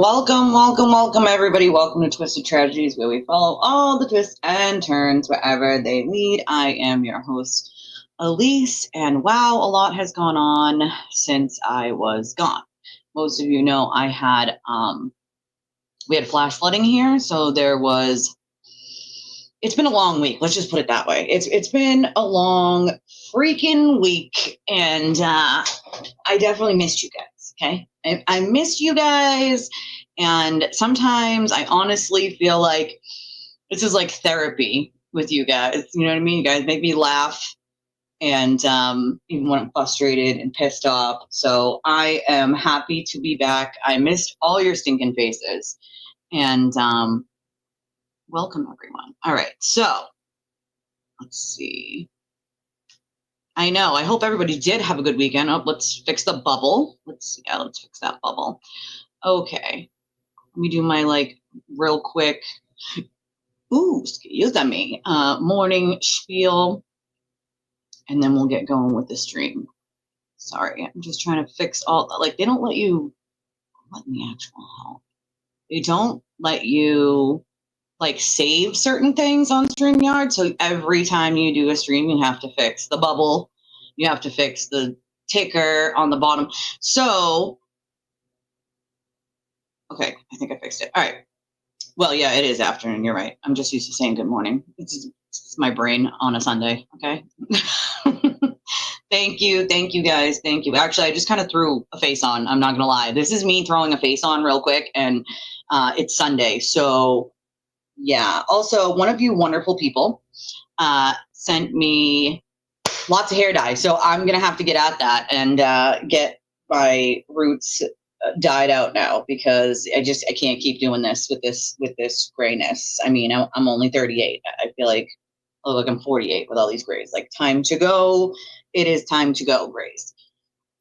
Welcome, everybody. Welcome to Twisted Tragedies, where we follow all the twists and turns wherever they lead. I am your host, Elise, and wow, a lot has gone on since I was gone. Most of you know I had, we had flash flooding here, so it's been a long week. Let's just put it that way. It's been a long freaking week, and I definitely missed you guys. Okay, I missed you guys, and sometimes I honestly feel like this is like therapy with you guys. You know what I mean? You guys make me laugh, and even when I'm frustrated and pissed off. So I am happy to be back. I missed all your stinking faces, and welcome, everyone. All right, so let's see. I know. I hope everybody did have a good weekend. Oh, let's fix the bubble. Let's fix that bubble. Okay. Let me do my real quick. Excuse me. Morning spiel, and then we'll get going with the stream. Sorry, I'm just trying to fix all. They don't let you. What in the actual hell? They don't let you save certain things on StreamYard. So every time you do a stream, you have to fix the bubble. You have to fix the ticker on the bottom. So, okay, I think I fixed it. All right. Well, yeah, it is afternoon. You're right. I'm just used to saying good morning. It's my brain on a Sunday. Okay. Thank you guys. Thank you. Actually, I just kind of threw a face on. I'm not gonna lie. This is me throwing a face on real quick, and it's Sunday. So yeah. Also, one of you wonderful people sent me lots of hair dye. So I'm going to have to get at that and get my roots dyed out now, because I can't keep doing this with this grayness. I mean, I'm only 38. I feel like I'm 48 with all these grays. Time to go. It is time to go, grays.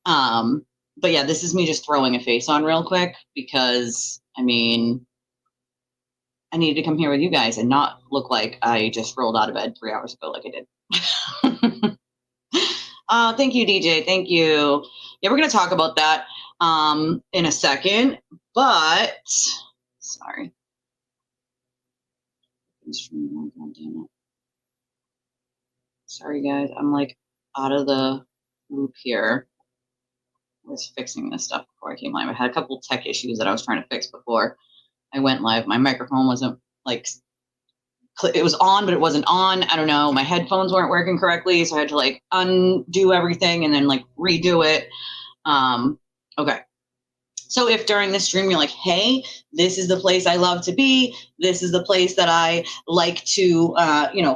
But yeah, this is me just throwing a face on real quick, because I mean, I needed to come here with you guys and not look like I just rolled out of bed 3 hours ago like I did. Thank you, DJ. Thank you. Yeah, we're going to talk about that in a second, but sorry. Sorry, guys. I'm out of the loop here. I was fixing this stuff before I came live. I had a couple tech issues that I was trying to fix before I went live. My microphone wasn't it was on, but it wasn't on. I don't know. My headphones weren't working correctly, so I had to undo everything and then redo it. Okay. So if during this stream you're like, hey, this is the place I love to be, this is the place that I like to,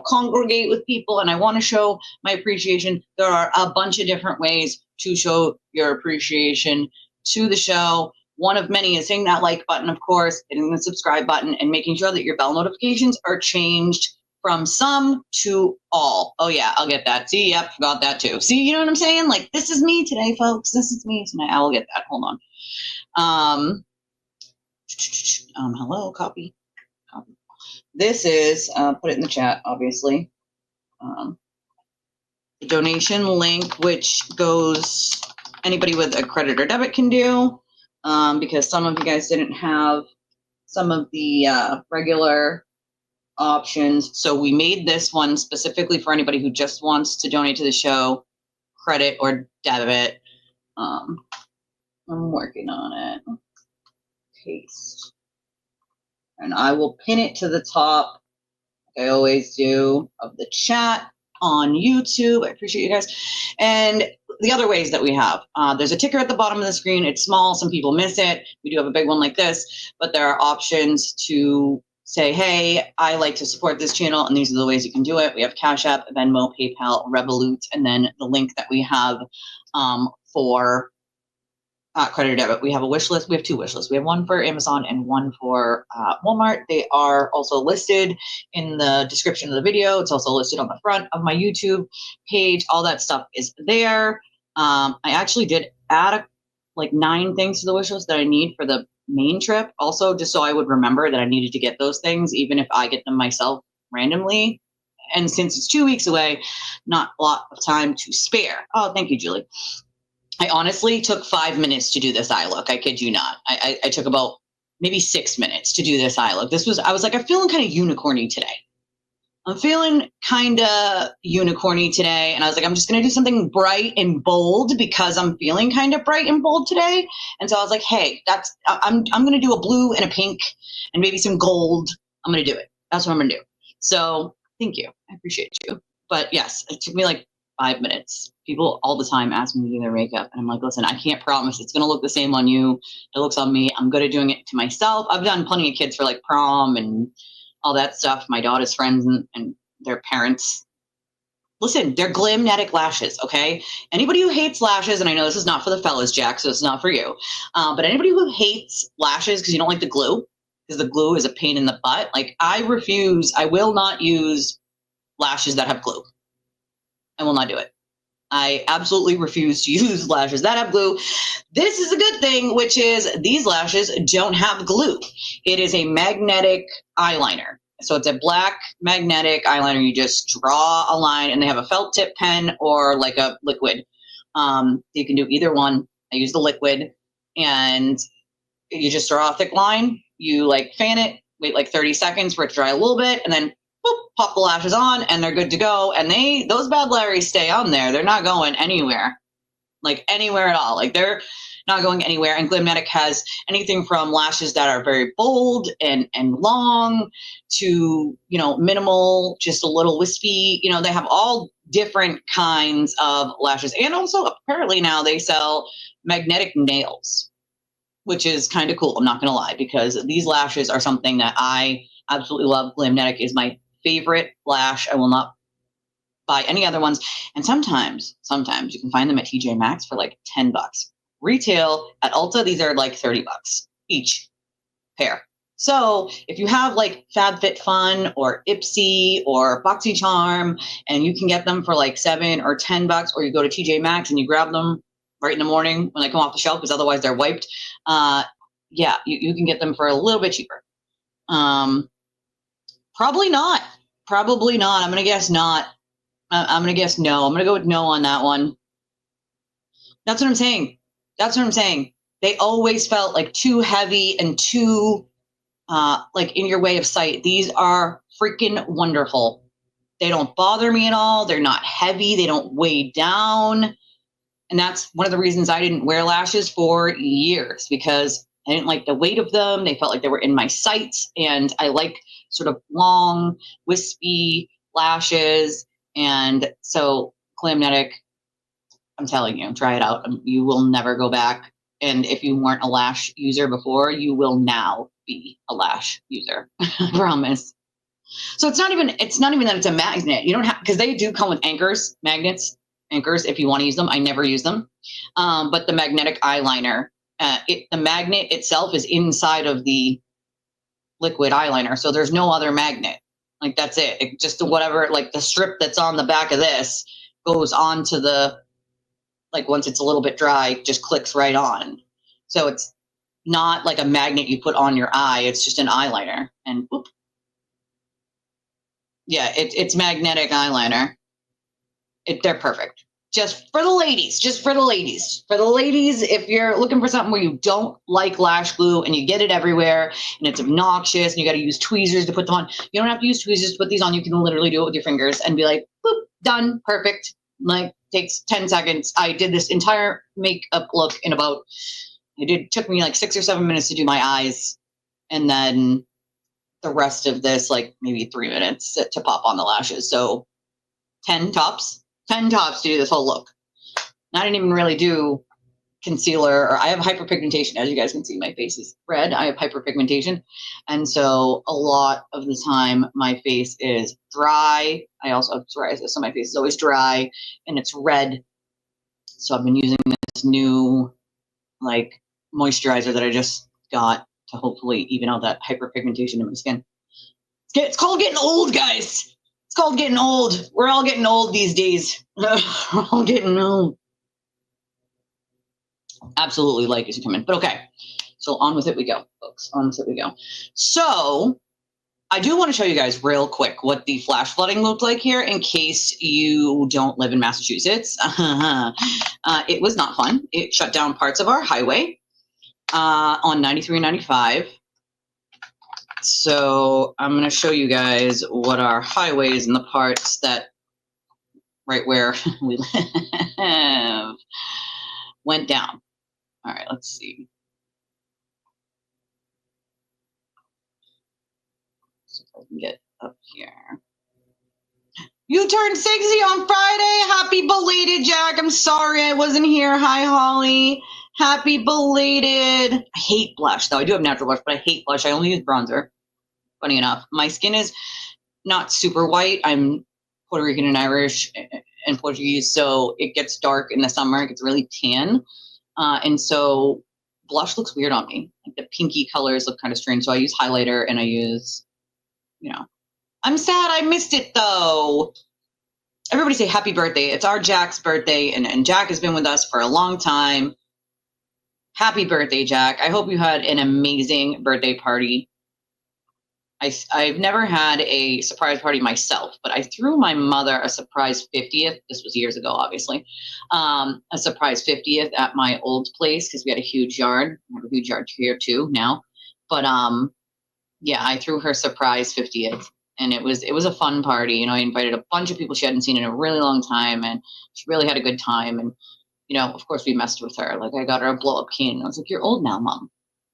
congregate with people, and I want to show my appreciation, there are a bunch of different ways to show your appreciation to the show. One of many is hitting that like button, of course, hitting the subscribe button, and making sure that your bell notifications are changed from some to all. Oh yeah, I'll get that. See, yep, forgot that too. See, you know what I'm saying? This is me today, folks. This is me tonight. I will get that. Hold on. Hello, copy. This is, put it in the chat, obviously. The donation link, which goes, anybody with a credit or debit can do. Because some of you guys didn't have some of the regular options. So we made this one specifically for anybody who just wants to donate to the show, credit or debit. I'm working on it. Paste. And I will pin it to the top, like I always do, of the chat on YouTube. I appreciate you guys. And the other ways that we have, there's a ticker at the bottom of the screen. It's small. Some people miss it. We do have a big one like this, but there are options to say, hey, I like to support this channel, and these are the ways you can do it. We have Cashapp, Venmo, PayPal, Revolut, and then the link that we have for credit or debit. We have a wish list. We have two wish lists. We have one for Amazon and one for Walmart. They are also listed in the description of the video. It's also listed on the front of my YouTube page. All that stuff is there. I actually did add 9 things to the wish list that I need for the main trip, also just so I would remember that I needed to get those things, even if I get them myself randomly. And since it's 2 weeks away, not a lot of time to spare. Oh, thank you, Julie. I honestly took 5 minutes to do this eye look. I kid you not. I took about maybe 6 minutes to do this eye look. I was like, I'm feeling kind of unicorny today. I'm feeling kind of unicorny today. And I was like, I'm just going to do something bright and bold because I'm feeling kind of bright and bold today. And so I was like, hey, I'm going to do a blue and a pink and maybe some gold. I'm going to do it. That's what I'm going to do. So thank you. I appreciate you. But yes, it took me like 5 minutes. People all the time ask me to do their makeup. And I'm like, listen, I can't promise it's going to look the same on you. It looks on me. I'm good at doing it to myself. I've done plenty of kids for like prom and all that stuff. My daughter's friends and their parents. Listen, they're glamnetic lashes, okay? Anybody who hates lashes, and I know this is not for the fellas, Jack, so it's not for you, but anybody who hates lashes because you don't like the glue, because the glue is a pain in the butt, like I will not use lashes that have glue. I will not do it. I absolutely refuse to use lashes that have glue. This is a good thing, which is these lashes don't have glue. It is a magnetic eyeliner. So it's a black magnetic eyeliner. You just draw a line, and they have a felt tip pen or like a liquid. You can do either one. I use the liquid, and you just draw a thick line. You like fan it, wait like 30 seconds for it to dry a little bit, and then boop, pop the lashes on, and they're good to go. And those bad Larrys stay on there. They're not going anywhere, like anywhere at all. Like they're not going anywhere. And Glamnetic has anything from lashes that are very bold and long to, minimal, just a little wispy. They have all different kinds of lashes. And also apparently now they sell magnetic nails, which is kind of cool. I'm not going to lie, because these lashes are something that I absolutely love. Glamnetic is my favorite lash. I will not buy any other ones. And sometimes you can find them at TJ Maxx for like $10. Retail at Ulta, these are like $30 each pair. So if you have like FabFitFun or Ipsy or BoxyCharm, and you can get them for like $7 or $10, or you go to TJ Maxx and you grab them right in the morning when they come off the shelf, because otherwise they're wiped. You can get them for a little bit cheaper. Probably not. I'm going to guess not. I'm going to guess no. I'm going to go with no on that one. That's what I'm saying. They always felt like too heavy and too like in your way of sight. These are freaking wonderful. They don't bother me at all. They're not heavy. They don't weigh down. And that's one of the reasons I didn't wear lashes for years, because I didn't like the weight of them. They felt like they were in my sight. And I like sort of long, wispy lashes. And so Glamnetic, I'm telling you, try it out. You will never go back. And if you weren't a lash user before, you will now be a lash user. I promise. So it's not even that it's a magnet. You don't have, because they do come with magnets, if you want to use them. I never use them. But the magnetic eyeliner, the magnet itself is inside of the liquid eyeliner. So there's no other magnet. Like that's it. Just whatever, like the strip that's on the back of this goes onto the, like once it's a little bit dry, just clicks right on. So it's not like a magnet you put on your eye. It's just an eyeliner. And whoop. Yeah, it's magnetic eyeliner. They're perfect. Just for the ladies. For the ladies, if you're looking for something where you don't like lash glue and you get it everywhere and it's obnoxious and you got to use tweezers to put them on, you don't have to use tweezers to put these on. You can literally do it with your fingers and be like, boop, done, perfect. Like, takes 10 seconds. I did this entire makeup look in took me like 6 or 7 minutes to do my eyes. And then the rest of this, like maybe 3 minutes to pop on the lashes. So 10 tops to do this whole look. And I didn't even really do concealer, or I have hyperpigmentation. As you guys can see, my face is red. I have hyperpigmentation. And so a lot of the time my face is dry. I also have psoriasis, so my face is always dry and it's red. So I've been using this new like moisturizer that I just got to hopefully even out that hyperpigmentation in my skin. It's called getting old, guys. It's called getting old. We're all getting old these days. We're all getting old. Absolutely like it to come in. But okay, so on with it we go, folks. On with it we go. So I do want to show you guys real quick what the flash flooding looked like here in case you don't live in Massachusetts. It was not fun. It shut down parts of our highway on 93 and 95. So I'm going to show you guys what our highways and the parts that right where we live went down. All right, let's see. So if I can get up here. You turned 60 on Friday. Happy belated, Jack. I'm sorry I wasn't here. Hi, Holly. Happy belated. I hate blush, though. I do have natural blush, but I hate blush. I only use bronzer. Funny enough. My skin is not super white. I'm Puerto Rican and Irish and Portuguese, so it gets dark in the summer. It gets really tan. And so blush looks weird on me. Like the pinky colors look kind of strange. So I use highlighter and I use, you know. I'm sad I missed it, though. Everybody say happy birthday. It's our Jack's birthday, and Jack has been with us for a long time. Happy birthday, Jack. I hope you had an amazing birthday party. I've never had a surprise party myself, but I threw my mother a surprise 50th. This was years ago, obviously. A surprise 50th at my old place because we had a huge yard. We have a huge yard here, too, now. But, yeah, I threw her surprise 50th. And it was a fun party. You know, I invited a bunch of people she hadn't seen in a really long time, and she really had a good time. And, you know, of course we messed with her. Like, I got her a blow-up cane. And I was like, you're old now, Mom.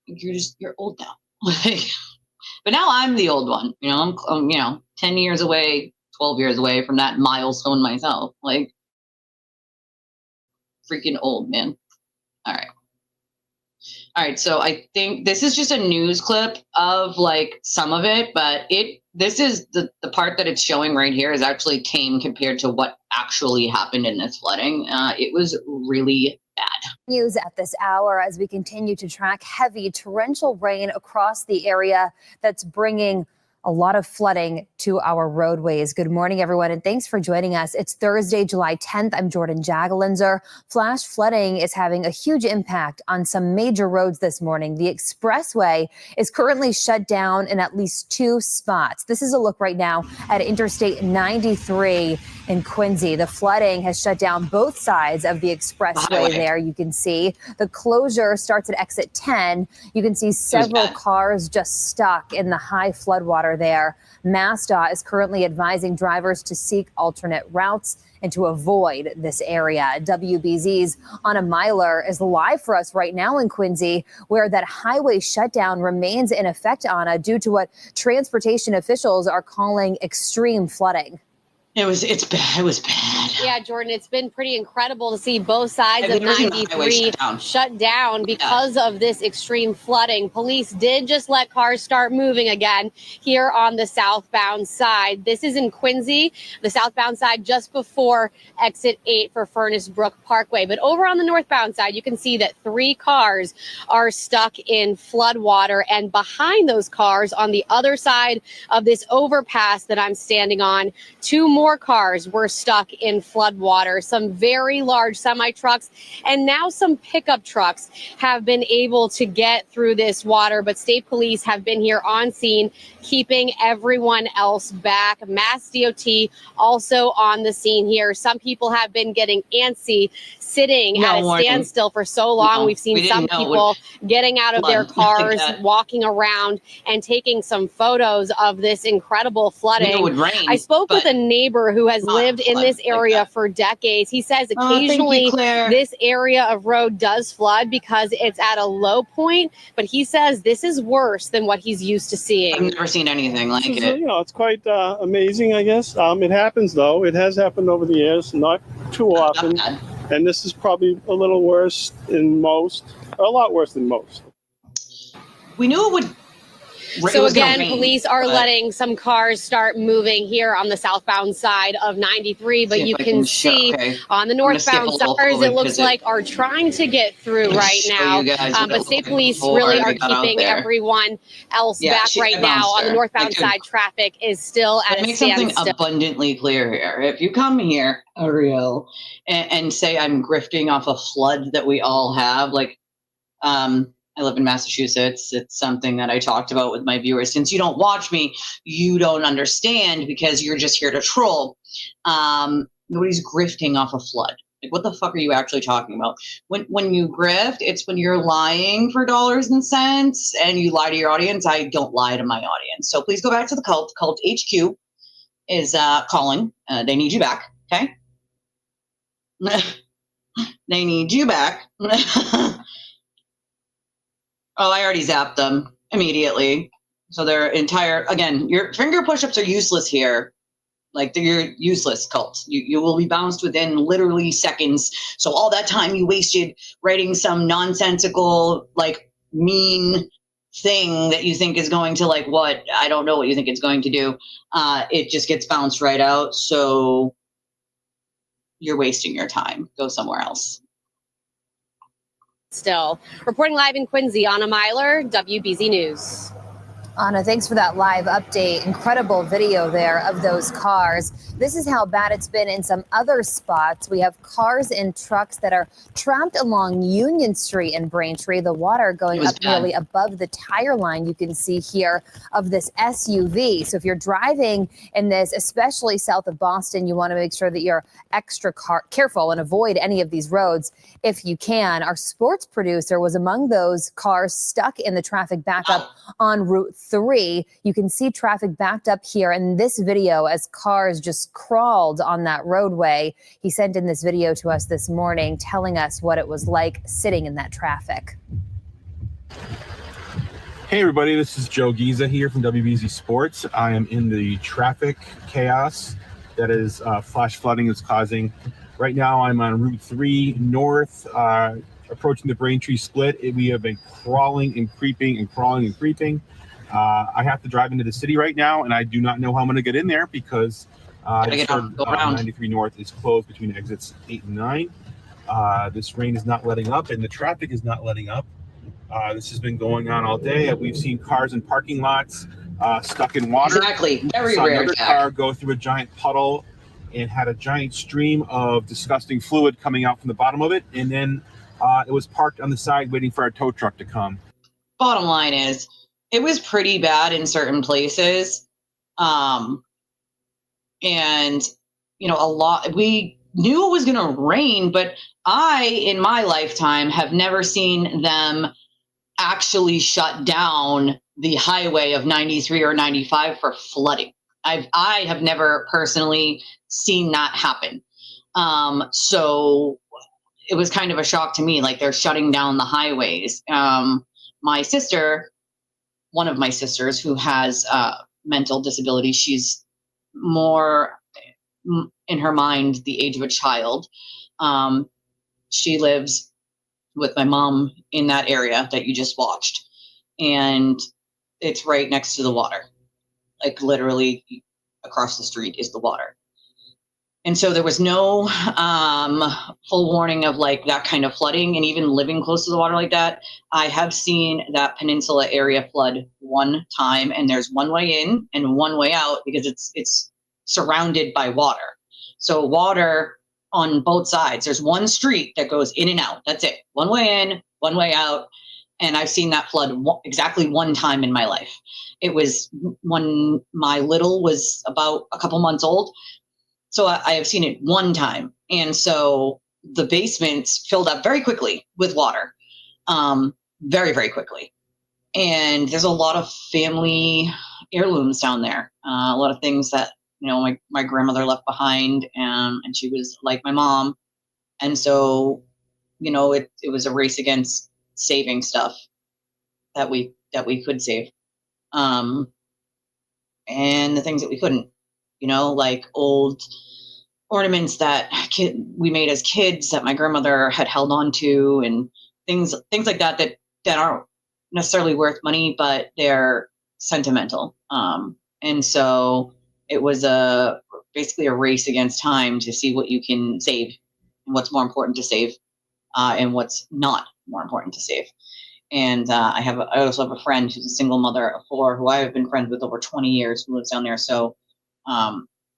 You're old now. Like, but now I'm the old one. You know, I'm you know, 10 years away, 12 years away from that milestone myself. Like, freaking old, man. All right. All right, so I think this is just a news clip of like some of it, but this is the part that it's showing right here is actually tame compared to what actually happened in this flooding. It was really bad. News at this hour as we continue to track heavy torrential rain across the area that's bringing a lot of flooding to our roadways. Good morning, everyone, and thanks for joining us. It's Thursday, July 10th. I'm Jordan Jagalinzer. Flash flooding is having a huge impact on some major roads this morning. The expressway is currently shut down in at least 2 spots. This is a look right now at Interstate 93 in Quincy. The flooding has shut down both sides of the expressway there. You can see the closure starts at exit 10. You can see several cars just stuck in the high floodwater there. MassDOT is currently advising drivers to seek alternate routes and to avoid this area. WBZ's Anna Myler is live for us right now in Quincy, where that highway shutdown remains in effect, Anna, due to what transportation officials are calling extreme flooding. It's bad. It was bad. Yeah, Jordan, it's been pretty incredible to see both sides of 93 shut down because of this extreme flooding. Police did just let cars start moving again here on the southbound side. This is in Quincy, the southbound side just before exit 8 for Furnace Brook Parkway. But over on the northbound side, you can see that 3 cars are stuck in flood water. And behind those cars on the other side of this overpass that I'm standing on, 2 more cars were stuck in flood water. Some very large semi-trucks and now some pickup trucks have been able to get through this water, but state police have been here on scene, keeping everyone else back. Mass DOT also on the scene here. Some people have been getting antsy, sitting at a standstill for so long. We've seen some people getting out of their cars, walking around and taking some photos of this incredible flooding. It would rain, I spoke with a neighbor who has lived in this area for decades. He says occasionally this area of road does flood because it's at a low point, but he says this is worse than what he's used to seeing. I've never seen anything like it. You know, it's quite amazing, I guess. It happens, though. It has happened over the years, not too often. And this is probably a little worse than most, or a lot worse than most. We knew it would. So again, police are letting some cars start moving here on the southbound side of 93, but you can see on the northbound side, it looks like are trying to get through right now. But state police really are keeping everyone else back right now. On the northbound side, traffic is still at a standstill. Make something abundantly clear here. If you come here, Ariel, and say I'm grifting off a flood that we all have, like, I live in Massachusetts. It's something that I talked about with my viewers. Since you don't watch me, you don't understand because you're just here to troll. Nobody's grifting off a flood. Like, what the fuck are you actually talking about? When you grift, it's when you're lying for dollars and cents and you lie to your audience. I don't lie to my audience. So please go back to the cult. Cult HQ is calling. They need you back, okay? They need you back. Oh, I already zapped them immediately. So their entire, again, your finger push-ups are useless here. Like, you're useless, cult. You will be bounced within literally seconds. So all that time you wasted writing some nonsensical, like, mean thing that you think is going to, like, what? I don't know what you think it's going to do. It just gets bounced right out. So you're wasting your time. Go somewhere else. Still reporting live in Quincy, Anna Myler, WBZ News. Anna, thanks for that live update. Incredible video there of those cars. This is how bad it's been in some other spots. We have cars and trucks that are trapped along Union Street in Braintree. The water going up nearly above the tire line, you can see here, of this SUV. So if you're driving in this, especially south of Boston, you want to make sure that you're extra careful and avoid any of these roads if you can. Our sports producer was among those cars stuck in the traffic backup on Route 3. You can see traffic backed up here in this video as cars just crawled on that roadway. He sent in this video to us this morning telling us what it was like sitting in that traffic. Hey everybody, this is Joe Giza here from WBZ Sports. I am in the traffic chaos that is flash flooding is causing. Right now I'm on Route 3 north, approaching the Braintree split. We have been crawling and creeping and crawling and creeping. I have to drive into the city right now, and I do not know how I'm going to get in there because 93 North is closed between exits 8 and 9. This rain is not letting up, and the traffic is not letting up. This has been going on all day. We've seen cars in parking lots stuck in water. Exactly. Very saw rare. Another car go through a giant puddle and had a giant stream of disgusting fluid coming out from the bottom of it, and then it was parked on the side waiting for our tow truck to come. Bottom line is, it was pretty bad in certain places. And, you know, we knew it was going to rain, but in my lifetime, have never seen them actually shut down the highway of 93 or 95 for flooding. I have never personally seen that happen. So it was kind of a shock to me, like they're shutting down the highways. My sister, one of my sisters who has mental disability, she's more in her mind the age of a child. She lives with my mom in that area that you just watched, and it's right next to the water. Like literally across the street is the water. And so there was no full warning of like that kind of flooding, and even living close to the water like that, I have seen that peninsula area flood one time, and there's one way in and one way out because it's surrounded by water. So water on both sides. There's one street that goes in and out. That's it. One way in, one way out. And I've seen that flood exactly one time in my life. It was when my little was about a couple months old. So I have seen it one time. And so the basements filled up very quickly with water, very, very quickly. And there's a lot of family heirlooms down there, a lot of things that, you know, my grandmother left behind, and she was like my mom. And so, you know, it was a race against saving stuff that we could save. And the things that we couldn't, you know, like old ornaments that we made as kids that my grandmother had held on to, and things like that aren't necessarily worth money, but they're sentimental. And so it was basically a race against time to see what you can save and what's more important to save, and what's not more important to save. And I also have a friend who's a single mother of 4 who I have been friends with over 20 years, who lives down there. So,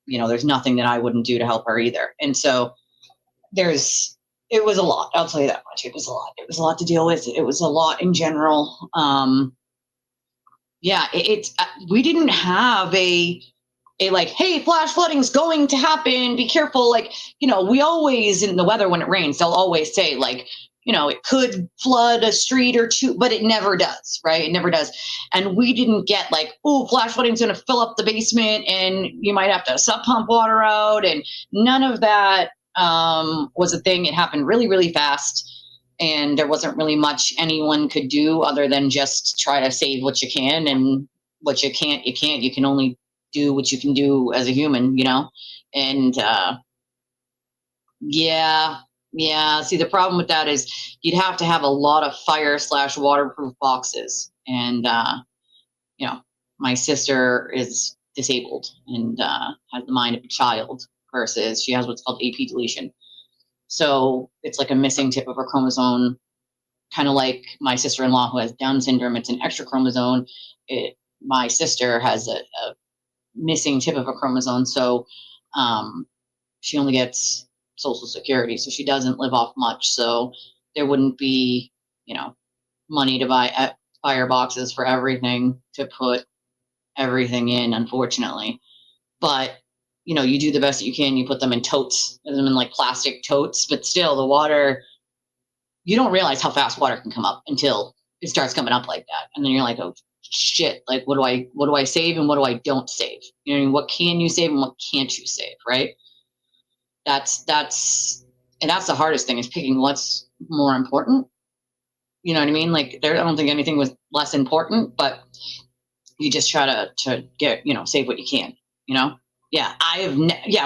you know, there's nothing that I wouldn't do to help her either. And so it was a lot. I'll tell you that much. It was a lot. It was a lot to deal with. It was a lot in general. Yeah, we didn't have a like, hey, flash flooding's going to happen, be careful. Like, you know, we always, in the weather when it rains, they'll always say, like, you know, it could flood a street or two, but it never does, right? It never does. And we didn't get like, oh, flash flooding's going to fill up the basement and you might have to sub pump water out. And none of that was a thing. It happened really, really fast. And there wasn't really much anyone could do other than just try to save what you can. And what you can't, you can't. You can only do what you can do as a human, you know? And yeah. See, the problem with that is you'd have to have a lot of fire/waterproof boxes. And, you know, my sister is disabled and has the mind of a child versus she has what's called AP deletion. So it's like a missing tip of her chromosome, kind of like my sister-in-law who has Down syndrome. It's an extra chromosome. My sister has a missing tip of a chromosome. So she only gets Social Security, so she doesn't live off much. So there wouldn't be, you know, money to buy fire boxes for everything to put everything in, unfortunately. But you know, you do the best that you can. You put them in totes, put them in like plastic totes, but still the water, you don't realize how fast water can come up until it starts coming up like that. And then you're like, oh shit, like what do I save and what do I don't save? You know what I mean? What can you save and what can't you save, right? That's the hardest thing, is picking what's more important. You know what I mean? Like I don't think anything was less important, but you just try to get, you know, save what you can, you know? Yeah,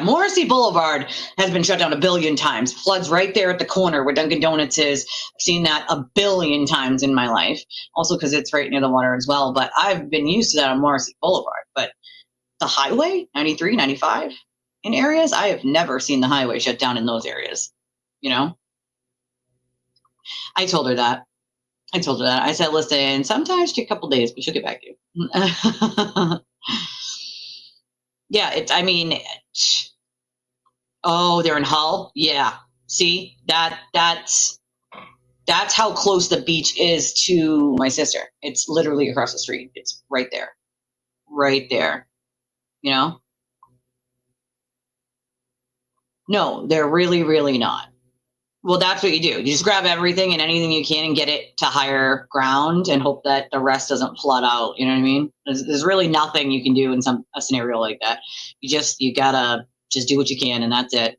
Morrissey Boulevard has been shut down 1 billion times. Floods right there at the corner where Dunkin' Donuts is. I've seen that 1 billion times in my life. Also because it's right near the water as well. But I've been used to that on Morrissey Boulevard. But the highway, 93, 95, in areas, I have never seen the highway shut down in those areas. You know? I told her that. I said, listen, sometimes take a couple days, but she'll get back to you. Yeah, oh, they're in Hull? Yeah. See, that's how close the beach is to my sister. It's literally across the street. It's right there. Right there. You know? No, they're really, really not. Well, that's what you do. You just grab everything and anything you can and get it to higher ground and hope that the rest doesn't flood out. You know what I mean? There's really nothing you can do in a scenario like that. You gotta just do what you can and that's it.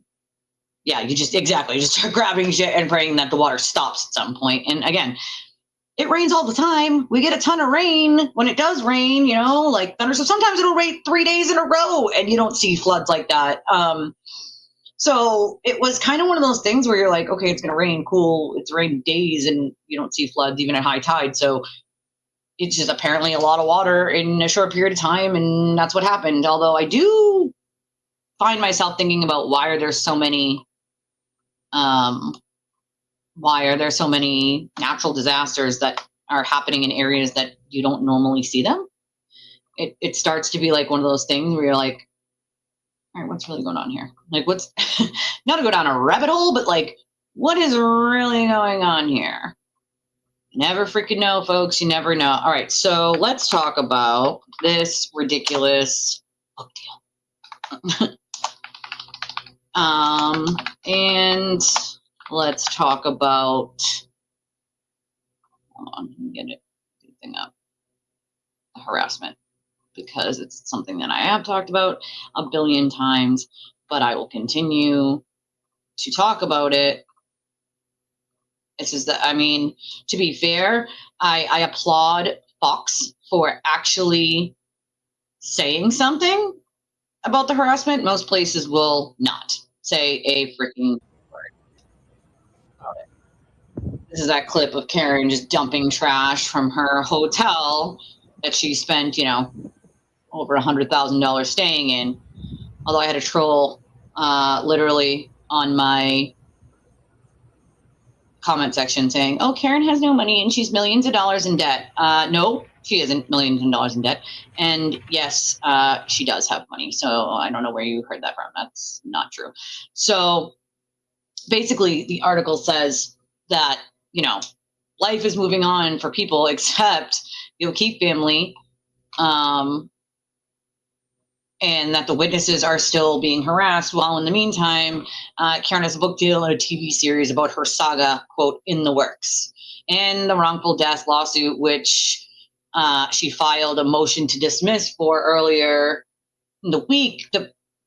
Yeah, you just start grabbing shit and praying that the water stops at some point. And again, it rains all the time. We get a ton of rain when it does rain, you know, like thunder. So sometimes it'll rain 3 days in a row and you don't see floods like that. So it was kind of one of those things where you're like, okay, it's going to rain. Cool. It's rained days and you don't see floods even at high tide. So it's just apparently a lot of water in a short period of time. And that's what happened. Although I do find myself thinking about why are there so many natural disasters that are happening in areas that you don't normally see them? It starts to be like one of those things where you're like, all right, what's really going on here? Like, what's not to go down a rabbit hole, but like, what is really going on here? You never freaking know, folks. You never know. All right, so let's talk about this ridiculous book deal. And let's talk about. Hold on, let me get the thing up. The harassment. Because it's something that I have talked about 1 billion times, but I will continue to talk about it. It's just that, I mean, to be fair, I applaud Fox for actually saying something about the harassment. Most places will not say a freaking word about it. This is that clip of Karen just dumping trash from her hotel that she spent, you know, over $100,000 staying in. Although I had a troll literally on my comment section saying, oh, Karen has no money and she's millions of dollars in debt. No, she isn't millions of dollars in debt. And yes, she does have money. So I don't know where you heard that from. That's not true. So basically the article says that, you know, life is moving on for people except the O'Keefe family. and that the witnesses are still being harassed, while in the meantime, Karen has a book deal and a TV series about her saga, quote, in the works. And the wrongful death lawsuit, which she filed a motion to dismiss for earlier in the week,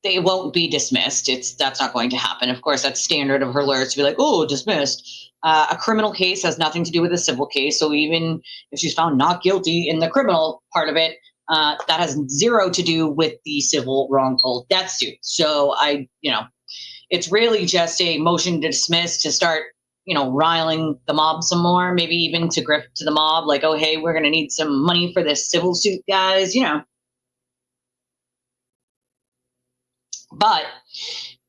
they won't be dismissed. That's not going to happen. Of course, that's standard of her lawyers to be like, oh, dismissed. A criminal case has nothing to do with a civil case. So even if she's found not guilty in the criminal part of it, that has zero to do with the civil wrongful death suit. So it's really just a motion to dismiss to start, riling the mob some more, maybe even to grift to the mob, like, oh, hey, we're going to need some money for this civil suit, guys, But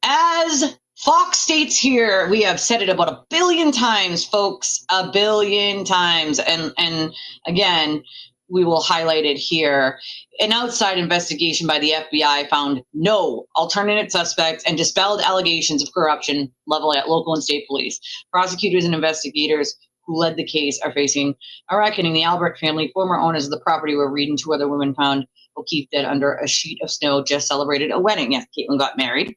as Fox states here, we have said it about 1 billion times, folks, 1 billion times. And again, we will highlight it here. An outside investigation by the FBI found no alternate suspects and dispelled allegations of corruption leveled at local and state police. Prosecutors and investigators who led the case are facing a reckoning. The Albert family, former owners of the property, were Reed and 2 other women found O'Keefe dead under a sheet of snow, just celebrated a wedding. Yes, Caitlin got married.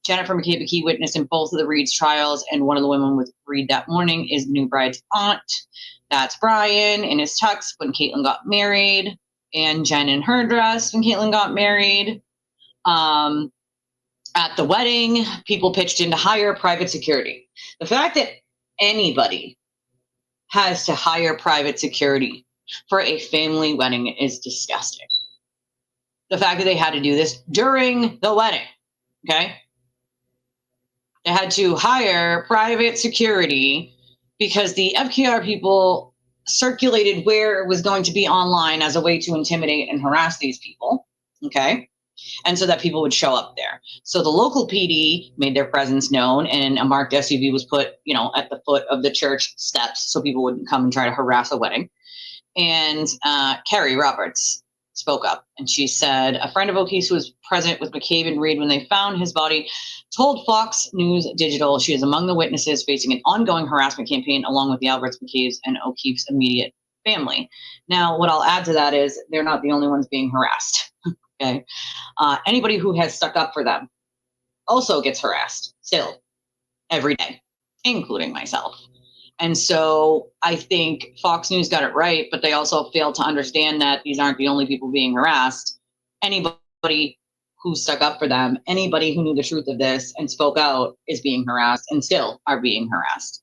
Jennifer McCabe, a key witness in both of the Reed's trials, and one of the women with Reed that morning is the new bride's aunt. That's Brian in his tux when Caitlin got married, and Jen in her dress when Caitlin got married. At the wedding, people pitched in to hire private security. The fact that anybody has to hire private security for a family wedding is disgusting. The fact that they had to do this during the wedding, okay? They had to hire private security because the FKR people circulated where it was going to be online as a way to intimidate and harass these people, okay? And so that people would show up there. So the local PD made their presence known, and a marked SUV was put, at the foot of the church steps so people wouldn't come and try to harass a wedding. And Carrie Roberts spoke up, and she said a friend of O'Keefe's who was present with McCabe and Reed when they found his body told Fox News Digital she is among the witnesses facing an ongoing harassment campaign along with the Alberts, McCabe's, and O'Keefe's immediate family. Now, what I'll add to that is they're not the only ones being harassed. Okay, anybody who has stuck up for them also gets harassed still every day, including myself. And so I think Fox News got it right, but they also failed to understand that these aren't the only people being harassed. Anybody who stuck up for them, anybody who knew the truth of this and spoke out is being harassed and still are being harassed.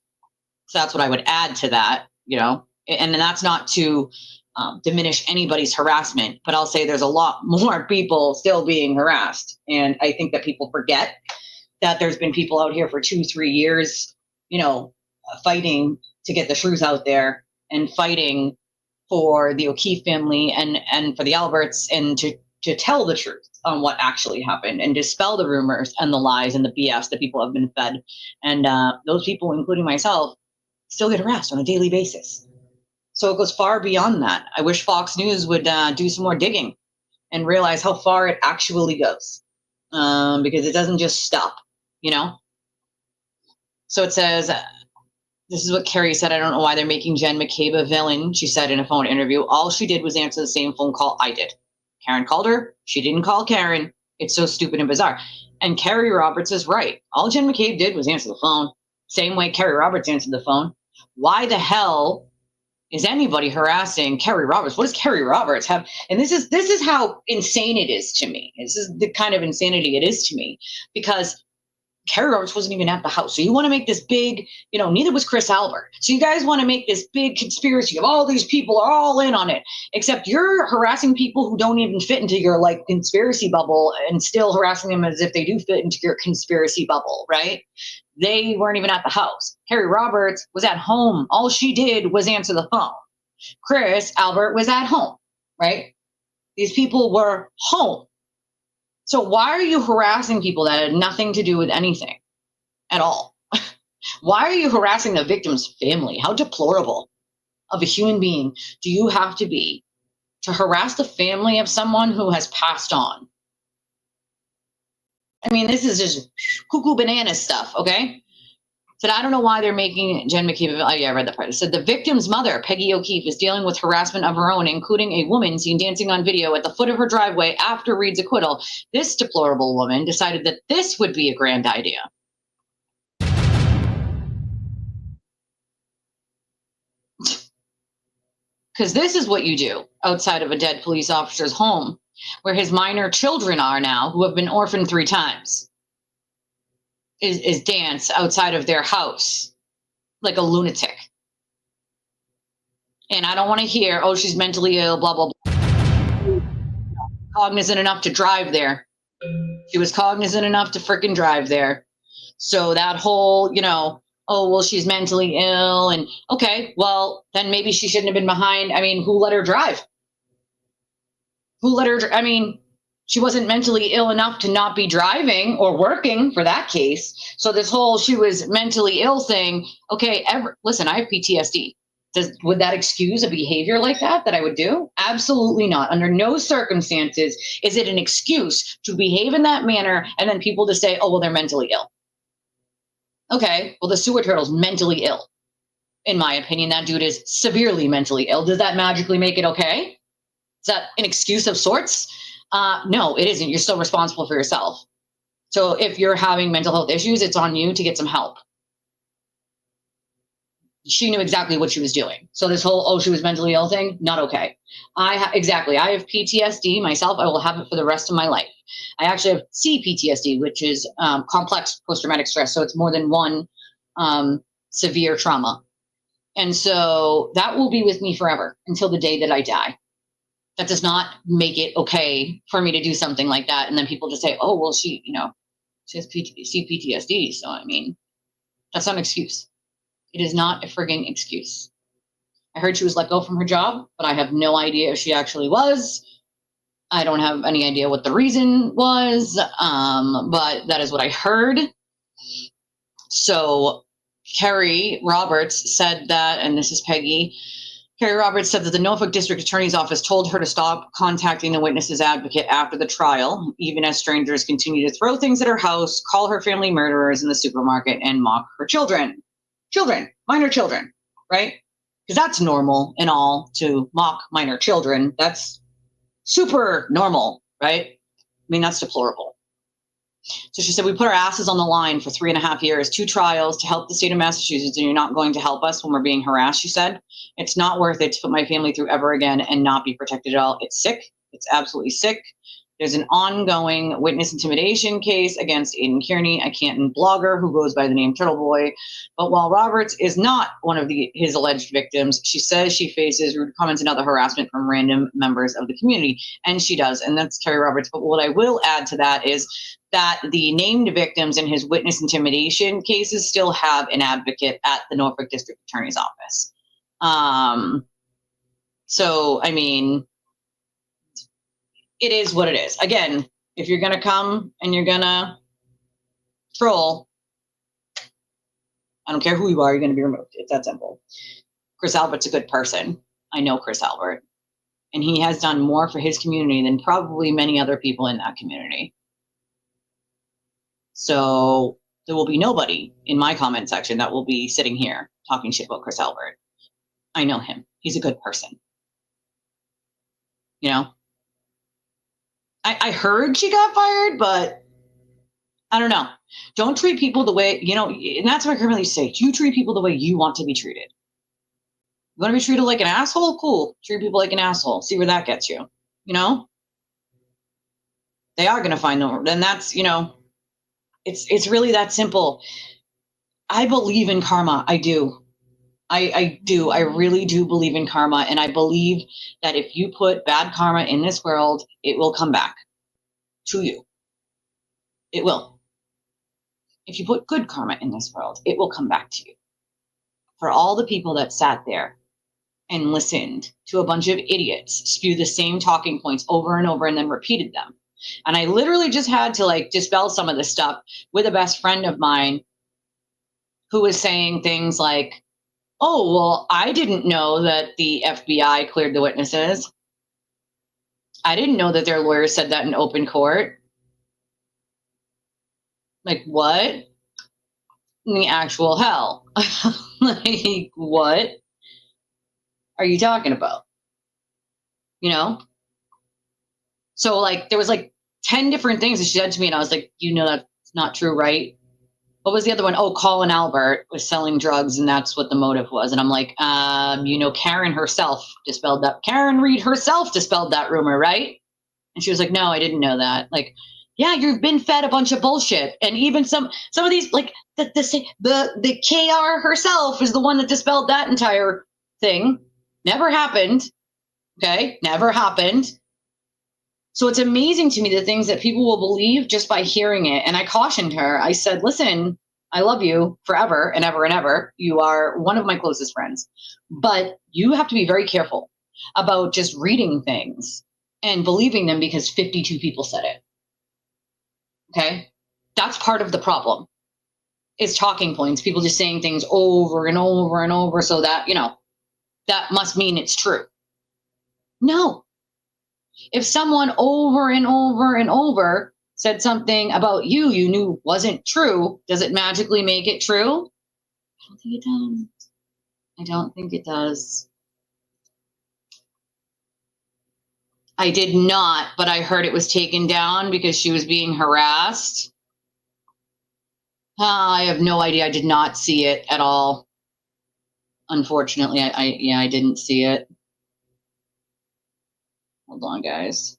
So that's what I would add to that, and that's not to diminish anybody's harassment, but I'll say there's a lot more people still being harassed. And I think that people forget that there's been people out here for 2-3 years, fighting to get the truth out there and fighting for the O'Keefe family and for the Alberts and to tell the truth on what actually happened and dispel the rumors and the lies and the BS that people have been fed. And those people, including myself, still get harassed on a daily basis. So it goes far beyond that. I wish Fox News would do some more digging and realize how far it actually goes, because it doesn't just stop, So it says, this is what Carrie said, I don't know why they're making Jen McCabe a villain, she said in a phone interview. All she did was answer the same phone call I did. Karen called her. She didn't call Karen. It's so stupid and bizarre. And Carrie Roberts is right. All Jen McCabe did was answer the phone. Same way Carrie Roberts answered the phone. Why the hell is anybody harassing Carrie Roberts? What does Carrie Roberts have? And this is how insane it is to me. This is the kind of insanity it is to me, because Carrie Roberts wasn't even at the house. So you want to make this big, neither was Chris Albert. So you guys want to make this big conspiracy of all these people are all in on it, except you're harassing people who don't even fit into your conspiracy bubble and still harassing them as if they do fit into your conspiracy bubble, right? They weren't even at the house. Carrie Roberts was at home. All she did was answer the phone. Chris Albert was at home, right? These people were home. So why are you harassing people that had nothing to do with anything at all? Why are you harassing the victim's family? How deplorable of a human being do you have to be to harass the family of someone who has passed on? I mean, this is just cuckoo banana stuff, okay? Said, I don't know why they're making Jen McKeith. Oh, yeah, I read that part. It said the victim's mother, Peggy O'Keefe, is dealing with harassment of her own, including a woman seen dancing on video at the foot of her driveway after Reed's acquittal. This deplorable woman decided that this would be a grand idea. Because this is what you do outside of a dead police officer's home, where his minor children are now, who have been orphaned 3 times, is dance outside of their house like a lunatic. And I don't want to hear, oh, she's mentally ill, blah, blah, blah. Cognizant enough to drive there. She was cognizant enough to freaking drive there. So that whole, oh, well, she's mentally ill. And okay, well, then maybe she shouldn't have been behind. I mean, who let her drive? She wasn't mentally ill enough to not be driving or working for that case. So this whole she was mentally ill thing. Okay, listen, I have PTSD. Would that excuse a behavior like that I would do? Absolutely not. Under no circumstances is it an excuse to behave in that manner and then people to say, oh, well, they're mentally ill. Okay, well, the sewer turtle's mentally ill. In my opinion, that dude is severely mentally ill. Does that magically make it okay? Is that an excuse of sorts? No, it isn't. You're still responsible for yourself. So if you're having mental health issues, it's on you to get some help. She knew exactly what she was doing. So this whole, oh, she was mentally ill thing, not okay. I have PTSD myself. I will have it for the rest of my life. I actually have CPTSD, which is complex post-traumatic stress. So it's more than one severe trauma. And so that will be with me forever until the day that I die. That does not make it okay for me to do something like that. And then people just say, oh, well, she has CPTSD. So, that's not an excuse. It is not a frigging excuse. I heard she was let go from her job, but I have no idea if she actually was. I don't have any idea what the reason was, but that is what I heard. So Carrie Roberts said that, and this is Peggy, Carrie Roberts said that the Norfolk District Attorney's Office told her to stop contacting the witness's advocate after the trial, even as strangers continue to throw things at her house, call her family murderers in the supermarket, and mock her children. Minor children, right? Because that's normal and all to mock minor children. That's super normal, right? That's deplorable. So she said, we put our asses on the line for 3.5 years, 2 trials to help the state of Massachusetts, and you're not going to help us when we're being harassed, she said. It's not worth it to put my family through ever again and not be protected at all. It's sick. It's absolutely sick. There's an ongoing witness intimidation case against Aiden Kearney, a Canton blogger who goes by the name Turtle Boy. But while Roberts is not one of his alleged victims, she says she faces rude comments and other harassment from random members of the community. And she does. And that's Carrie Roberts. But what I will add to that is that the named victims in his witness intimidation cases still have an advocate at the Norfolk District Attorney's Office. It is what it is. Again, if you're going to come and you're going to troll, I don't care who you are, you're going to be removed. It's that simple. Chris Albert's a good person. I know Chris Albert. And he has done more for his community than probably many other people in that community. So there will be nobody in my comment section that will be sitting here talking shit about Chris Albert. I know him. He's a good person. I heard she got fired, but I don't know. Don't treat people the way, and that's what I currently say. You treat people the way you want to be treated. You want to be treated like an asshole? Cool. Treat people like an asshole. See where that gets you. They are going to find them. And that's, it's really that simple. I believe in karma. I do. I do. I really do believe in karma. And I believe that if you put bad karma in this world, it will come back to you. It will. If you put good karma in this world, it will come back to you. For all the people that sat there and listened to a bunch of idiots spew the same talking points over and over and then repeated them. And I literally just had to dispel some of this stuff with a best friend of mine who was saying things like, oh, well, I didn't know that the FBI cleared the witnesses. I didn't know that their lawyers said that in open court. What? the actual hell? Like, what are you talking about? You know? So like, there was like 10 different things that she said to me, and I was like, you know, that's not true, right? What was the other one? Oh, Colin Albert was selling drugs, and that's what the motive was. And I'm like, you know, Karen herself dispelled that. Karen Reed herself dispelled that rumor, right? And she was like, no, I didn't know that. Like, yeah, you've been fed a bunch of bullshit. And even some of these, like the KR herself is the one that dispelled that entire thing. Never happened. Okay, never happened. So it's amazing to me the things that people will believe just by hearing it. And I cautioned her. I said, listen, I love you forever and ever and ever. You are one of my closest friends. But you have to be very careful about just reading things and believing them because 52 people said it. Okay? That's part of the problem. Is talking points. People just saying things over and over and over so that, you know, that must mean it's true. No. If someone over and over and over said something about you knew wasn't true, does it magically make it true? I don't think it does. I don't think it does. I did not, but I heard it was taken down because she was being harassed. I have no idea. I did not see it at all. Unfortunately, I didn't see it. Hold on, guys.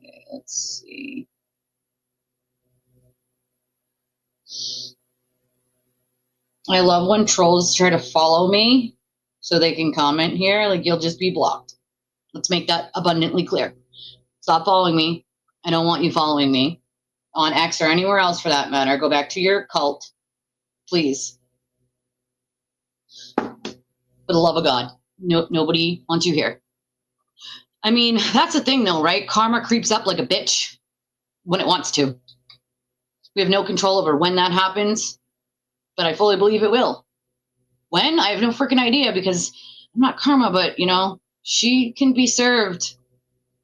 Okay, let's see. I love when trolls try to follow me so they can comment here. Like, you'll just be blocked. Let's make that abundantly clear. Stop following me. I don't want you following me on X or anywhere else for that matter. Go back to your cult, please. For the love of God, nobody wants you here. I mean, that's the thing though, right? Karma creeps up like a bitch when it wants to. We have no control over when that happens, but I fully believe it will. When? I have no freaking idea because I'm not karma, but you know, she can be served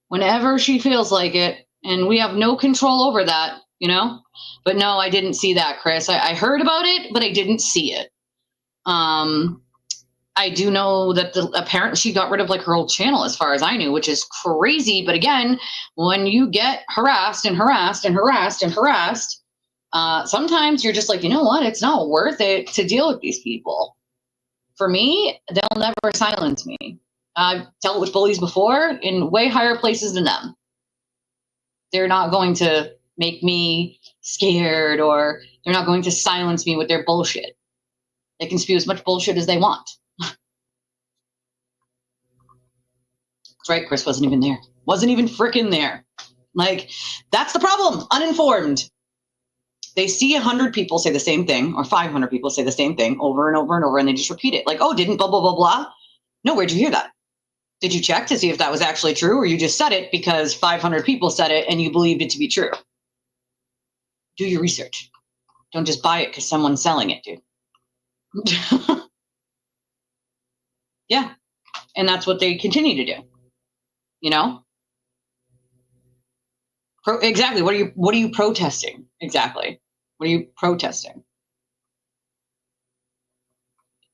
whenever she feels like it. And we have no control over that, you know? But no, I didn't see that, Chris. I heard about it, but I didn't see it. I do know that apparently she got rid of like her whole channel as far as I knew, which is crazy. But again, when you get harassed and harassed and harassed and harassed, sometimes you're just like, you know what? It's not worth it to deal with these people. For me, they'll never silence me. I've dealt with bullies before in way higher places than them. They're not going to make me scared, or they're not going to silence me with their bullshit. They can spew as much bullshit as they want. That's right, Chris wasn't even there. Wasn't even frickin' there. Like, that's the problem. Uninformed. They see 100 people say the same thing, or 500 people say the same thing over and over and over, and they just repeat it. Like, oh, didn't blah, blah, blah, blah. No, where'd you hear that? Did you check to see if that was actually true, or you just said it because 500 people said it and you believed it to be true? Do your research. Don't just buy it because someone's selling it, dude. Yeah. And that's what they continue to do. You know? Exactly. What are you protesting? Exactly. What are you protesting?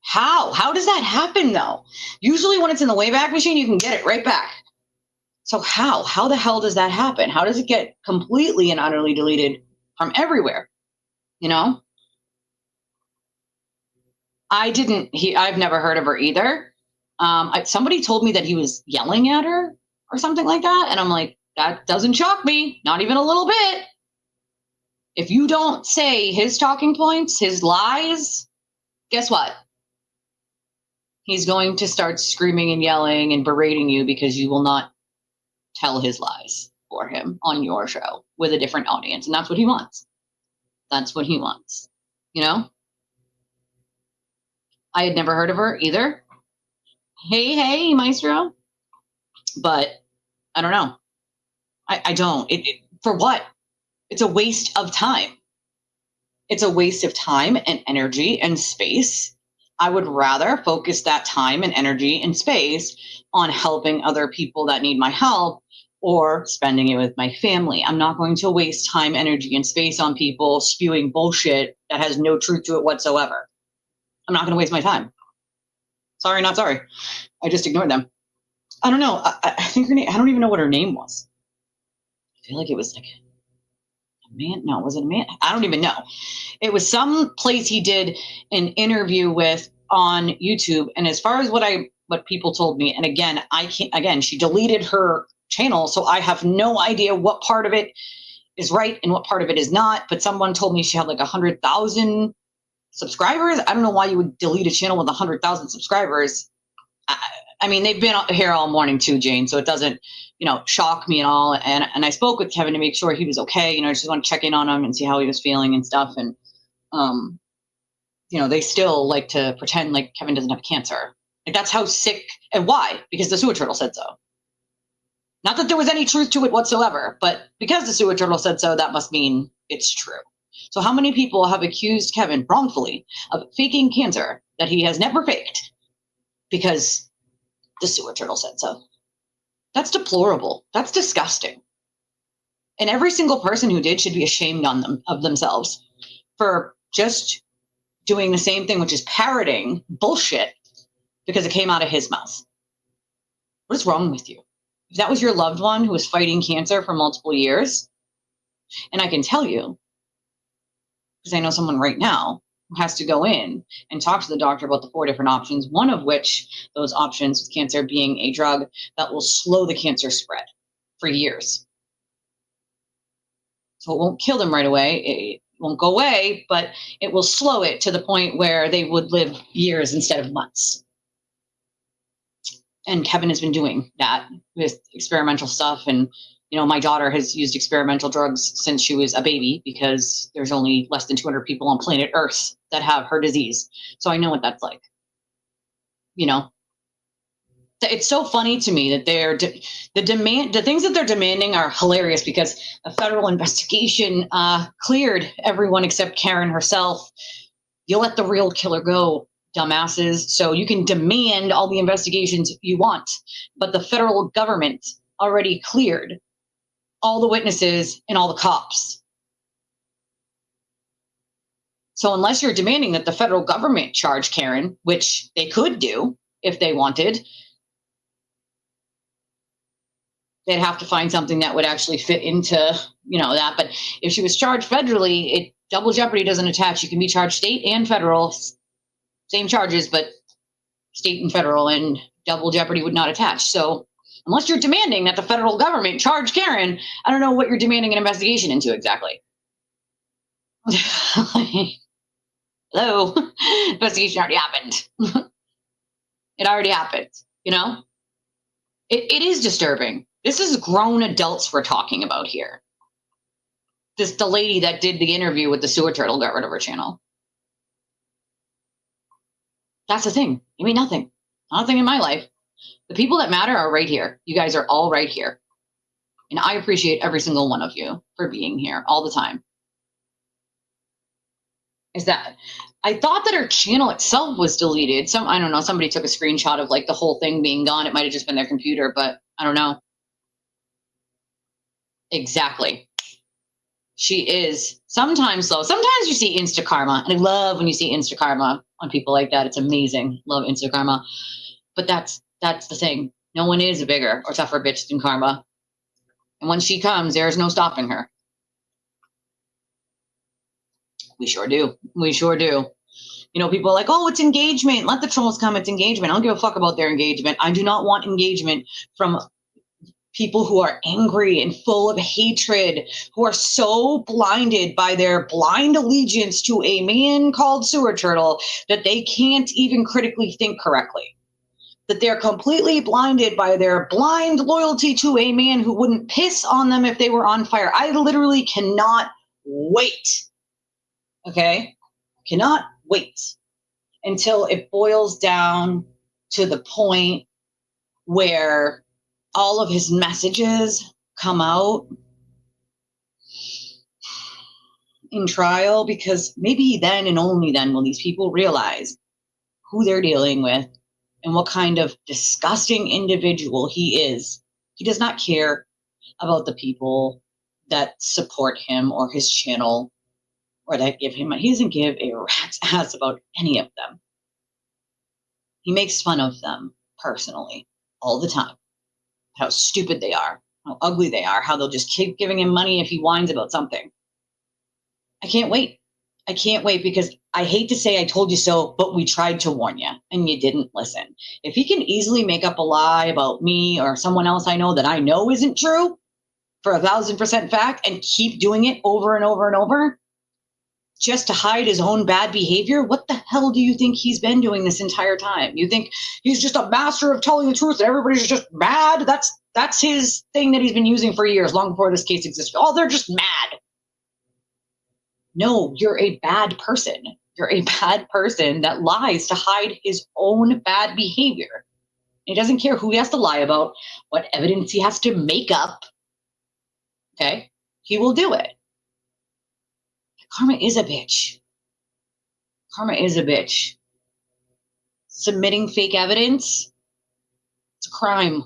How does that happen though? Usually when it's in the Wayback Machine, you can get it right back. So how the hell does that happen? How does it get completely and utterly deleted from everywhere? You know? I've never heard of her either. Somebody told me that he was yelling at her or something like that. And I'm like, that doesn't shock me. Not even a little bit. If you don't say his talking points, his lies, guess what? He's going to start screaming and yelling and berating you because you will not tell his lies for him on your show with a different audience. And that's what he wants. That's what he wants. You know? I had never heard of her either. Hey, Maestro. But I don't know. I don't. For what? It's a waste of time. It's a waste of time and energy and space. I would rather focus that time and energy and space on helping other people that need my help or spending it with my family. I'm not going to waste time, energy, and space on people spewing bullshit that has no truth to it whatsoever. I'm not going to waste my time. Sorry, not sorry. I just ignored them. I don't know. I think her name, I don't even know what her name was. I feel like it was like a man. No, was it a man? I don't even know. It was some place he did an interview with on YouTube. And as far as what people told me, and again, she deleted her channel. So I have no idea what part of it is right and what part of it is not. But someone told me she had like 100,000 subscribers. I don't know why you would delete a channel with 100,000 subscribers. I mean, they've been here all morning too, Jane. So it doesn't, shock me at all. And I spoke with Kevin to make sure he was okay. I just want to check in on him and see how he was feeling and stuff. And, they still like to pretend like Kevin doesn't have cancer. Like that's how sick and why? Because the sewer turtle said so. Not that there was any truth to it whatsoever, but because the sewer turtle said so, that must mean it's true. So how many people have accused Kevin wrongfully of faking cancer that he has never faked because the sewer turtle said so? That's deplorable. That's disgusting. And every single person who did should be ashamed of themselves for just doing the same thing, which is parroting bullshit because it came out of his mouth. What is wrong with you? If that was your loved one who was fighting cancer for multiple years, and I can tell you, because I know someone right now who has to go in and talk to the doctor about the 4 different options, one of which, those options with cancer being a drug that will slow the cancer spread for years. So it won't kill them right away. It won't go away, but it will slow it to the point where they would live years instead of months. And Kevin has been doing that with experimental stuff. And, my daughter has used experimental drugs since she was a baby because there's only less than 200 people on planet Earth that have her disease. So I know what that's like. It's so funny to me that the things that they're demanding are hilarious because a federal investigation cleared everyone except Karen herself. You let the real killer go, dumbasses. So you can demand all the investigations you want, but the federal government already cleared all the witnesses and all the cops. So unless you're demanding that the federal government charge Karen, which they could do if they wanted, they'd have to find something that would actually fit into, that. But if she was charged federally, double jeopardy doesn't attach. You can be charged state and federal, same charges, but state and federal, and double jeopardy would not attach. So unless you're demanding that the federal government charge Karen, I don't know what you're demanding an investigation into exactly. Hello, investigation already happened. It already happened, It is disturbing. This is grown adults we're talking about here. The lady that did the interview with the sewer turtle got rid of her channel. That's the thing. You mean nothing. Nothing in my life. The people that matter are right here. You guys are all right here. And I appreciate every single one of you for being here all the time. I thought that her channel itself was deleted. I don't know, somebody took a screenshot of like the whole thing being gone. It might have just been their computer, but I don't know. Exactly. She is. Sometimes though, sometimes you see insta karma, and I love when you see insta karma on people like that. It's amazing. Love insta karma. But that's the thing. No one is a bigger or tougher bitch than karma. And when she comes, there's no stopping her. We sure do. We sure do. People are like, oh, it's engagement. Let the trolls come. It's engagement. I don't give a fuck about their engagement. I do not want engagement from people who are angry and full of hatred, who are so blinded by their blind allegiance to a man called Sewer Turtle that they can't even critically think correctly. That they're completely blinded by their blind loyalty to a man who wouldn't piss on them if they were on fire. I literally cannot wait. Okay? Cannot wait until it boils down to the point where all of his messages come out in trial, because maybe then and only then will these people realize who they're dealing with and what kind of disgusting individual he is. He does not care about the people that support him or his channel or that give him money. He doesn't give a rat's ass about any of them. He makes fun of them personally all the time. How stupid they are, how ugly they are, how they'll just keep giving him money if he whines about something. I can't wait. I can't wait, because I hate to say I told you so, but we tried to warn you and you didn't listen. If he can easily make up a lie about me or someone else I know that I know isn't true for 1,000% fact and keep doing it over and over and over just to hide his own bad behavior, what the hell do you think he's been doing this entire time? You think he's just a master of telling the truth and everybody's just mad? That's his thing that he's been using for years, long before this case existed. Oh, they're just mad. No, you're a bad person. You're a bad person that lies to hide his own bad behavior. He doesn't care who he has to lie about, what evidence he has to make up. Okay? He will do it. Karma is a bitch. Karma is a bitch. Submitting fake evidence, it's a crime.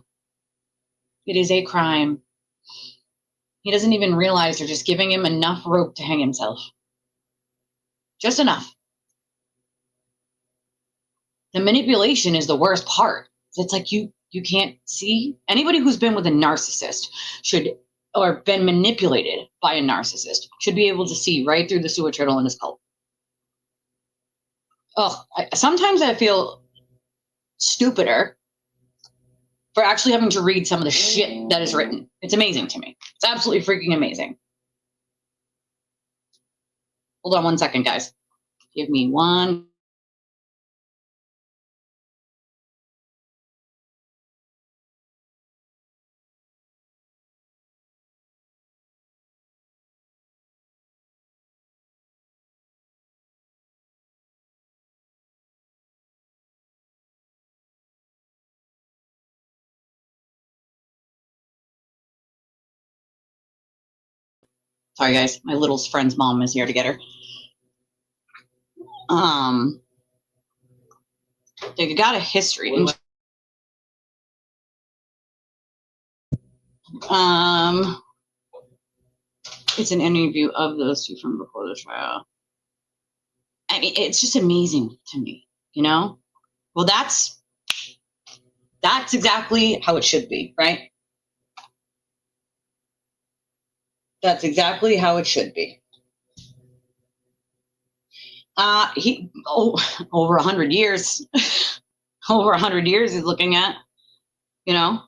It is a crime. He doesn't even realize they're just giving him enough rope to hang himself. Just enough. The manipulation is the worst part. It's like you can't see. Anybody who's been with a narcissist or been manipulated by a narcissist should be able to see right through the sewer turtle in his cult. Oh, sometimes I feel stupider for actually having to read some of the shit that is written. It's amazing to me. It's absolutely freaking amazing. Hold on one second, guys. Give me one. Sorry, guys. My little friend's mom is here to get her. They got a history. It's an interview of those two from before the trial. I mean, it's just amazing to me, you know? Well, that's exactly how it should be, right? That's exactly how it should be. Over 100 years, over 100 years he's looking at, you know?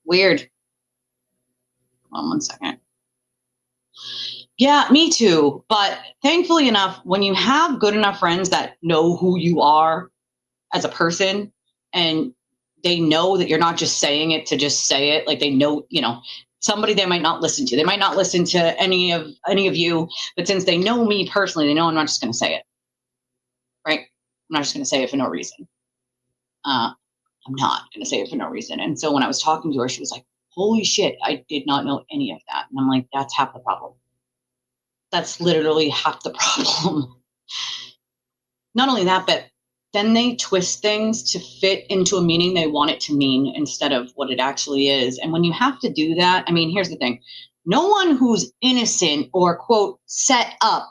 Weird. Hold on one second. Yeah, me too. But thankfully enough, when you have good enough friends that know who you are as a person, and they know that you're not just saying it to just say it, like they know, you know, somebody they might not listen to. They might not listen to any of you, but since they know me personally, they know I'm not just going to say it, right? I'm not just going to say it for no reason. I'm not going to say it for no reason. And so when I was talking to her, she was like, holy shit, I did not know any of that. And I'm like, that's half the problem. That's literally half the problem. Not only that, but then they twist things to fit into a meaning they want it to mean instead of what it actually is. And when you have to do that, I mean, here's the thing. No one who's innocent or, quote, set up,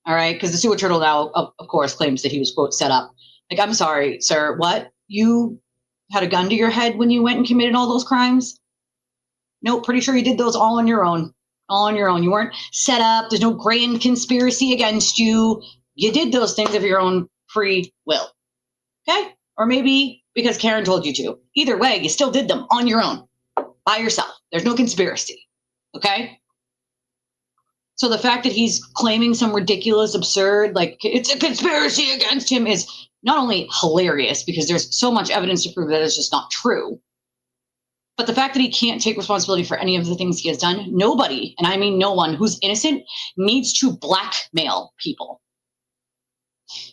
all right, because the sewer turtle now, of course, claims that he was, quote, set up. Like, I'm sorry, sir, what? You had a gun to your head when you went and committed all those crimes? No, pretty sure you did those all on your own. All on your own. You weren't set up. There's no grand conspiracy against you. You did those things of your own free will. Okay? Or maybe because Karen told you to. Either way, you still did them on your own, by yourself. There's no conspiracy. Okay? So the fact that he's claiming some ridiculous, absurd, like it's a conspiracy against him is not only hilarious because there's so much evidence to prove that it's just not true, but the fact that he can't take responsibility for any of the things he has done, nobody, and I mean no one who's innocent, needs to blackmail people.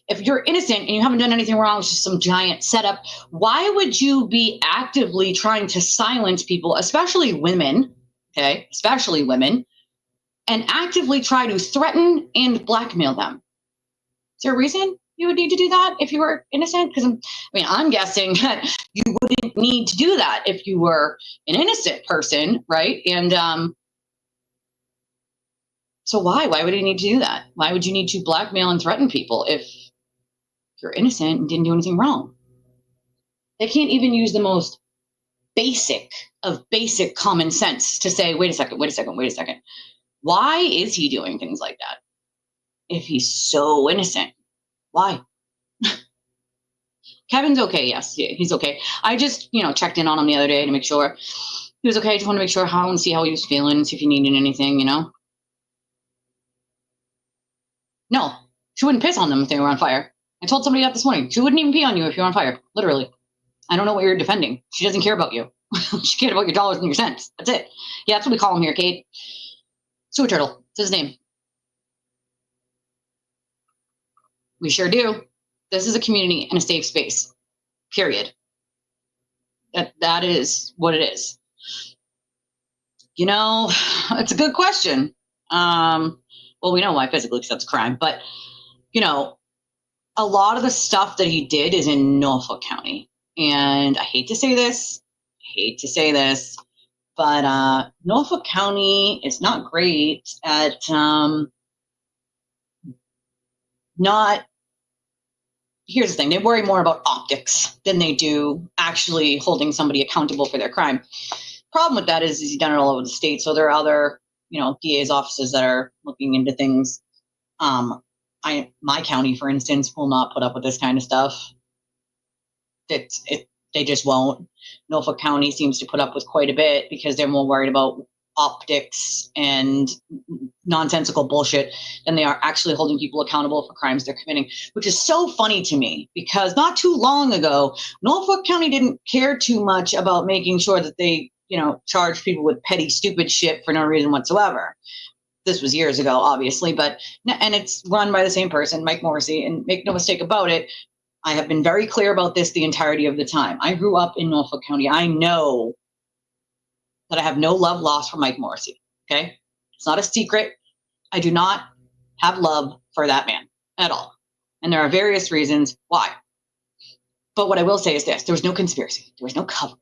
If you're innocent and you haven't done anything wrong, it's just some giant setup, why would you be actively trying to silence people, especially women, okay, especially women, and actively try to threaten and blackmail them? Is there a reason you would need to do that if you were innocent? Because I'm guessing that you wouldn't need to do that if you were an innocent person, right? And so why would you need to do that? Why would you need to blackmail and threaten people if you're innocent and didn't do anything wrong? They can't even use the most basic of basic common sense to say, wait a second. Why is he doing things like that? If he's so innocent, why? Kevin's okay. Yes, he's okay. I just, checked in on him the other day to make sure he was okay. I just want to make sure and see how he was feeling, see if he needed anything, No, she wouldn't piss on them if they were on fire. I told somebody that this morning. She wouldn't even pee on you if you're on fire. Literally. I don't know what you're defending. She doesn't care about you. She cared about your dollars and your cents. That's it. Yeah, that's what we call him here, Kate. Sewer turtle. That's his name. We sure do. This is a community and a safe space. Period. That is what it is. It's a good question. Well, we know why physically, because that's a crime. But, a lot of the stuff that he did is in Norfolk County. And I hate to say this, but Norfolk County is not great at here's the thing, they worry more about optics than they do actually holding somebody accountable for their crime. Problem with that is he's done it all over the state, so there are other, DA's offices that are looking into things. My county, for instance, will not put up with this kind of stuff. They just won't. Norfolk County seems to put up with quite a bit because they're more worried about optics and nonsensical bullshit than they are actually holding people accountable for crimes they're committing, which is so funny to me because not too long ago, Norfolk County didn't care too much about making sure that they, charge people with petty, stupid shit for no reason whatsoever. This was years ago, obviously, and it's run by the same person, Mike Morrissey, and make no mistake about it, I have been very clear about this the entirety of the time. I grew up in Norfolk County. I know that I have no love lost for Mike Morrissey, okay? It's not a secret. I do not have love for that man at all. And there are various reasons why. But what I will say is this. There was no conspiracy. There was no cover-up,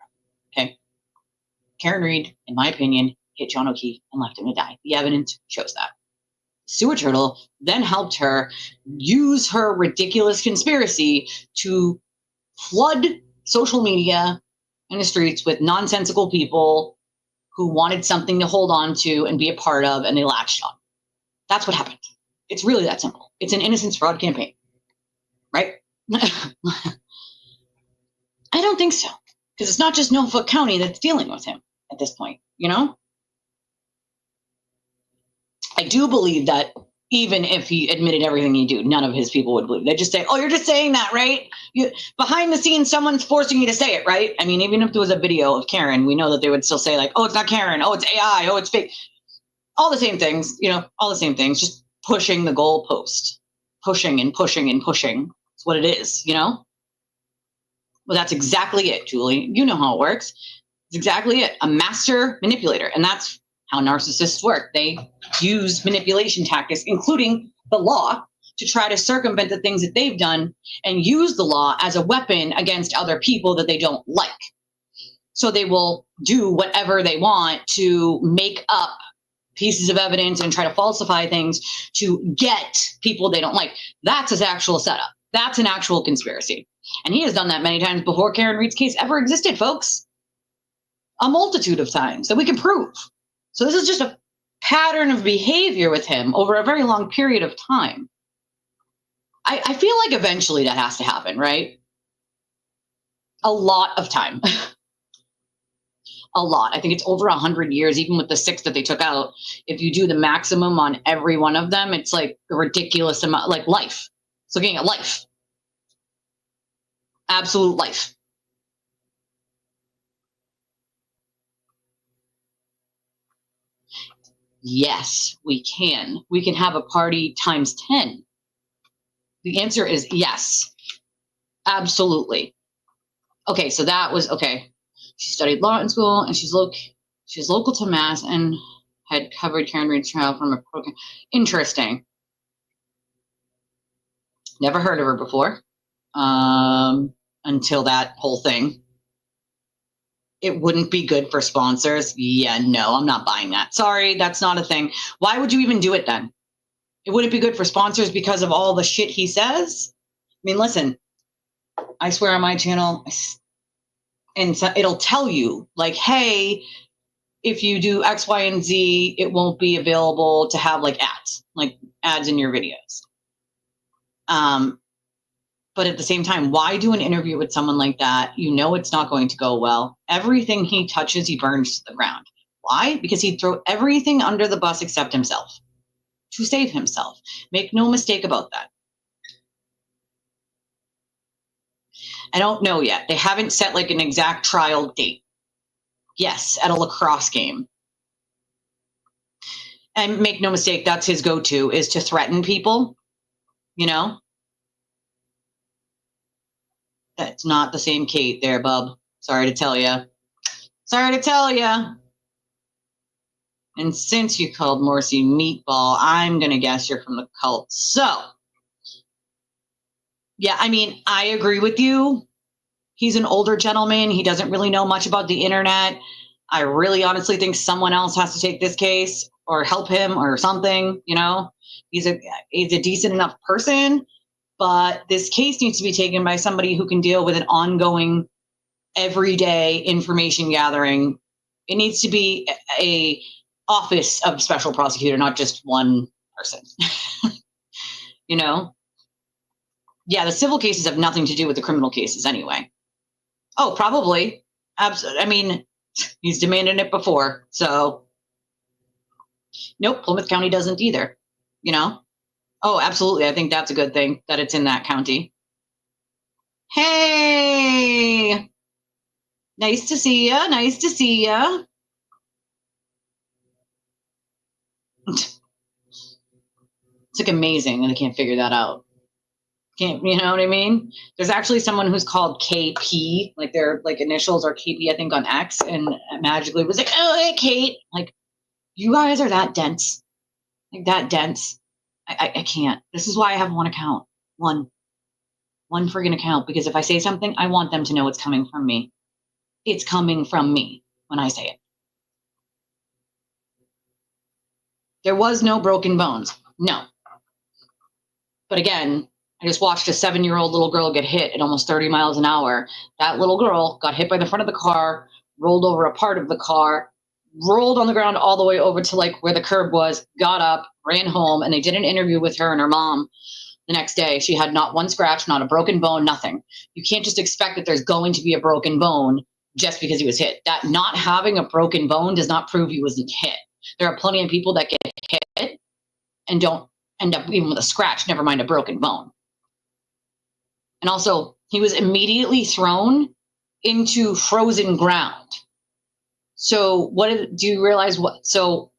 okay? Karen Reed, in my opinion, hit John O'Keefe and left him to die. The evidence shows that. Sewer Turtle then helped her use her ridiculous conspiracy to flood social media and the streets with nonsensical people who wanted something to hold on to and be a part of, and they latched on. That's what happened. It's really that simple. It's an innocence fraud campaign, right? I don't think so, because it's not just Norfolk County that's dealing with him at this point, I do believe that even if he admitted everything he did, none of his people would believe. They'd just say, oh, you're just saying that, right? Behind the scenes, someone's forcing you to say it, right? I mean, even if there was a video of Karen, we know that they would still say like, oh, it's not Karen. Oh, it's AI. Oh, it's fake. All the same things, all the same things, just pushing the goalpost, pushing and pushing and pushing. It's what it is, Well, that's exactly it, Julie. You know how it works. It's exactly it. A master manipulator. And that's how narcissists work. They use manipulation tactics, including the law, to try to circumvent the things that they've done and use the law as a weapon against other people that they don't like. So they will do whatever they want to make up pieces of evidence and try to falsify things to get people they don't like. That's his actual setup. That's an actual conspiracy. And he has done that many times before Karen Reed's case ever existed, folks. A multitude of times that we can prove. So this is just a pattern of behavior with him over a very long period of time. I feel like eventually that has to happen, right? A lot of time. A lot. I think it's over 100 years, even with the 6 that they took out. If you do the maximum on every one of them, it's like a ridiculous amount, like life. It's looking at life. Absolute life. Yes, we can. We can have a party times 10. The answer is yes. Absolutely. Okay, so that was okay. She studied law in school, and she's local to Mass and had covered Karen Reed's trial from a program. Interesting. Never heard of her before until that whole thing. It wouldn't be good for sponsors. Yeah, no, I'm not buying that. Sorry, that's not a thing. Why would you even do it then? It wouldn't be good for sponsors because of all the shit he says. I mean, listen, I swear on my channel, and so it'll tell you like, hey, if you do X, Y, and Z, it won't be available to have like ads in your videos. But at the same time, why do an interview with someone like that? You know it's not going to go well. Everything he touches, he burns to the ground. Why? Because he'd throw everything under the bus except himself to save himself. Make no mistake about that. I don't know yet. They haven't set like an exact trial date. Yes, at a lacrosse game. And make no mistake, that's his go-to, is to threaten people, you know? That's not the same Kate there, bub. Sorry to tell you. Sorry to tell you. And since you called Morrissey meatball, I'm going to guess you're from the cult. So, yeah, I mean, I agree with you. He's an older gentleman. He doesn't really know much about the internet. I really honestly think someone else has to take this case or help him or something, you know? He's a decent enough person, but this case needs to be taken by somebody who can deal with an ongoing, everyday information gathering. It needs to be a office of special prosecutor, not just one person. You know? Yeah, the civil cases have nothing to do with the criminal cases anyway. Oh, probably. Absolutely. I mean, he's demanded it before, so nope, Plymouth County doesn't either, you know? Oh, absolutely. I think that's a good thing that it's in that county. Hey, nice to see ya. Nice to see ya. It's like amazing that I can't figure that out. Can't, you know what I mean? There's actually someone who's called KP, like their like initials are KP, I think, on X, and magically was like, oh, hey, Kate. Like, you guys are that dense. Like that dense. I can't. This is why I have one account. One friggin' account, because if I say something, I want them to know it's coming from me. It's coming from me when I say it. There was no broken bones. No. But again, I just watched a 7-year-old little girl get hit at almost 30 miles an hour. That little girl got hit by the front of the car, rolled over a part of the car, rolled on the ground all the way over to like where the curb was, got up, ran home, and they did an interview with her and her mom the next day. She had not one scratch, not a broken bone, nothing. You can't just expect that there's going to be a broken bone just because he was hit. That not having a broken bone does not prove he wasn't hit. There are plenty of people that get hit and don't end up even with a scratch, never mind a broken bone. And also, he was immediately thrown into frozen ground. So do you realize what? So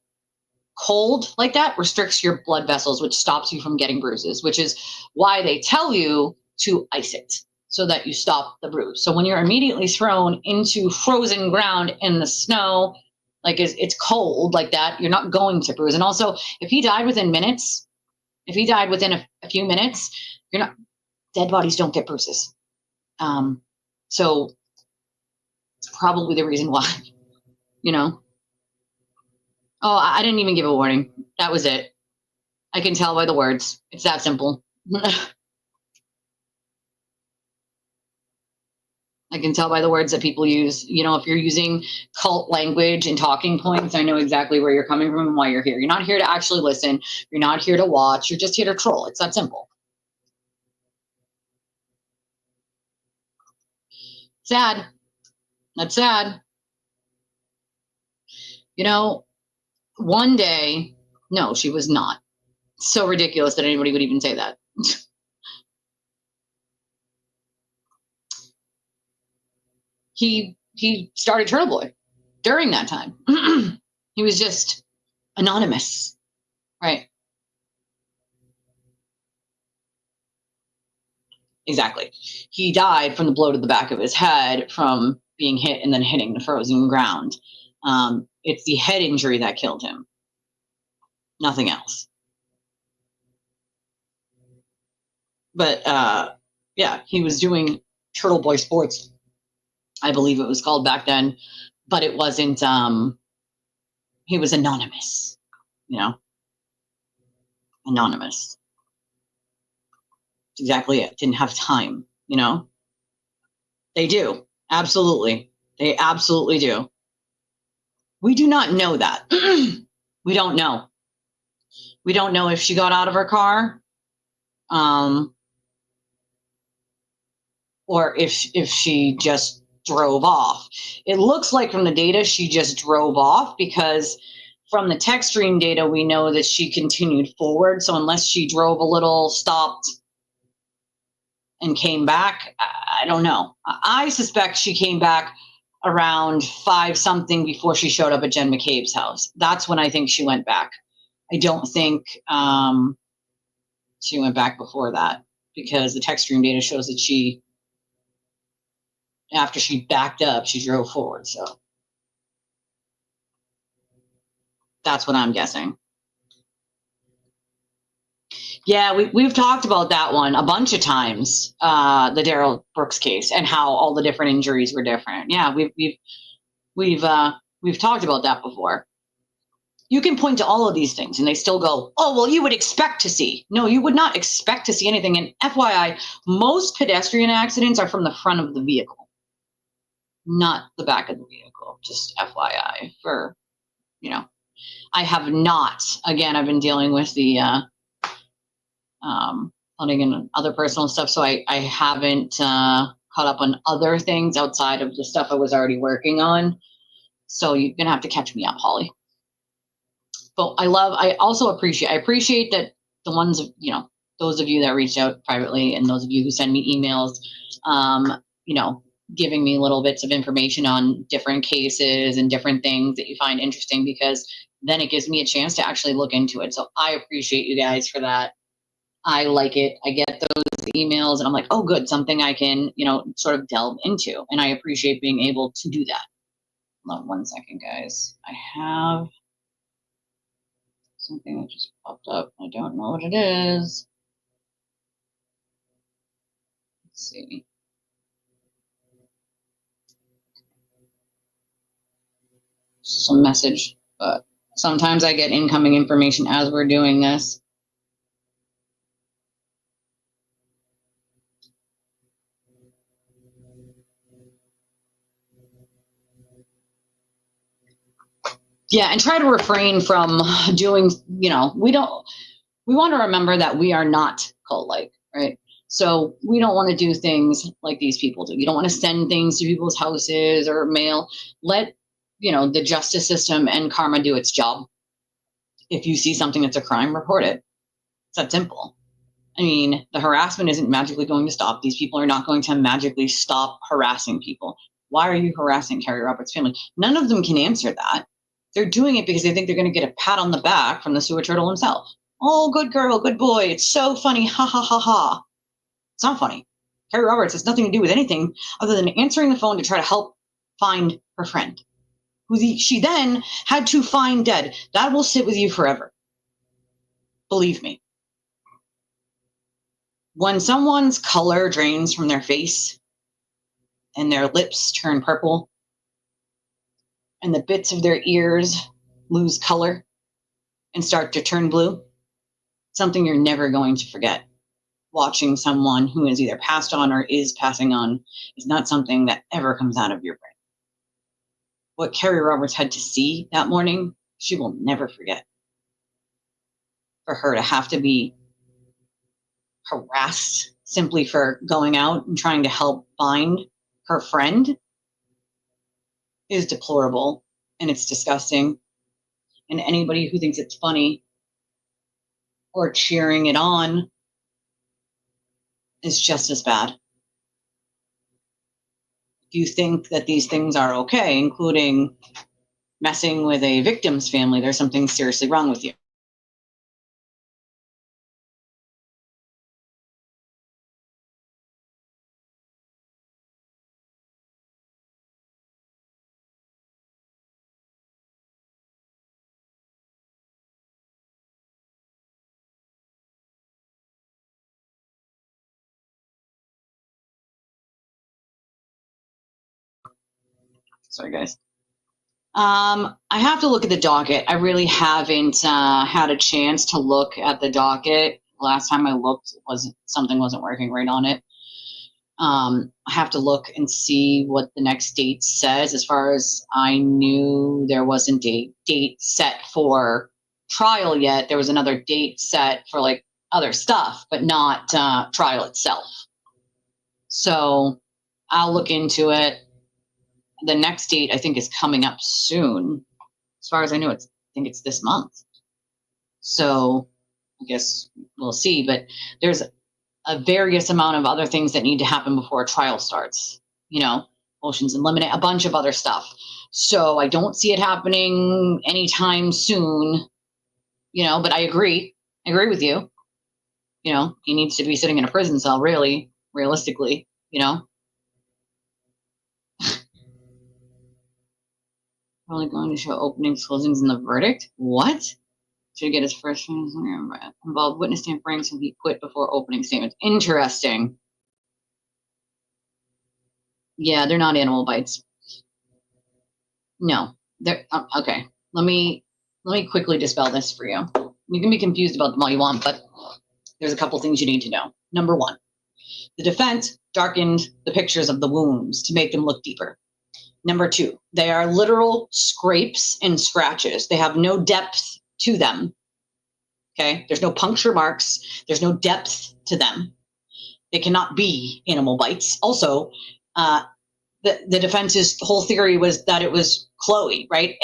cold like that restricts your blood vessels, which stops you from getting bruises, which is why they tell you to ice it so that you stop the bruise. So when you're immediately thrown into frozen ground in the snow, like it's cold like that, you're not going to bruise. And also, if he died within minutes, a few minutes, you're not, dead bodies don't get bruises. So it's probably the reason why, you know. Oh, I didn't even give a warning. That was it. I can tell by the words. It's that simple. I can tell by the words that people use. You know, if you're using cult language and talking points, I know exactly where you're coming from and why you're here. You're not here to actually listen. You're not here to watch. You're just here to troll. It's that simple. Sad. That's sad. You know, one day, no, she was not. So ridiculous that anybody would even say that. He started Turtle Boy during that time. He was just anonymous, right? Exactly. He died from the blow to the back of his head from being hit and then hitting the frozen ground. It's the head injury that killed him. Nothing else. But yeah, he was doing Turtle Boy Sports, I believe it was called back then, but it wasn't, he was anonymous, you know, anonymous. That's exactly it. Didn't have time, you know. They do. Absolutely. They absolutely do. We do not know that. We don't know. We don't know if she got out of her car, or if she just drove off. It looks like from the data she just drove off, because from the text stream data we know that she continued forward. So unless she drove a little, stopped, and came back, I don't know. I suspect she came back around 5 something before she showed up at Jen McCabe's house. That's when I think she went back. I don't think she went back before that, because the text stream data shows that she, after she backed up, she drove forward. So that's what I'm guessing. Yeah, we've talked about that one a bunch of times, the Daryl Brooks case, and how all the different injuries were different. Yeah, we've talked about that before. You can point to all of these things and they still go, oh, well, you would expect to see. No, you would not expect to see anything. And FYI, most pedestrian accidents are from the front of the vehicle, not the back of the vehicle. Just FYI for, you know, I have not, again, I've been dealing with the funding and other personal stuff. So I haven't caught up on other things outside of the stuff I was already working on. So you're going to have to catch me up, Holly. But I also appreciate that the ones, you know, those of you that reached out privately and those of you who send me emails, you know, giving me little bits of information on different cases and different things that you find interesting, because then it gives me a chance to actually look into it. So I appreciate you guys for that. I like it. I get those emails and I'm like, oh, good, something I can, you know, sort of delve into. And I appreciate being able to do that. Hold on 1 second, guys. I have something that just popped up. I don't know what it is. Let's see. Some message, but sometimes I get incoming information as we're doing this. Yeah, and try to refrain from doing, you know, we want to remember that we are not cult-like, right? So we don't want to do things like these people do. You don't want to send things to people's houses or mail. Let, you know, the justice system and karma do its job. If you see something that's a crime, report it. It's that simple. I mean, the harassment isn't magically going to stop. These people are not going to magically stop harassing people. Why are you harassing Carrie Roberts' family? None of them can answer that. They're doing it because they think they're going to get a pat on the back from the sewer turtle himself. Oh, good girl, good boy. It's so funny. Ha, ha, ha, ha. It's not funny. Carrie Roberts has nothing to do with anything other than answering the phone to try to help find her friend, who she then had to find dead. That will sit with you forever. Believe me. When someone's color drains from their face and their lips turn purple and the bits of their ears lose color and start to turn blue, something you're never going to forget. Watching someone who is either passed on or is passing on is not something that ever comes out of your brain. What Carrie Roberts had to see that morning, she will never forget. For her to have to be harassed simply for going out and trying to help find her friend is deplorable, and it's disgusting. And anybody who thinks it's funny or cheering it on is just as bad. If you think that these things are okay, including messing with a victim's family, there's something seriously wrong with you. Sorry, guys. I have to look at the docket. I really haven't had a chance to look at the docket. Last time I looked, something wasn't working right on it. I have to look and see what the next date says. As far as I knew, there wasn't a date set for trial yet. There was another date set for like other stuff, but not trial itself. So I'll look into it. The next date I think is coming up soon. As far as I know, I think it's this month. So I guess we'll see. But there's a various amount of other things that need to happen before a trial starts. You know, motions in limine, a bunch of other stuff. So I don't see it happening anytime soon. You know, but I agree with you. You know, he needs to be sitting in a prison cell, really, realistically, you know. Probably going to show openings, closings, and the verdict. What? Should get his first involved witness tampering, so he quit before opening statements. Interesting. Yeah, they're not animal bites. No, they're okay. Let me quickly dispel this for you. You can be confused about them all you want, but there's a couple things you need to know. Number one, the defense darkened the pictures of the wounds to make them look deeper. Number two, they are literal scrapes and scratches. They have no depth to them. Okay, there's no puncture marks. There's no depth to them. They cannot be animal bites. Also, the defense's whole theory was that it was Chloe, right?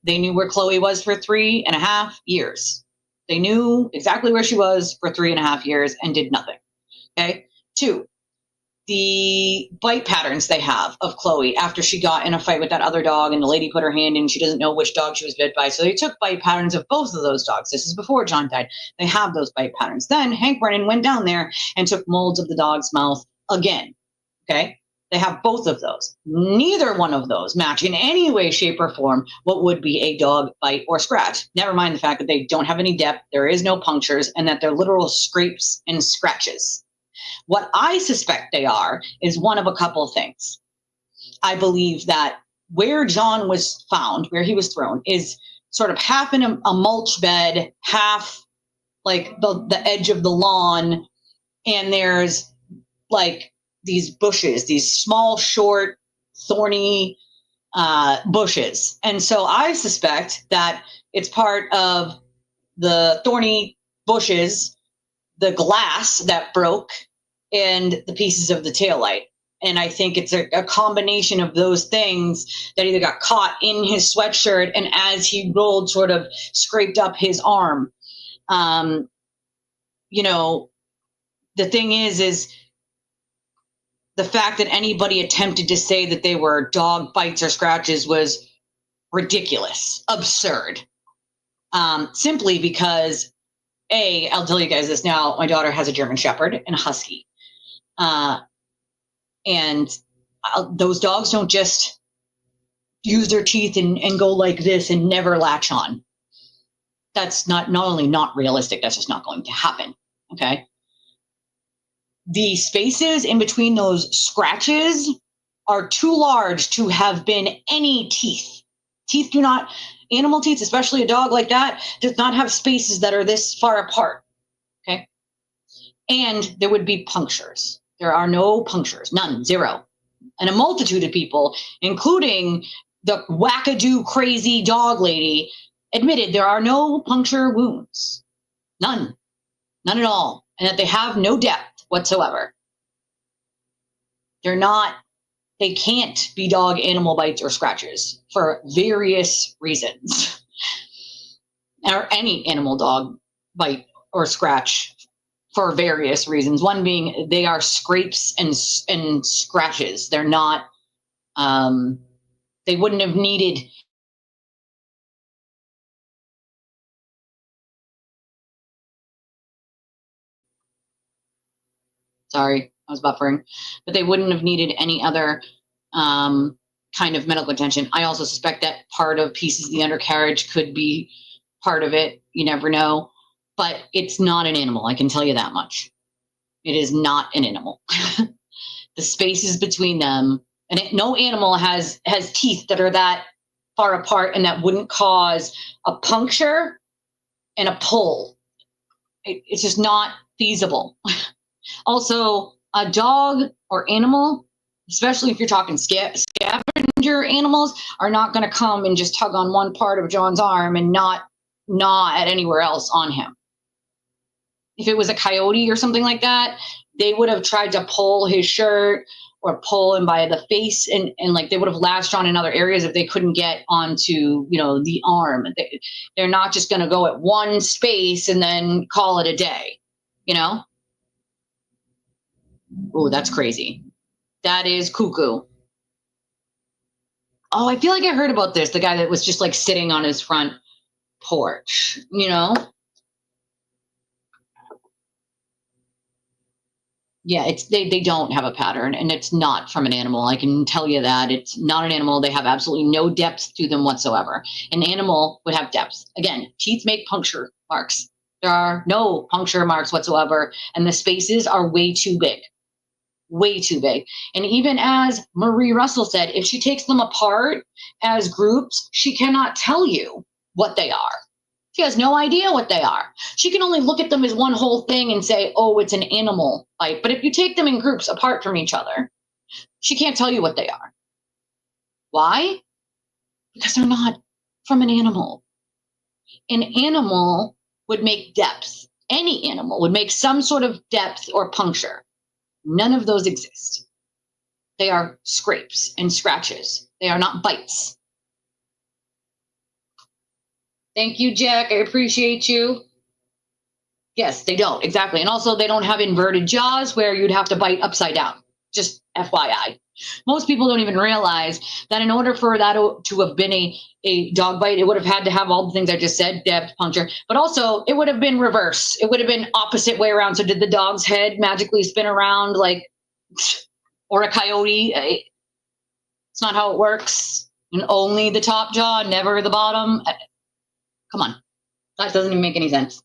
They knew where Chloe was for 3.5 years. They knew exactly where she was for 3.5 years and did nothing. Okay. Two, the bite patterns they have of Chloe after she got in a fight with that other dog and the lady put her hand in, she doesn't know which dog she was bit by. So they took bite patterns of both of those dogs. This is before John died. They have those bite patterns. Then Hank Brennan went down there and took molds of the dog's mouth again. Okay. They have both of those. Neither one of those match in any way, shape, or form what would be a dog bite or scratch. Never mind the fact that they don't have any depth, there is no punctures, and that they're literal scrapes and scratches. What I suspect they are is one of a couple things. I believe that where John was found, where he was thrown, is sort of half in a mulch bed, half like the edge of the lawn, and there's like these bushes, these small, short, thorny bushes. And so I suspect that it's part of the thorny bushes, the glass that broke, and the pieces of the taillight. And I think it's a combination of those things that either got caught in his sweatshirt and as he rolled sort of scraped up his arm. You know, the thing is the fact that anybody attempted to say that they were dog bites or scratches was ridiculous, absurd. Simply because, I'll tell you guys this now, my daughter has a German Shepherd and a Husky. And those dogs don't just use their teeth and go like this and never latch on. That's not only not realistic, that's just not going to happen. Okay. The spaces in between those scratches are too large to have been any teeth. Teeth do not, animal teeth, especially a dog like that, does not have spaces that are this far apart. Okay. And there would be punctures. There are no punctures, none, zero. And a multitude of people, including the wackadoo crazy dog lady, admitted there are no puncture wounds. None at all. And that they have no depth whatsoever. They can't be dog animal bites or scratches for various reasons. Or any animal dog bite or scratch for various reasons. One being they are scrapes and scratches. They're not, they wouldn't have needed sorry, I was buffering, but they wouldn't have needed any other kind of medical attention. I also suspect that part of pieces of the undercarriage could be part of it. You never know, but it's not an animal. I can tell you that much. It is not an animal. The spaces between them And no animal has teeth that are that far apart and that wouldn't cause a puncture and a pull. It's just not feasible. Also, a dog or animal, especially if you're talking scavenger animals, are not going to come and just tug on one part of John's arm and not gnaw at anywhere else on him. If it was a coyote or something like that, they would have tried to pull his shirt or pull him by the face, and like they would have latched on in other areas if they couldn't get onto, the arm. They're not just going to go at one space and then call it a day, Oh, that's crazy. That is cuckoo. Oh, I feel like I heard about this. The guy that was just like sitting on his front porch, Yeah, they don't have a pattern, and it's not from an animal. I can tell you that. It's not an animal. They have absolutely no depth to them whatsoever. An animal would have depth. Again, teeth make puncture marks. There are no puncture marks whatsoever, and the spaces are way too big. Way too big. And even as Marie Russell said, if she takes them apart as groups, she cannot tell you what they are. She has no idea what they are. She can only look at them as one whole thing and say, oh, it's an animal bite. But if you take them in groups apart from each other, she can't tell you what they are. Why? Because they're not from an animal. An animal would make depth. Any animal would make some sort of depth or puncture. None of those exist. They are scrapes and scratches. They are not bites. Thank you, Jack. I appreciate you. Yes, they don't. Exactly. And also, they don't have inverted jaws where you'd have to bite upside down. Just FYI. Most people don't even realize that in order for that to have been a dog bite, it would have had to have all the things I just said, depth, puncture, but also it would have been reverse. It would have been opposite way around. So did the dog's head magically spin around or a coyote? It's not how it works. And only the top jaw, never the bottom. Come on. That doesn't even make any sense.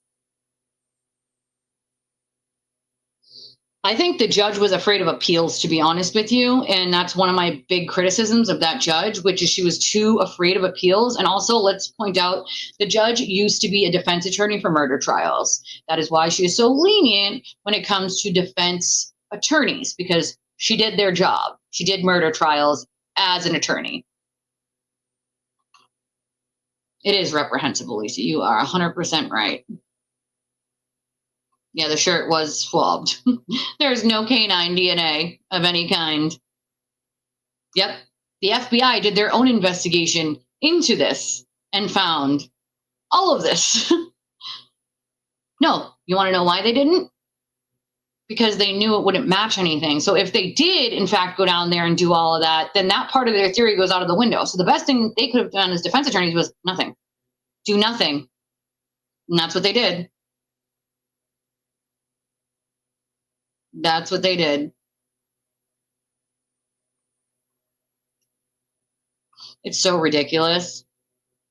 I think the judge was afraid of appeals, to be honest with you. And that's one of my big criticisms of that judge, which is she was too afraid of appeals. And also, let's point out, the judge used to be a defense attorney for murder trials. That is why she is so lenient when it comes to defense attorneys, because she did their job. She did murder trials as an attorney. It is reprehensible, Lisa. You are 100% right. Yeah, the shirt was swabbed. There's no canine DNA of any kind. Yep. The FBI did their own investigation into this and found all of this. No, you want to know why they didn't? Because they knew it wouldn't match anything. So if they did, in fact, go down there and do all of that, then that part of their theory goes out of the window. So the best thing they could have done as defense attorneys was nothing. Do nothing. And that's what they did. That's what they did. It's so ridiculous.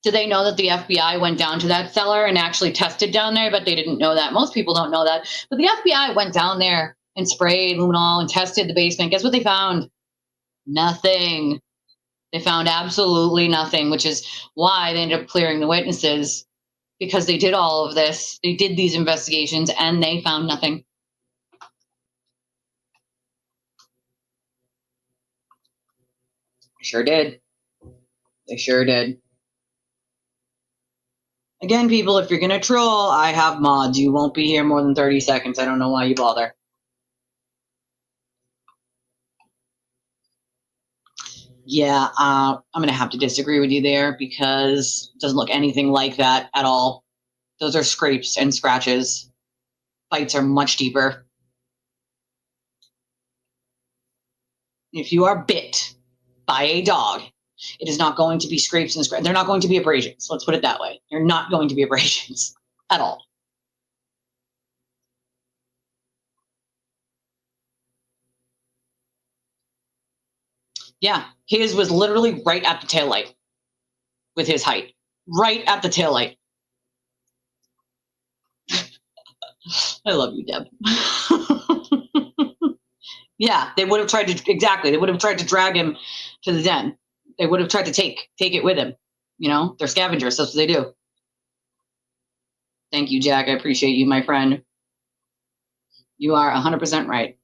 Do they know that the FBI went down to that cellar and actually tested down there? But they didn't know that. Most people don't know that. But the FBI went down there and sprayed luminol and tested the basement. Guess what they found? Nothing. They found absolutely nothing, which is why they ended up clearing the witnesses, because they did all of this. They did these investigations and they found nothing. Sure did. They sure did. Again, people, if you're going to troll, I have mods. You won't be here more than 30 seconds. I don't know why you bother. Yeah, I'm going to have to disagree with you there, because it doesn't look anything like that at all. Those are scrapes and scratches. Bites are much deeper. If you are bit by a dog, it is not going to be scrapes and scratches. They're not going to be abrasions. Let's put it that way. They're not going to be abrasions at all. Yeah, his was literally right at the taillight with his height. Right at the taillight. I love you, Deb. Yeah, they would have tried to, exactly. They would have tried to drag him to the den. They would have tried to take it with him. You know, they're scavengers. That's what they do. Thank you, Jack. I appreciate you, my friend. You are 100% right.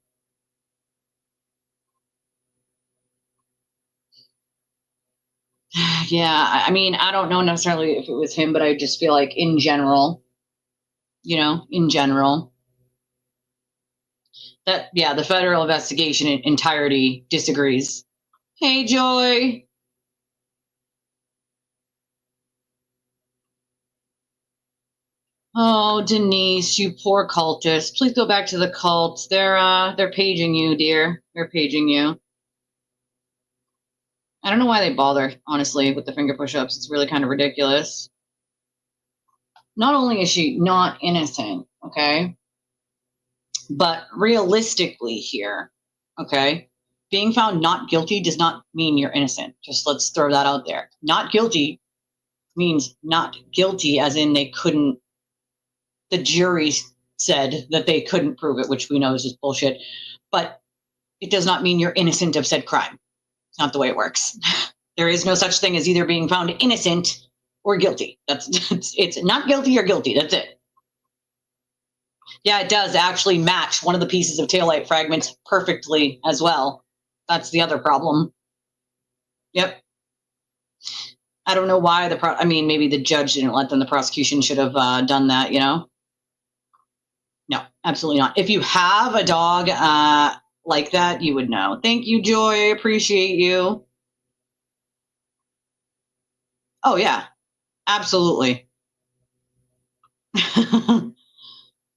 Yeah, I mean, I don't know necessarily if it was him, but I just feel like in general, you know, in general, that, yeah, the federal investigation in entirety disagrees. Hey, Joy. Oh, Denise, you poor cultist. Please go back to the cult. They're paging you, dear. They're paging you. I don't know why they bother, honestly, with the finger push-ups. It's really kind of ridiculous. Not only is she not innocent, okay, but realistically here, okay, being found not guilty does not mean you're innocent. Just let's throw that out there. Not guilty means not guilty, as in they couldn't, the jury said that they couldn't prove it, which we know is just bullshit. But it does not mean you're innocent of said crime. It's not the way it works. There is no such thing as either being found innocent or guilty. It's not guilty or guilty. That's it. Yeah, it does actually match one of the pieces of taillight fragments perfectly as well. That's the other problem. Yep. I don't know why I mean, maybe the judge didn't let them. The prosecution should have done that, you know? No, absolutely not. If you have a dog like that, you would know. Thank you, Joy. Appreciate you. Oh, yeah, absolutely.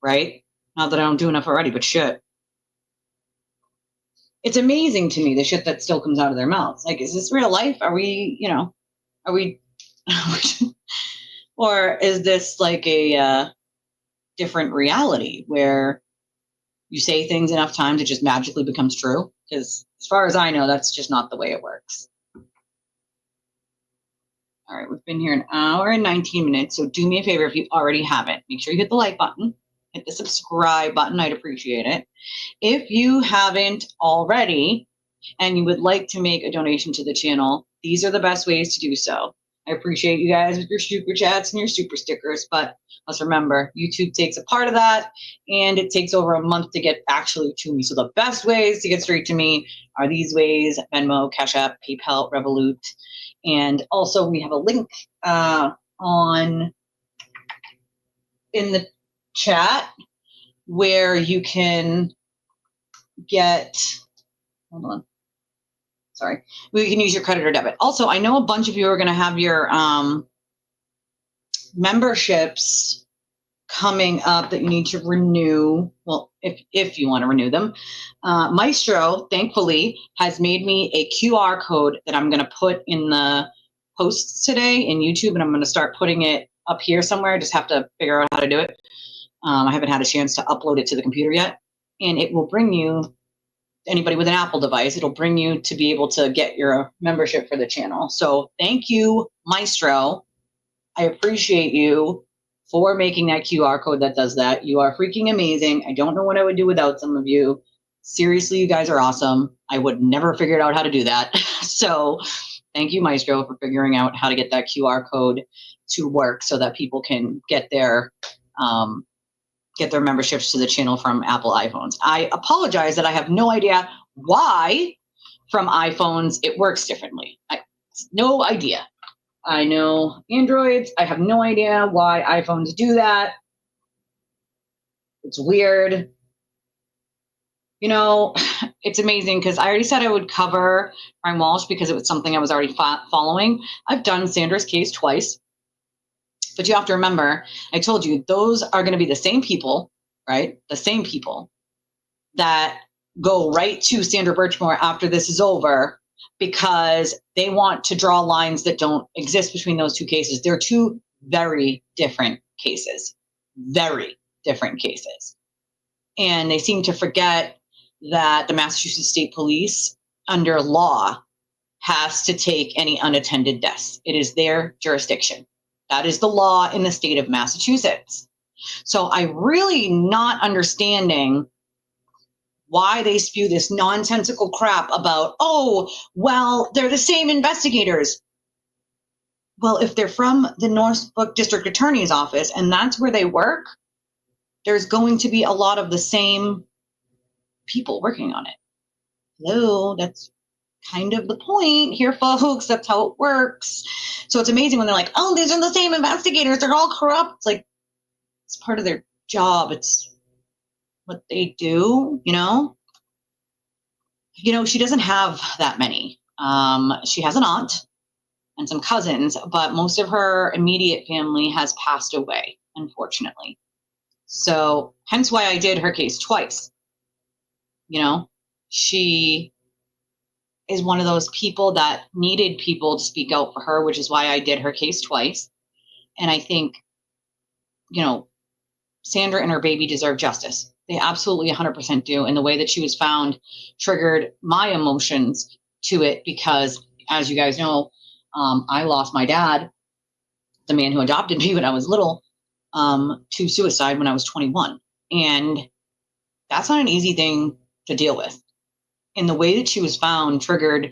Right? Not that I don't do enough already, but shit. It's amazing to me, the shit that still comes out of their mouths. Like, is this real life? Are we, you know, are we, or is this like a different reality where you say things enough times, it just magically becomes true? Because as far as I know, that's just not the way it works. All right, we've been here an hour and 19 minutes. So do me a favor, if you already haven't, make sure you hit the like button, hit the subscribe button. I'd appreciate it. If you haven't already and you would like to make a donation to the channel, these are the best ways to do so. I appreciate you guys with your super chats and your super stickers, but let's remember, YouTube takes a part of that and it takes over a month to get actually to me. So the best ways to get straight to me are these ways: Venmo, Cashapp, PayPal, Revolut. And also we have a link in the chat where you can get, hold on, sorry, we can use your credit or debit. Also, I know a bunch of you are going to have your memberships coming up that you need to renew. Well, if you want to renew them. Maestro, thankfully, has made me a QR code that I'm going to put in the posts today in YouTube, and I'm going to start putting it up here somewhere. I just have to figure out how to do it. I haven't had a chance to upload it to the computer yet. And it will bring you, anybody with an Apple device, it'll bring you to be able to get your membership for the channel. So thank you, Maestro. I appreciate you for making that QR code that does that. You are freaking amazing. I don't know what I would do without some of you. Seriously, you guys are awesome. I would never have figured out how to do that. So thank you, Maestro, for figuring out how to get that QR code to work so that people can get their memberships to the channel from Apple iPhones. I apologize that I have no idea why from iPhones it works differently. No idea. I know Androids. I have no idea why iPhones do that. It's weird. You know, it's amazing because I already said I would cover Brian Walsh because it was something I was already following. I've done Sandra's case twice. But you have to remember, I told you, those are going to be the same people, right? The same people that go right to Sandra Birchmore after this is over because they want to draw lines that don't exist between those two cases. They're two very different cases, very different cases. And they seem to forget that the Massachusetts State Police, under law, has to take any unattended deaths. It is their jurisdiction. That is the law in the state of Massachusetts. So I'm really not understanding why they spew this nonsensical crap about, oh, well, they're the same investigators. Well, if they're from the Norfolk District Attorney's Office and that's where they work, there's going to be a lot of the same people working on it. Hello, that's kind of the point here, folks. That's how it works. So it's amazing when they're like, oh, these are the same investigators. They're all corrupt. It's like, it's part of their job. It's what they do, you know? You know, she doesn't have that many. She has an aunt and some cousins, but most of her immediate family has passed away, unfortunately. So hence why I did her case twice. You know, she is one of those people that needed people to speak out for her, which is why I did her case twice. And I think, you know, Sandra and her baby deserve justice. They absolutely 100% do. And the way that she was found triggered my emotions to it because, as you guys know, I lost my dad, the man who adopted me when I was little, to suicide when I was 21. And that's not an easy thing to deal with. And the way that she was found triggered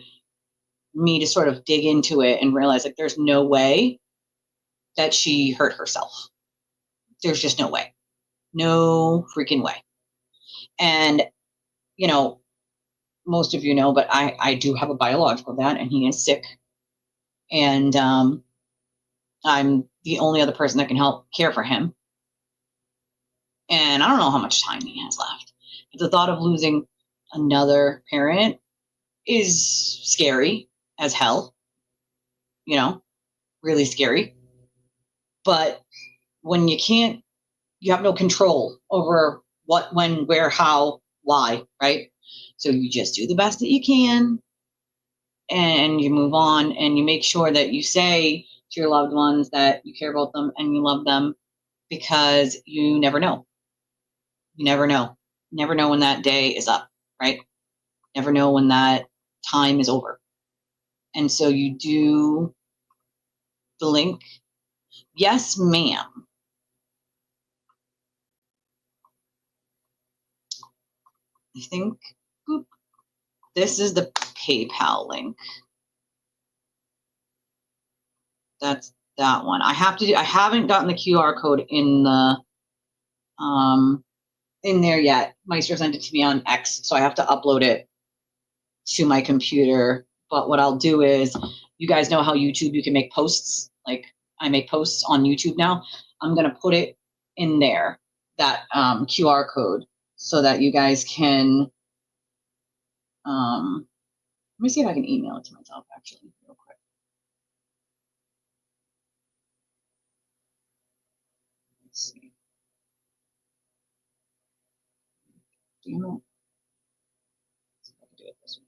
me to sort of dig into it and realize, like, there's no way that she hurt herself. There's just no way. No freaking way. And, you know, most of you know, but I do have a biological dad, and he is sick. And I'm the only other person that can help care for him. And I don't know how much time he has left. But the thought of losing another parent is scary as hell, you know, really scary. But when you have no control over what, when, where, how, why, right? So you just do the best that you can and you move on and you make sure that you say to your loved ones that you care about them and you love them, because you never know. You never know. You never know when that day is up, right? Never know when that time is over. And so you do the link. Yes, ma'am. I think boop, this is the PayPal link. That's that one. I haven't gotten the QR code in the in there yet. Meister sent it to me on X, so I have to upload it to my computer. But what I'll do is, you guys know how YouTube, you can make posts. Like, I make posts on YouTube now. I'm gonna put it in there, that QR code, so that you guys can let me see if I can email it to myself actually real quick. Let's see. Damn it. Let's see if I can do it this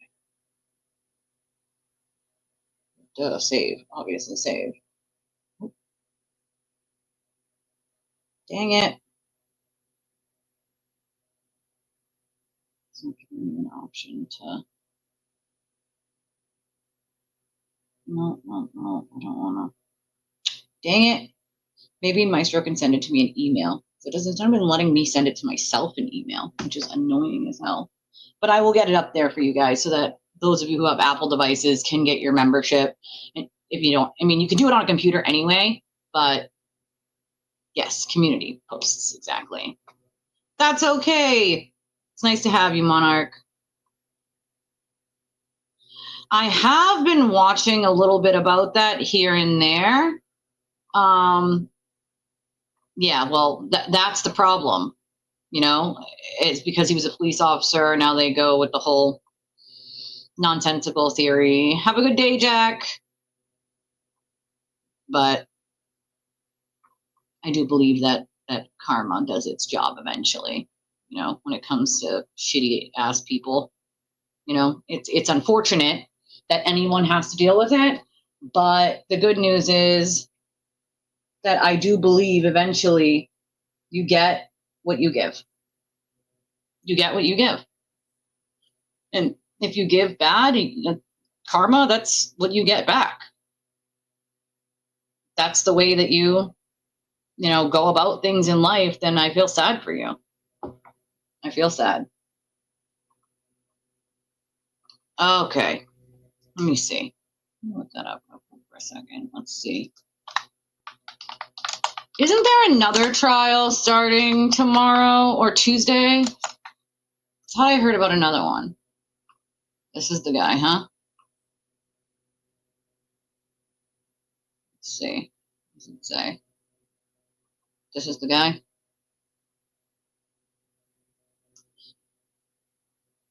way. Duh, save. Obviously save. Oop. Dang it. It's not giving me an option to. No, I don't wanna. Dang it. Maybe Maestro can send it to me in email. So it's not even letting me send it to myself in email, which is annoying as hell. But I will get it up there for you guys so that those of you who have Apple devices can get your membership. And if you don't, I mean, you can do it on a computer anyway, but yes, community posts, exactly. That's okay. It's nice to have you, Monarch. I have been watching a little bit about that here and there. Yeah, well, that's the problem. You know, it's because he was a police officer. Now they go with the whole nonsensical theory. Have a good day, Jack. But I do believe that karma does its job eventually. You know, when it comes to shitty ass people, you know, it's unfortunate that anyone has to deal with it. But the good news is that I do believe eventually you get what you give. You get what you give. And if you give bad, karma, that's what you get back. That's the way that you know, go about things in life, then I feel sad for you. I feel sad. Okay. Let me see. Let me look that up for a second. Let's see. Isn't there another trial starting tomorrow or Tuesday? I thought I heard about another one. This is the guy, huh? Let's see. What does it say? This is the guy?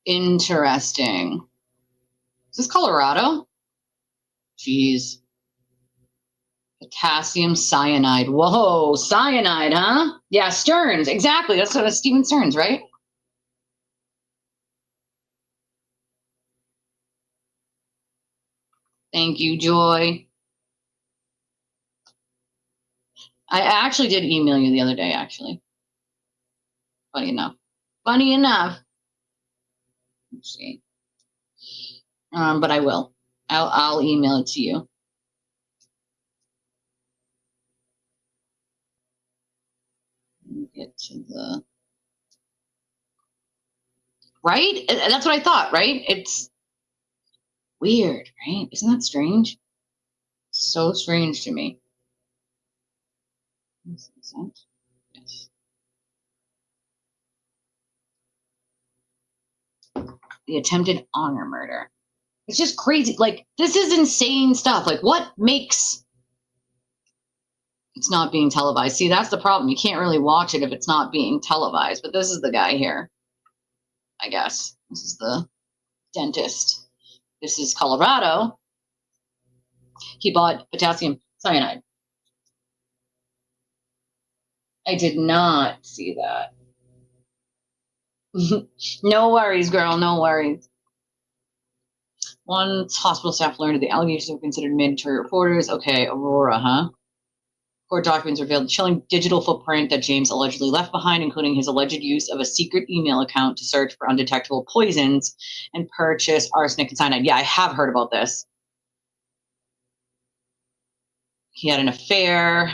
Interesting. Is this Colorado? Jeez. Potassium cyanide. Whoa, cyanide, huh? Yeah, Stearns. Exactly. That's what Steven Stearns, right? Thank you, Joy. I actually did email you the other day, actually. Funny enough. Funny enough. Let's see. But I will. I'll email it to you. Let me get to the right. That's what I thought. Right? It's weird, right? Isn't that strange? So strange to me. Yes. The attempted honor murder. It's just crazy. Like, this is insane stuff. Like, what makes it's not being televised? See, that's the problem. You can't really watch it if it's not being televised. But this is the guy here, I guess. This is the dentist. This is Colorado. He bought potassium cyanide. I did not see that. No worries, girl. No worries. Once hospital staff learned that the allegations were considered mandatory reporters. Okay, Aurora, huh? Court documents revealed the chilling digital footprint that James allegedly left behind, including his alleged use of a secret email account to search for undetectable poisons and purchase arsenic and cyanide. Yeah, I have heard about this. He had an affair,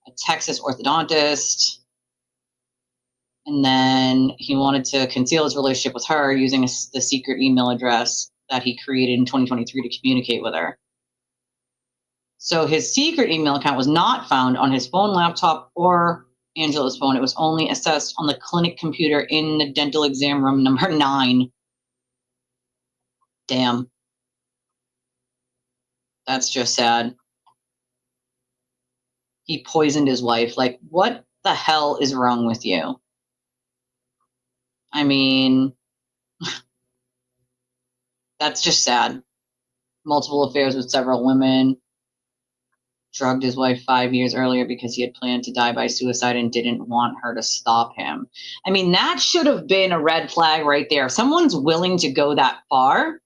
a Texas orthodontist, and then he wanted to conceal his relationship with her using the secret email address that he created in 2023 to communicate with her. So his secret email account was not found on his phone, laptop, or Angela's phone. It was only accessed on the clinic computer in the dental exam room number 9. Damn. That's just sad. He poisoned his wife. Like, what the hell is wrong with you? I mean, that's just sad. Multiple affairs with several women. Drugged his wife 5 years earlier because he had planned to die by suicide and didn't want her to stop him. I mean, that should have been a red flag right there. If someone's willing to go that far,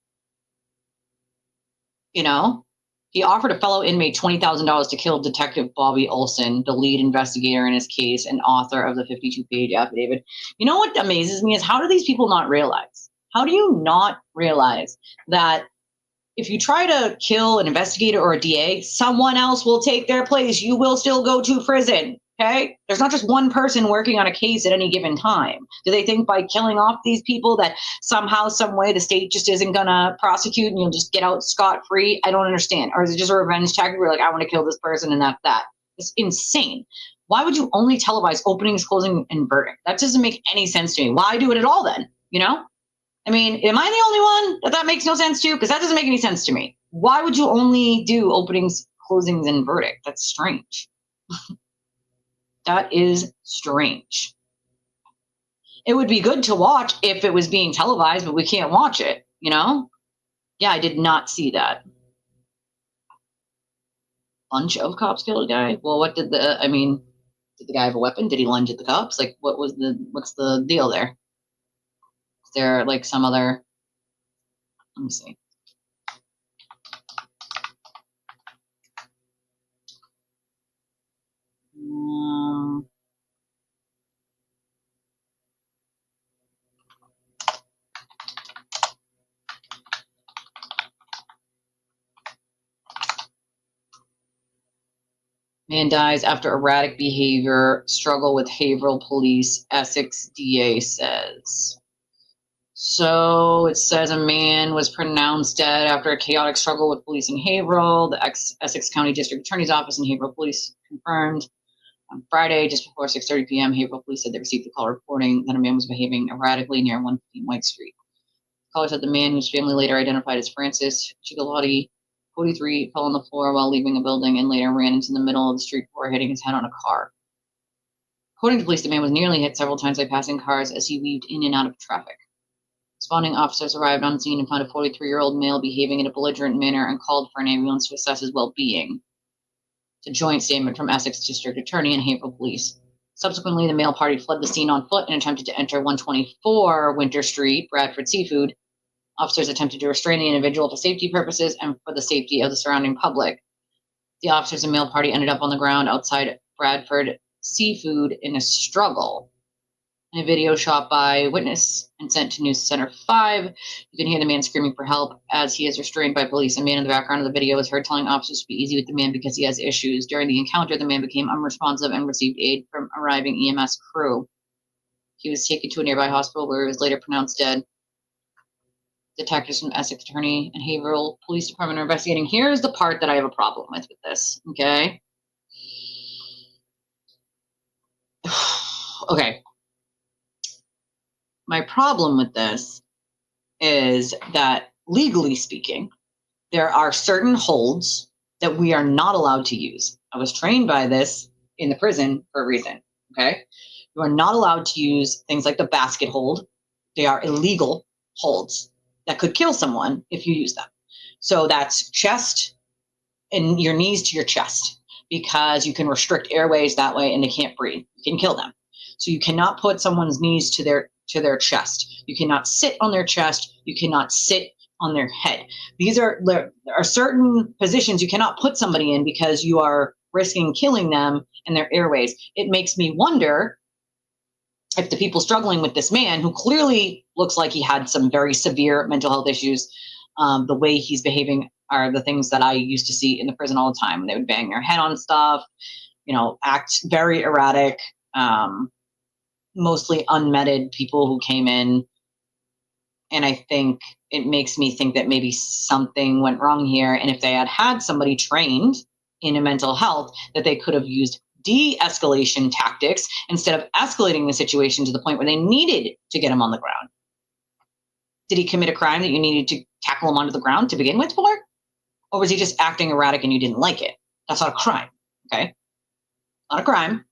you know, he offered a fellow inmate $20,000 to kill Detective Bobby Olson, the lead investigator in his case and author of the 52-page affidavit. You know what amazes me is, how do these people not realize? How do you not realize that if you try to kill an investigator or a DA, someone else will take their place. You will still go to prison, okay? There's not just one person working on a case at any given time. Do they think by killing off these people that somehow, some way, the state just isn't gonna prosecute and you'll just get out scot-free? I don't understand. Or is it just a revenge tactic where, like, I want to kill this person and that's that? It's insane. Why would you only televise openings, closing, and verdict? That doesn't make any sense to me. Why do it at all then, you know? I mean, am I the only one that makes no sense to? Because that doesn't make any sense to me. Why would you only do openings, closings, and verdict? That's strange. That is strange. It would be good to watch if it was being televised, but we can't watch it, you know? Yeah, I did not see that. Bunch of cops killed a guy? Well, what did the guy have a weapon? Did he lunge at the cops? Like, what's the deal there? Is there, like, some other... Let me see. Man dies after erratic behavior, struggle with Haverhill police, Essex DA says. So it says a man was pronounced dead after a chaotic struggle with police in Haverhill. The Essex County District Attorney's Office and Haverhill Police confirmed on Friday, just before 6:30 p.m., Haverhill Police said they received a call reporting that a man was behaving erratically near 115 White Street. The caller said the man, whose family later identified as Francis Chigalotti, 43, fell on the floor while leaving a building and later ran into the middle of the street before hitting his head on a car. According to police, the man was nearly hit several times by passing cars as he weaved in and out of traffic. Responding officers arrived on scene and found a 43-year-old male behaving in a belligerent manner and called for an ambulance to assess his well-being. It's a joint statement from Essex District Attorney and Haverhill Police. Subsequently, the male party fled the scene on foot and attempted to enter 124 Winter Street, Bradford Seafood. Officers attempted to restrain the individual for safety purposes and for the safety of the surrounding public. The officers and male party ended up on the ground outside Bradford Seafood in a struggle. In a video shot by witness and sent to News Center 5, you can hear the man screaming for help as he is restrained by police. A man in the background of the video is heard telling officers to be easy with the man because he has issues. During the encounter, the man became unresponsive and received aid from arriving EMS crew. He was taken to a nearby hospital where he was later pronounced dead. Detectives from Essex Attorney and Haverhill Police Department are investigating. Here's the part that I have a problem with this, okay? Okay. My problem with this is that, legally speaking, there are certain holds that we are not allowed to use. I was trained by this in the prison for a reason, okay? You are not allowed to use things like the basket hold. They are illegal holds that could kill someone if you use them. So that's chest and your knees to your chest, because you can restrict airways that way and they can't breathe. You can kill them. So you cannot put someone's knees to their chest. You cannot sit on their chest. You cannot sit on their head. There are certain positions you cannot put somebody in because you are risking killing them and their airways. It makes me wonder if the people struggling with this man, who clearly looks like he had some very severe mental health issues, the way he's behaving are the things that I used to see in the prison all the time. They would bang their head on stuff, act very erratic, mostly unmeted people who came in. And I think it makes me think that maybe something went wrong here. And if they had somebody trained in a mental health, that they could have used de-escalation tactics instead of escalating the situation to the point where they needed to get him on the ground. Did he commit a crime that you needed to tackle him onto the ground to begin with for? Or was he just acting erratic and you didn't like it? That's not a crime, okay? Not a crime.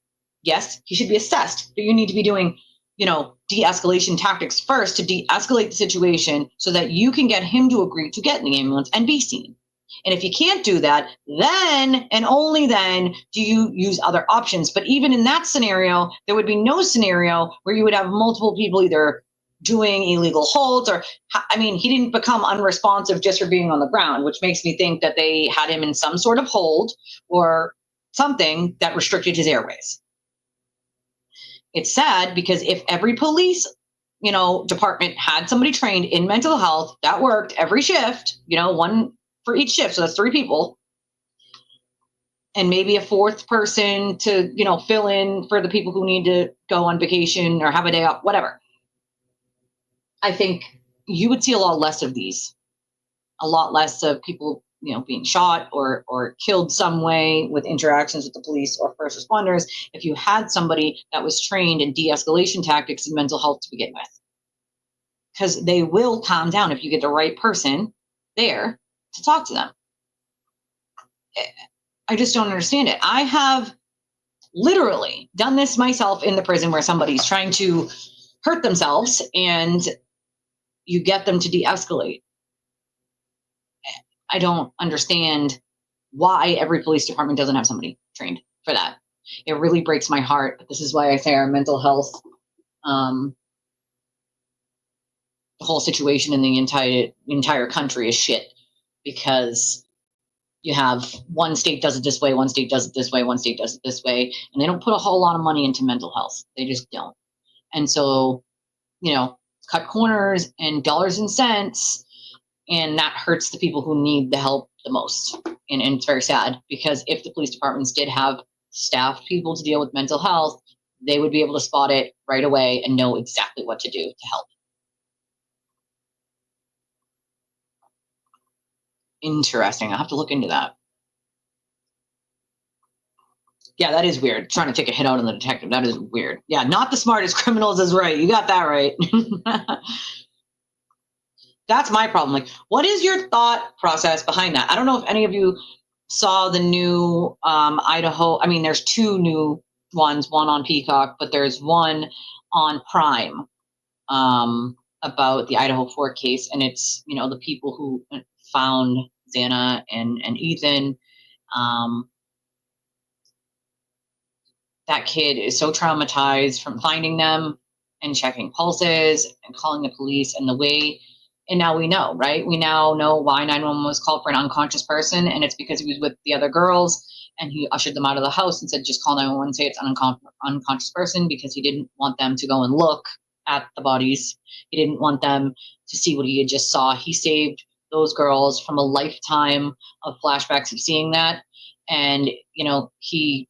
Yes, he should be assessed, but you need to be doing, de-escalation tactics first to de-escalate the situation so that you can get him to agree to get in the ambulance and be seen. And if you can't do that, then and only then do you use other options. But even in that scenario, there would be no scenario where you would have multiple people either doing illegal holds he didn't become unresponsive just for being on the ground, which makes me think that they had him in some sort of hold or something that restricted his airways. It's sad because if every police, department had somebody trained in mental health that worked every shift, one for each shift, so that's 3 people, and maybe a 4th person to, fill in for the people who need to go on vacation or have a day off, whatever. I think you would see a lot less of these, a lot less of people, being shot or killed some way with interactions with the police or first responders if you had somebody that was trained in de-escalation tactics and mental health to begin with. Because they will calm down if you get the right person there to talk to them. I just don't understand it. I have literally done this myself in the prison where somebody's trying to hurt themselves and you get them to de-escalate. I don't understand why every police department doesn't have somebody trained for that. It really breaks my heart. This is why I say our mental health, the whole situation in the entire country is shit, because you have one state does it this way, one state does it this way, one state does it this way, and they don't put a whole lot of money into mental health. They just don't. And so, cut corners and dollars and cents, and that hurts the people who need the help the most. And it's very sad, because if the police departments did have staffed people to deal with mental health, they would be able to spot it right away and know exactly what to do to help. Interesting. I'll have to look into that. Yeah, that is weird. Trying to take a hit out on the detective. That is weird. Yeah, not the smartest criminals is right. You got that right. That's my problem. Like, what is your thought process behind that? I don't know if any of you saw the new Idaho. I mean, there's two new ones, one on Peacock, but there's one on Prime about the Idaho 4 case. And it's, you know, the people who found Xana and Ethan. That kid is so traumatized from finding them and checking pulses and calling the police and the way. And now we know, right? We now know why 911 was called for an unconscious person. And it's because he was with the other girls and he ushered them out of the house and said, just call 911 and say it's an unconscious person, because he didn't want them to go and look at the bodies. He didn't want them to see what he had just saw. He saved those girls from a lifetime of flashbacks of seeing that. And, you know, he,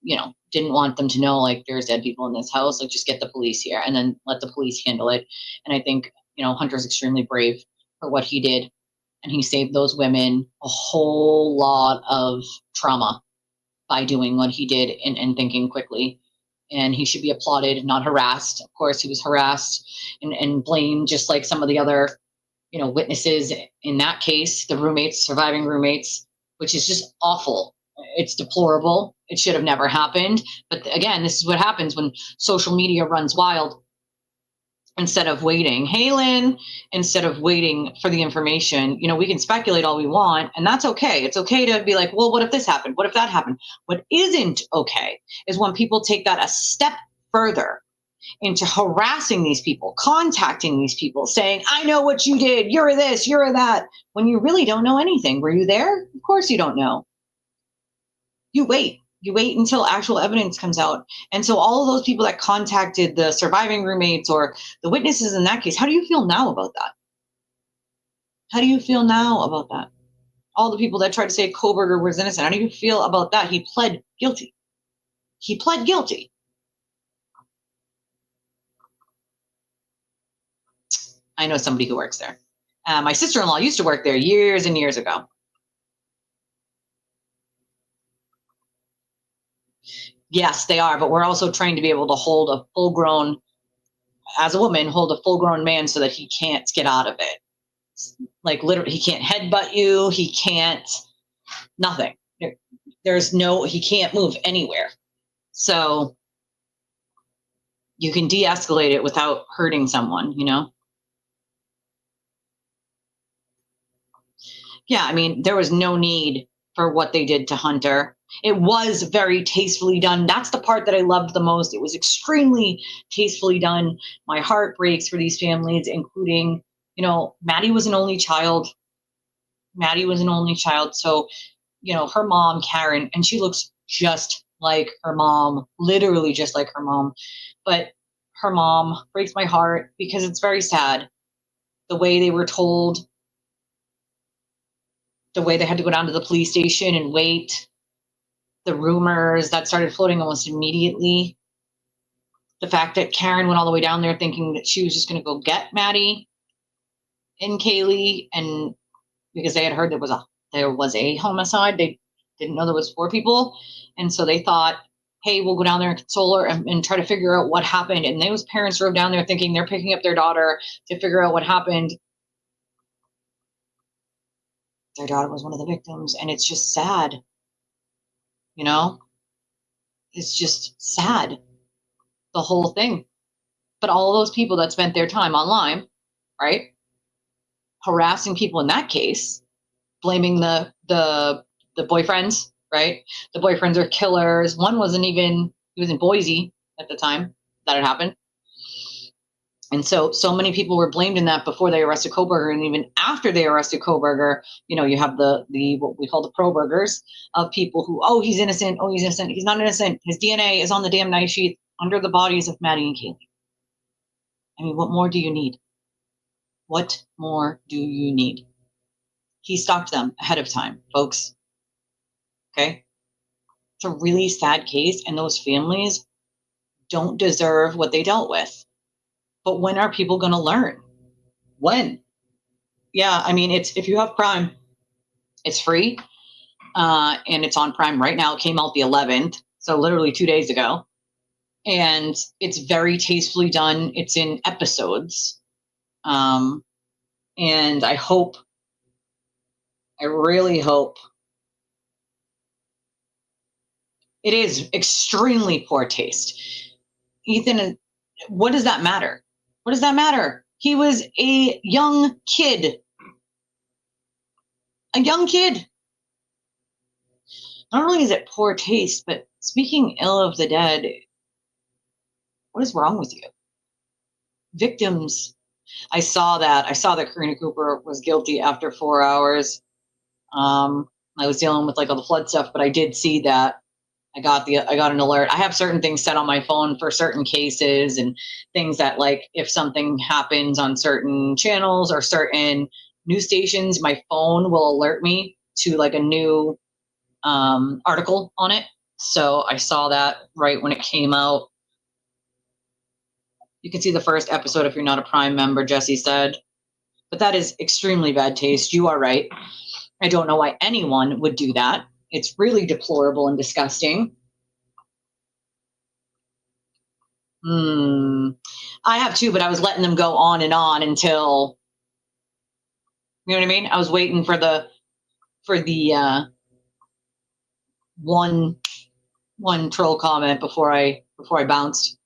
you know, didn't want them to know, like, there's dead people in this house, like, just get the police here and then let the police handle it. And I think, you know, Hunter's extremely brave for what he did, and he saved those women a whole lot of trauma by doing what he did and thinking quickly. And he should be applauded, not harassed. Of course, he was harassed and blamed, just like some of the other, you know, witnesses in that case, the roommates, surviving roommates, which is just awful. It's deplorable. It should have never happened. But again, this is what happens when social media runs wild. Instead of waiting, hey, Lynn, instead of waiting for the information, you know, we can speculate all we want, and that's okay. It's okay to be like, well, what if this happened? What if that happened? What isn't okay is when people take that a step further into harassing these people, contacting these people, saying, I know what you did. You're this, you're that, when you really don't know anything. Were you there? Of course you don't know. You wait until actual evidence comes out. And so all of those people that contacted the surviving roommates or the witnesses in that case, how do you feel now about that? How do you feel now about that? All the people that tried to say Kohberger was innocent, how do you feel about that? He pled guilty. He pled guilty. I know somebody who works there. My sister-in-law used to work there years and years ago. Yes, they are, but we're also trained to be able to hold a full-grown, as a woman, hold a full-grown man so that he can't get out of it. Like, literally, he can't headbutt you. He can't, nothing. He can't move anywhere. So you can de-escalate it without hurting someone, you know? Yeah, I mean, there was no need for what they did to Hunter. It was very tastefully done. That's the part that I loved the most. It was extremely tastefully done. My heart breaks for these families, including, you know, Maddie was an only child. So, you know, her mom, Karen, and she looks just like her mom, literally just like her mom. But her mom breaks my heart because it's very sad. The way they were told, the way they had to go down to the police station and wait, the rumors that started floating almost immediately, the fact that Karen went all the way down there thinking that she was just going to go get Maddie and Kaylee, and because they had heard there was a homicide, they didn't know there was 4 people, and so they thought, hey, we'll go down there and console her and try to figure out what happened. And those parents drove down there thinking they're picking up their daughter to figure out what happened. Their daughter was one of the victims, and it's just sad. You know, it's just sad, the whole thing. But all those people that spent their time online, right, harassing people in that case, blaming the boyfriends, right? The boyfriends are killers. One he was in Boise at the time that it happened. And so many people were blamed in that before they arrested Kohberger, and even after they arrested Kohberger, you know, you have the what we call the pro-burgers of people who, oh, he's innocent, he's not innocent, his DNA is on the damn knife sheath under the bodies of Maddie and Kaylee. I mean, what more do you need? What more do you need? He stalked them ahead of time, folks. Okay? It's a really sad case, and those families don't deserve what they dealt with. But when are people going to learn? When? Yeah, I mean, it's if you have crime, It's free, and it's on Prime right now. It came out the 11th, so literally 2 days ago. And it's very tastefully done. It's in episodes. And I really hope, it is extremely poor taste. Ethan, what does that matter? What does that matter? He was a young kid. A young kid. Not only is it poor taste, but speaking ill of the dead, what is wrong with you? Victims. I saw that Karina Cooper was guilty after 4 hours. I was dealing with like all the flood stuff, but I did see that. I got an alert. I have certain things set on my phone for certain cases and things that, like, if something happens on certain channels or certain news stations, my phone will alert me to like a new article on it. So I saw that right when it came out. You can see the first episode if you're not a Prime member, Jesse said. But that is extremely bad taste. You are right. I don't know why anyone would do that. It's really deplorable and disgusting. I have too, but I was letting them go on and on until, you know what I mean? I was waiting for the one troll comment before I bounced.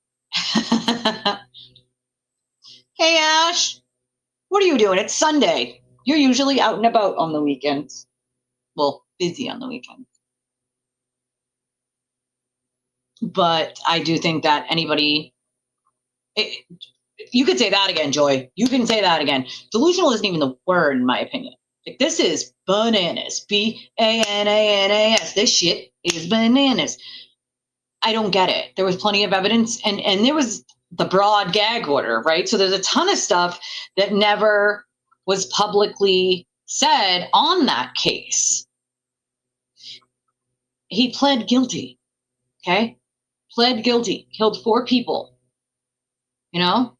Hey Ash, what are you doing? It's Sunday. You're usually out and about on the weekends. Well, busy on the weekends. But I do think that you could say that again, Joy. You can say that again. Delusional isn't even the word, in my opinion. Like, this is bananas. BANANAS. This shit is bananas. I don't get it. There was plenty of evidence, and there was the broad gag order, right? So there's a ton of stuff that never was publicly said on that case. He pled guilty, okay? Pled guilty, killed 4 people, you know?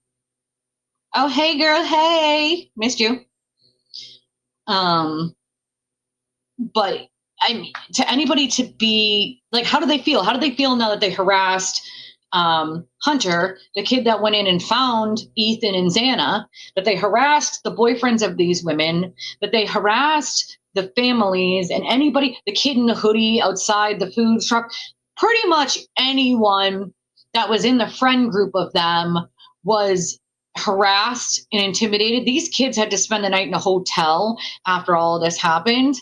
Oh, hey, girl, hey, missed you. But I mean, to anybody to be like, how do they feel? How do they feel now that they harassed Hunter, the kid that went in and found Ethan and Xana, that they harassed the boyfriends of these women, that they harassed the families and anybody, the kid in the hoodie outside the food truck, pretty much anyone that was in the friend group of them was harassed and intimidated. These kids had to spend the night in a hotel after all of this happened.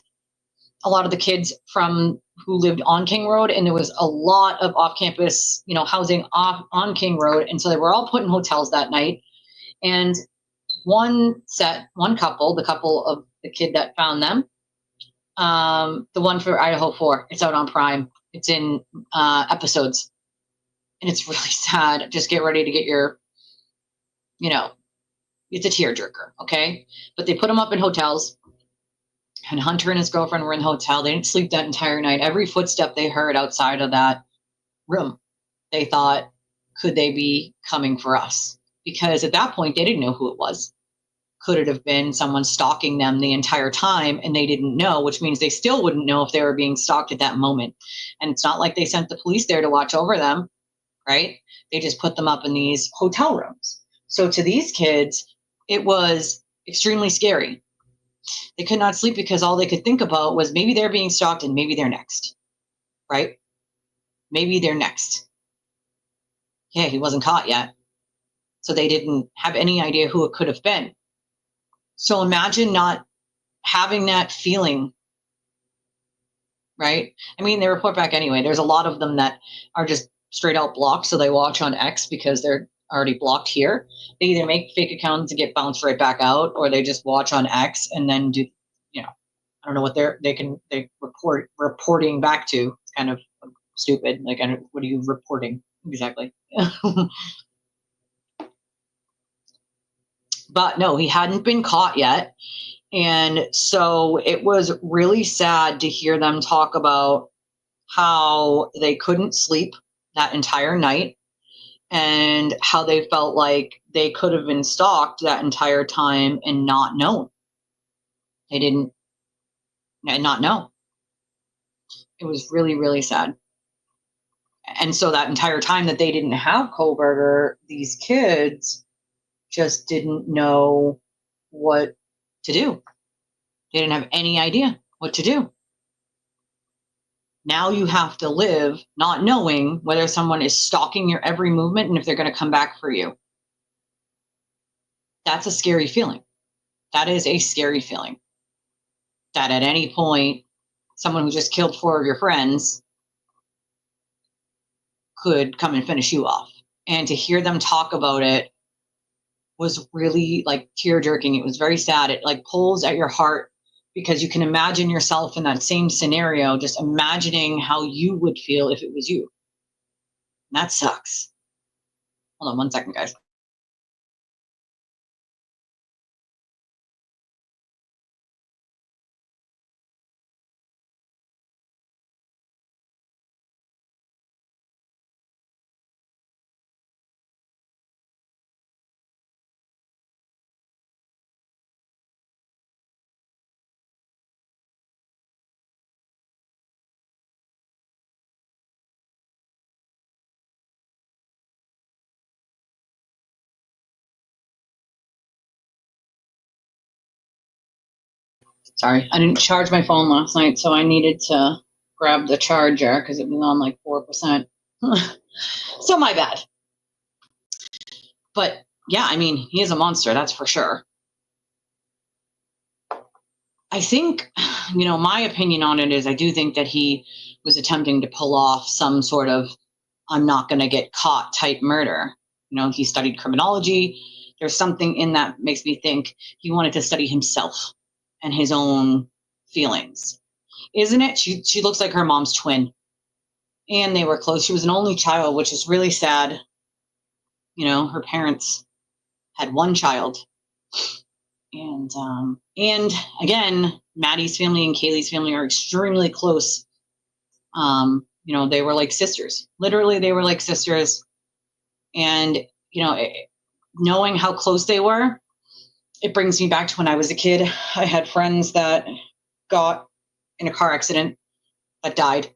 A lot of the kids who lived on King Road, and there was a lot of off-campus, housing on King Road, and so they were all put in hotels that night. And one couple, the couple of the kid that found them, the one for Idaho 4, it's out on Prime. It's in episodes, and it's really sad. Just get ready to get your, it's a tearjerker, okay? But they put them up in hotels. And Hunter and his girlfriend were in the hotel. They didn't sleep that entire night. Every footstep they heard outside of that room, they thought, could they be coming for us? Because at that point, they didn't know who it was. Could it have been someone stalking them the entire time and they didn't know, which means they still wouldn't know if they were being stalked at that moment. And it's not like they sent the police there to watch over them, right? They just put them up in these hotel rooms. So to these kids, it was extremely scary. They could not sleep because all they could think about was maybe they're being stalked and maybe they're next, right? Maybe they're next. Yeah, he wasn't caught yet. So they didn't have any idea who it could have been. So imagine not having that feeling, right? I mean, they report back anyway. There's a lot of them that are just straight out blocked. So they watch on X because they're already blocked here. They either make fake accounts and get bounced right back out, or they just watch on X and then do, I don't know what they reporting back to. It's kind of stupid. Like, what are you reporting exactly? But no, he hadn't been caught yet. And so it was really sad to hear them talk about how they couldn't sleep that entire night, and how they felt like they could have been stalked that entire time and not known. They didn't and not know. It was really, really sad. And so that entire time that they didn't have Kohlberger, these kids just didn't know what to do. They didn't have any idea what to do. Now you have to live not knowing whether someone is stalking your every movement and if they're going to come back for you. That's a scary feeling. That is a scary feeling. That at any point, someone who just killed 4 of your friends could come and finish you off. And to hear them talk about it was really like tear jerking. It was very sad. It like pulls at your heart because you can imagine yourself in that same scenario, just imagining how you would feel if it was you. And that sucks. Hold on 1 second, guys. Sorry, I didn't charge my phone last night, so I needed to grab the charger because it was on like 4%. So my bad. But yeah, I mean, he is a monster, that's for sure. I think, my opinion on it is I do think that he was attempting to pull off some sort of I'm not going to get caught type murder. He studied criminology. There's something in that makes me think he wanted to study himself and his own feelings. Isn't it? She looks like her mom's twin. And they were close. She was an only child, which is really sad. Her parents had one child. And again, Maddie's family and Kaylee's family are extremely close. They were like sisters. Literally, they were like sisters. And, knowing how close they were, it brings me back to when I was a kid. I had friends that got in a car accident that died,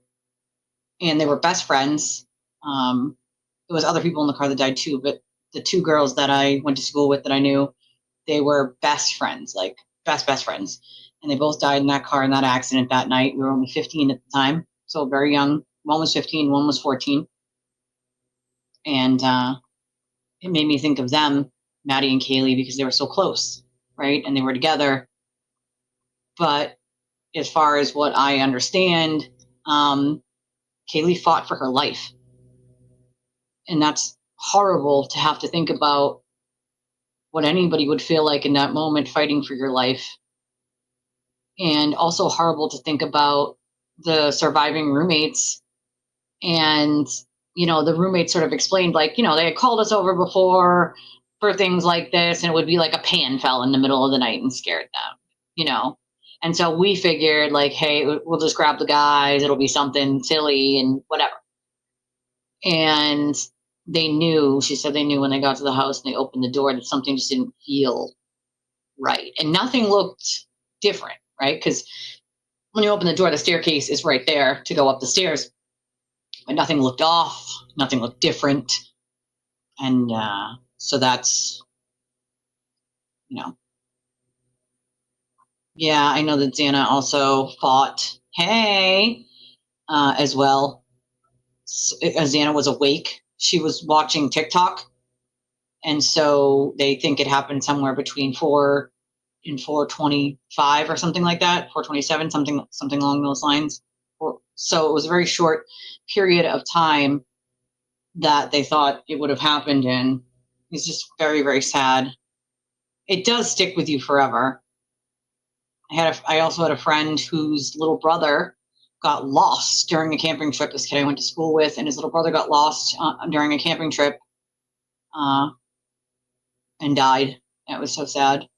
and they were best friends. There was other people in the car that died too, but the 2 girls that I went to school with that I knew, they were best friends, like best friends. And they both died in that car in that accident that night. We were only 15 at the time, so very young. One was 15, one was 14. And it made me think of them, Maddie and Kaylee, because they were so close, right? And they were together. But as far as what I understand, Kaylee fought for her life. And that's horrible to have to think about what anybody would feel like in that moment, fighting for your life. And also horrible to think about the surviving roommates. And, the roommates sort of explained, like, they had called us over before for things like this, and it would be like a pan fell in the middle of the night and scared them, And so we figured, like, hey, we'll just grab the guys. It'll be something silly and whatever. And they knew, she said they knew when they got to the house and they opened the door that something just didn't feel right. And nothing looked different, right? Because when you open the door, the staircase is right there to go up the stairs. But nothing looked off. Nothing looked different. And so that's, Yeah, I know that Xana also fought Hey as well. As Xana was awake, she was watching TikTok. And so they think it happened somewhere between 4 and 4:25 or something like that, 4:27, something along those lines. So it was a very short period of time that they thought it would have happened in. It's just very, very sad. It does stick with you forever. I also had a friend whose little brother got lost during a camping trip. This kid I went to school with, and his little brother got lost during a camping trip and died. It was so sad.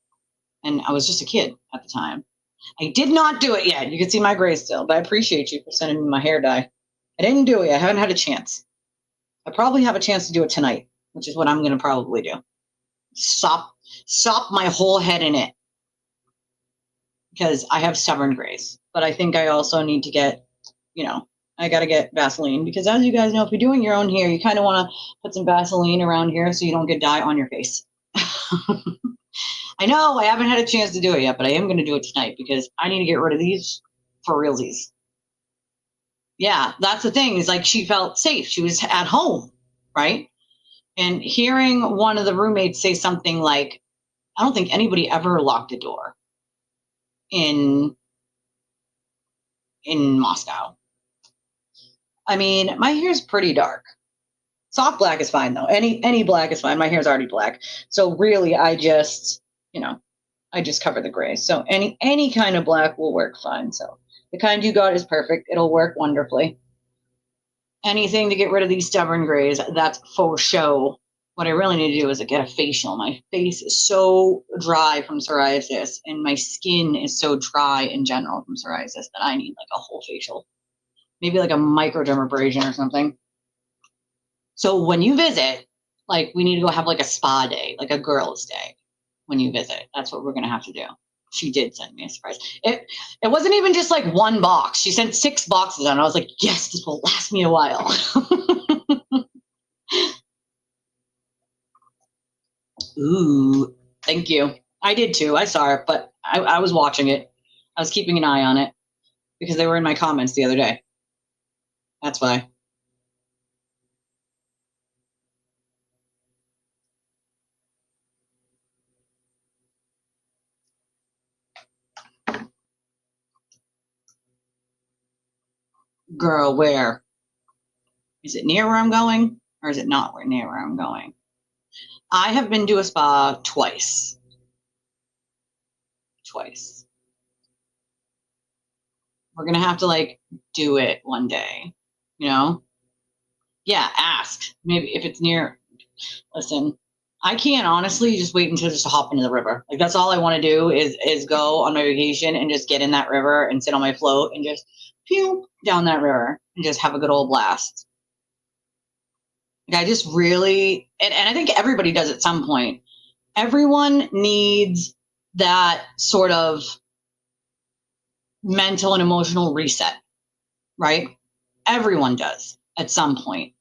And I was just a kid at the time. I did not do it yet. You can see my gray still, but I appreciate you for sending me my hair dye. I didn't do it yet. I haven't had a chance. I probably have a chance to do it tonight, which is what I'm going to probably do. Sop my whole head in it. because I have stubborn grays. But I think I also need to get, I got to get Vaseline, because as you guys know, if you're doing your own hair, you kind of want to put some Vaseline around here so you don't get dye on your face. I know I haven't had a chance to do it yet, but I am going to do it tonight because I need to get rid of these for realsies. Yeah, that's the thing, is like she felt safe. She was at home, right? And hearing one of the roommates say something like, I don't think anybody ever locked a door in Moscow. I mean, my hair's pretty dark. Soft black is fine though. Any black is fine. My hair's already black. So really I just, I just cover the gray. So any kind of black will work fine. So the kind you got is perfect. It'll work wonderfully. Anything to get rid of these stubborn grays, that's for show. What I really need to do is get a facial. My face is so dry from psoriasis, and my skin is so dry in general from psoriasis that I need like a whole facial. Maybe like a microdermabrasion or something. So when you visit, like we need to go have like a spa day, like a girls' day when you visit. That's what we're going to have to do. She did send me a surprise. It wasn't even just like one box. She sent 6 boxes and I was like, yes, this will last me a while. Ooh, thank you. I did too. I saw it, but I was watching it. I was keeping an eye on it because they were in my comments the other day. That's why. Girl, where? Is it near where I'm going or is it not near where I'm going? I have been to a spa twice. We're going to have to like do it one day, Yeah, ask. Maybe if it's near. Listen, I can't honestly just wait until just to hop into the river. Like that's all I want to do is go on my vacation and just get in that river and sit on my float and just pew down that river and just have a good old blast. Like I just really, and I think everybody does at some point. Everyone needs that sort of mental and emotional reset, right? Everyone does at some point.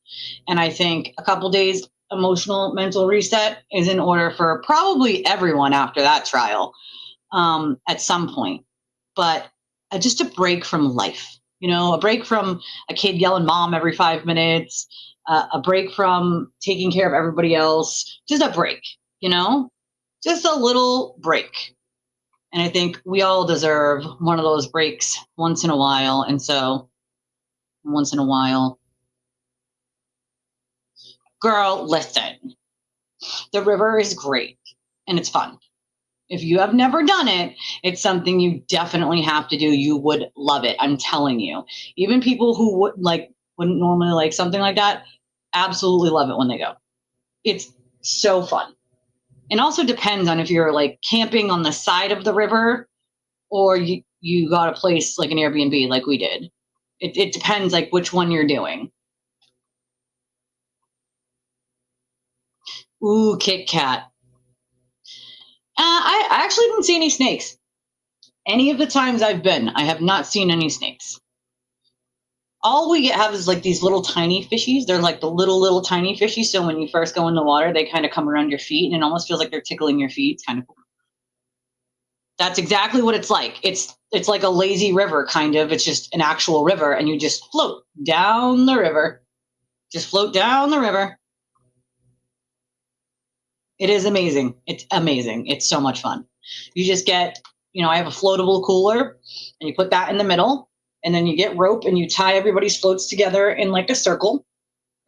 And I think a couple days emotional mental reset is in order for probably everyone after that trial at some point. But just a break from life, a break from a kid yelling mom every 5 minutes, a break from taking care of everybody else, just a break, just a little break. And I think we all deserve one of those breaks once in a while. And so once in a while, girl, listen, the river is great and it's fun. If you have never done it, it's something you definitely have to do. You would love it. I'm telling you. Even people who wouldn't normally like something like that, absolutely love it when they go. It's so fun. It also depends on if you're like camping on the side of the river or you got a place like an Airbnb like we did. It depends like which one you're doing. Ooh, Kit Kat. I actually didn't see any snakes. Any of the times I've been, I have not seen any snakes. All we have is like these little tiny fishies. They're like the little tiny fishies. So when you first go in the water, they kind of come around your feet and it almost feels like they're tickling your feet. It's kind of cool. That's exactly what it's like. It's like a lazy river, kind of. It's just an actual river and you just float down the river. Just float down the river. It is amazing. It's amazing. It's so much fun. You just get, I have a floatable cooler and you put that in the middle and then you get rope and you tie everybody's floats together in like a circle,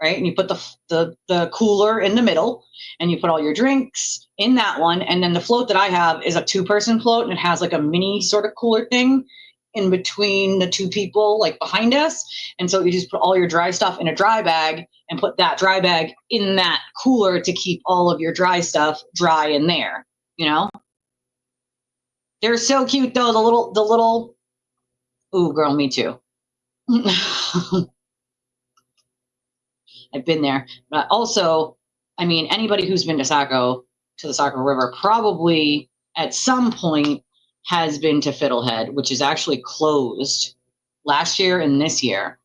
right? And you put the cooler in the middle and you put all your drinks in that one. And then the float that I have is a 2-person float and it has like a mini sort of cooler thing in between the 2 people like behind us. And so you just put all your dry stuff in a dry bag and put that dry bag in that cooler to keep all of your dry stuff dry in there, They're so cute though, the little, ooh girl, me too. I've been there. But also, I mean, anybody who's been to the Saco River probably at some point has been to Fiddlehead, which is actually closed last year and this year.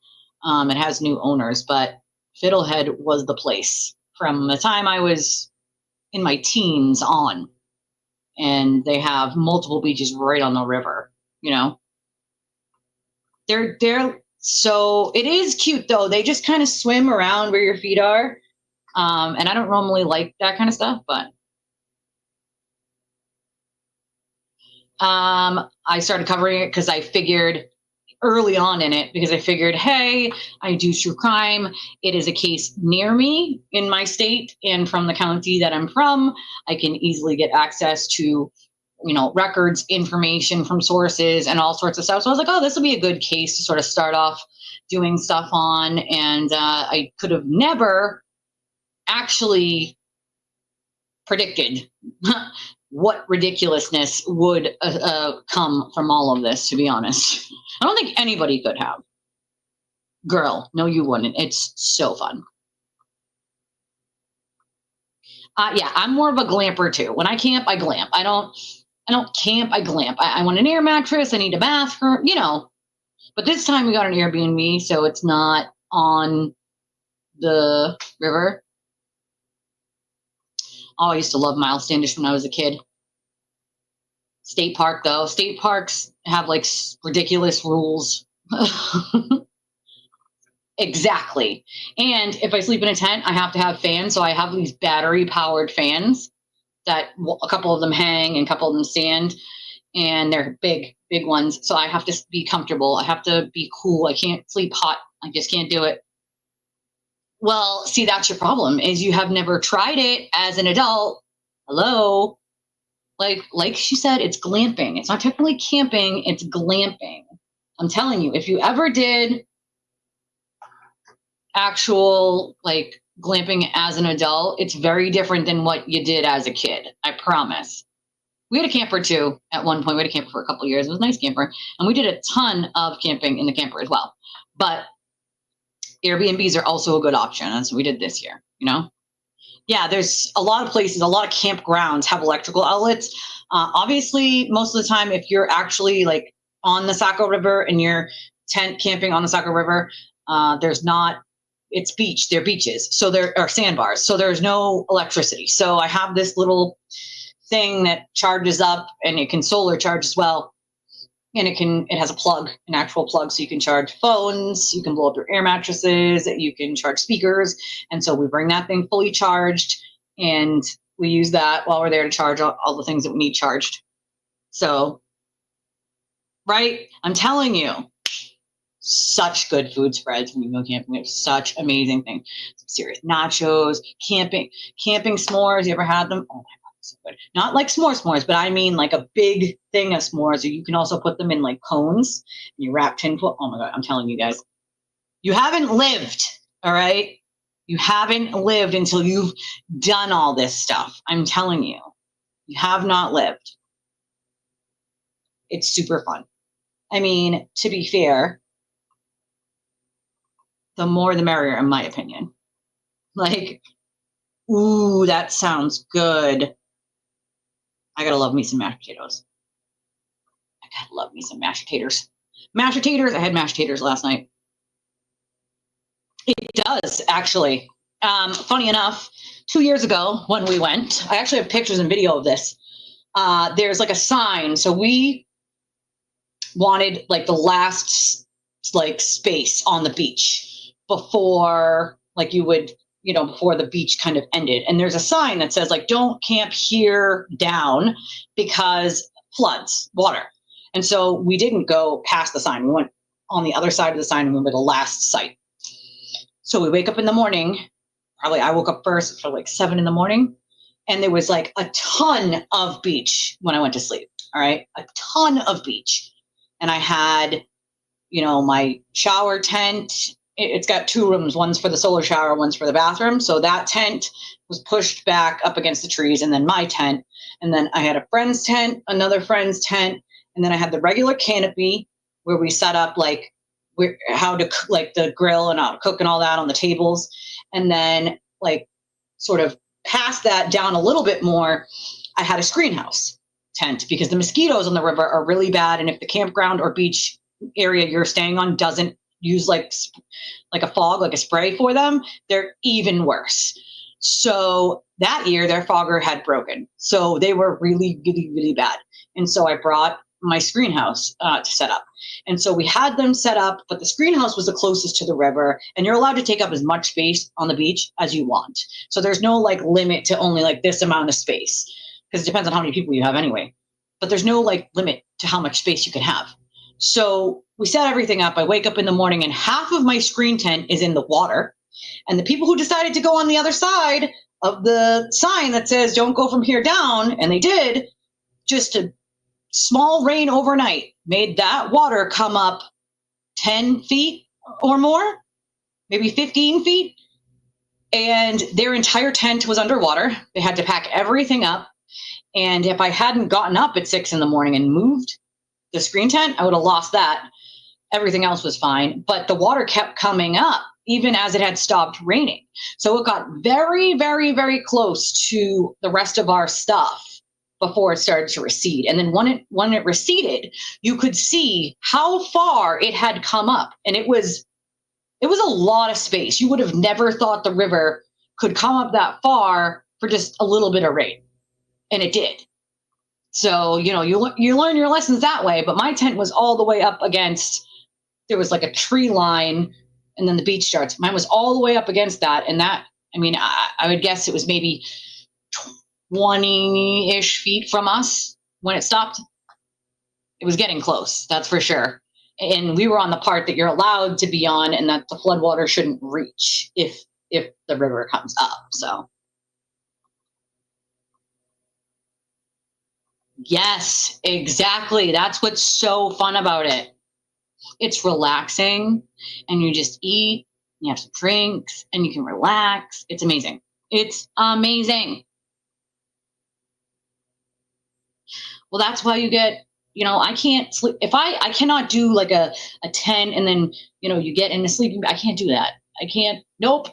It has new owners, but Fiddlehead was the place from the time I was in my teens on. And they have multiple beaches right on the river, you know. They're so, it is cute though. They just kind of swim around where your feet are. And I don't normally like that kind of stuff, but I started covering it because I figured early on in it, because I figured, hey, I do true crime. It is a case near me in my state and from the county that I'm from. I can easily get access to, you know, records, information from sources and all sorts of stuff. So I was like, oh, this will be a good case to sort of start off doing stuff on. And I could have never actually predicted what ridiculousness would come from all of this, to be honest. I don't think anybody could have. Girl, no, you wouldn't. It's so fun. Yeah, I'm more of a glamper too. When I camp, I glamp. I don't camp, I glamp. I want an air mattress, I need a bathroom, you know. But this time we got an Airbnb, so it's not on the river. Oh, I used to love Miles Standish when I was a kid. State park, though. State parks have, like, ridiculous rules. Exactly. And if I sleep in a tent, I have to have fans. So I have these battery-powered fans that a couple of them hang and a couple of them stand. And they're big, big ones. So I have to be comfortable. I have to be cool. I can't sleep hot. I just can't do it. Well, see, that's your problem, is you have never tried it as an adult. Hello? Like she said, it's glamping. It's not technically camping, it's glamping. I'm telling you, if you ever did actual, like, glamping as an adult, it's very different than what you did as a kid. I promise. We had a camper, too, at one point. We had a camper for a couple of years. It was a nice camper. And we did a ton of camping in the camper as well. But Airbnbs are also a good option. That's what we did this year, you know? Yeah, there's a lot of places, a lot of campgrounds have electrical outlets. Obviously, most of the time, if you're actually, like, on the Saco River and you're tent camping on the Saco River, there's not, it's beach, they're beaches. So there are sandbars. So there's no electricity. So I have this little thing that charges up, and it can solar charge as well. And it has a plug, an actual plug, so you can charge phones, you can blow up your air mattresses, you can charge speakers. And so we bring that thing fully charged, and we use that while we're there to charge all the things that we need charged. So, right? I'm telling you, such good food spreads when you go camping. It's such amazing things. Some serious nachos, camping s'mores. You ever had them? Oh my God. So good. Not like s'mores, but I mean like a big thing of s'mores. You can also put them in like cones. And you wrap tinfoil. Oh my God, I'm telling you guys, you haven't lived, all right? You haven't lived until you've done all this stuff. I'm telling you, you have not lived. It's super fun. I mean, to be fair, the more the merrier, in my opinion. Like, ooh, that sounds good. I gotta love me some mashed potatoes. I gotta love me some mashed taters. Mashed taters. I had mashed taters last night. It does, actually. Funny enough, 2 years ago when we went, I actually have pictures and video of this. There's like a sign. So we wanted like the last like space on the beach before like you would, you know, before the beach kind of ended. And there's a sign that says like, don't camp here down because floods, water. And so we didn't go past the sign. We went on the other side of the sign and we went to the last site. So we wake up in the morning, probably I woke up first for like 7 in the morning, and there was like a ton of beach when I went to sleep. All right. A ton of beach. And I had, you know, my shower tent. It's got 2 rooms. One's for the solar shower, one's for the bathroom. So that tent was pushed back up against the trees, and then my tent. And then I had a friend's tent, another friend's tent. And then I had the regular canopy where we set up like how to like the grill and how to cook and all that on the tables. And then like sort of past that down a little bit more, I had a screen house. tent because the mosquitoes on the river are really bad. And if the campground or beach area you're staying on doesn't use like a fog, like a spray for them, they're even worse. So that year their fogger had broken. So they were really, really, really bad. And so I brought my screen house to set up. And so we had them set up, but the screen house was the closest to the river, and you're allowed to take up as much space on the beach as you want. So there's no like limit to only like this amount of space, because it depends on how many people you have anyway. But there's no like limit to how much space you can have. So we set everything up. I wake up in the morning and half of my screen tent is in the water. And the people who decided to go on the other side of the sign that says don't go from here down, and they did, just a small rain overnight made that water come up 10 feet or more, maybe 15 feet. And their entire tent was underwater. They had to pack everything up. And if I hadn't gotten up at 6 a.m. and moved the screen tent, I would have lost that. Everything else was fine. But the water kept coming up even as it had stopped raining. So it got very, very, very close to the rest of our stuff before it started to recede. And then when it receded, you could see how far it had come up. And it was a lot of space. You would have never thought the river could come up that far for just a little bit of rain. And it did. So, you learn your lessons that way. But my tent was all the way up against, there was like a tree line, and then the beach starts. Mine was all the way up against that. And that, I would guess it was maybe 20-ish feet from us when it stopped. It was getting close, that's for sure. And we were on the part that you're allowed to be on and that the floodwater shouldn't reach if the river comes up. So yes, exactly. That's what's so fun about it. It's relaxing, and you just eat, you have some drinks, and you can relax. It's amazing. It's amazing. Well, that's why you get, I can't sleep. If I cannot do like a 10 and then, you get into sleeping. I can't do that. I can't. Nope.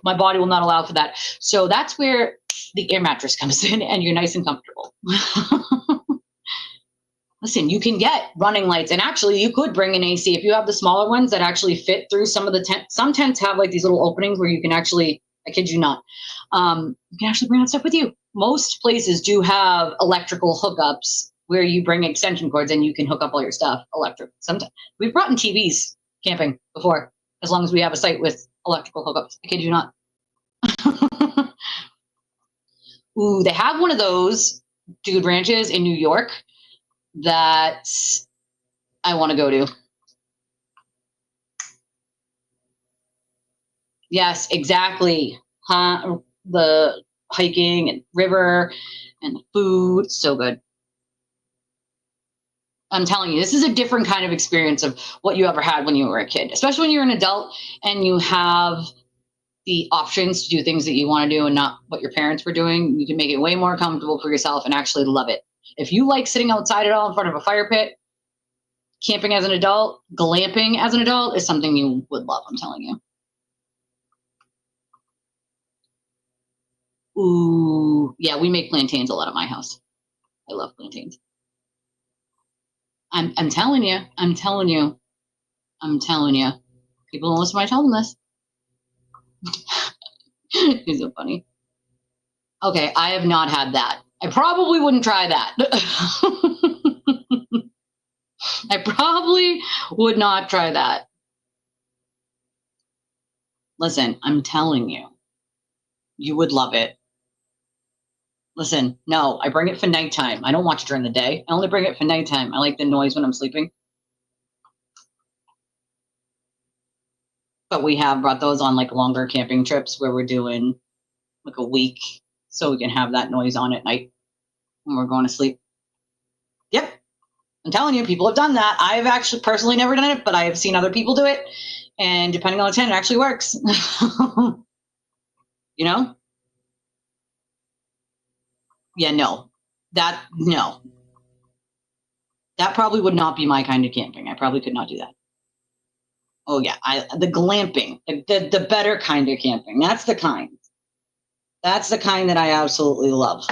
My body will not allow for that. So that's where the air mattress comes in, and you're nice and comfortable. Listen, you can get running lights, and actually you could bring an AC if you have the smaller ones that actually fit through some of the tents. Some tents have like these little openings where you can actually, I kid you not, you can actually bring that stuff with you. Most places do have electrical hookups where you bring extension cords and you can hook up all your stuff electric. Sometimes we've brought in TVs camping before, as long as we have a site with electrical hookups. I kid you not. Ooh, they have one of those dude ranches in New York that I want to go to. Yes, exactly. The hiking and river and the food, so good. I'm telling you, this is a different kind of experience of what you ever had when you were a kid, especially when you're an adult and you have the options to do things that you want to do and not what your parents were doing. You can make it way more comfortable for yourself and actually love it. If you like sitting outside at all in front of a fire pit, camping as an adult, glamping as an adult is something you would love, I'm telling you. Ooh, yeah, we make plantains a lot at my house. I love plantains. I'm telling you. People don't listen when I tell them this. It's so funny. Okay, I have not had that. I probably wouldn't try that. I probably would not try that. Listen, I'm telling you, you would love it. Listen, no, I bring it for nighttime. I don't watch it during the day. I only bring it for nighttime. I like the noise when I'm sleeping. But we have brought those on like longer camping trips where we're doing like a week so we can have that noise on at night when we're going to sleep. Yep. I'm telling you, people have done that. I've actually personally never done it, but I have seen other people do it. And depending on the tent, it actually works. Yeah, no. That probably would not be my kind of camping. I probably could not do that. Oh yeah, the glamping, the better kind of camping. That's the kind that I absolutely love.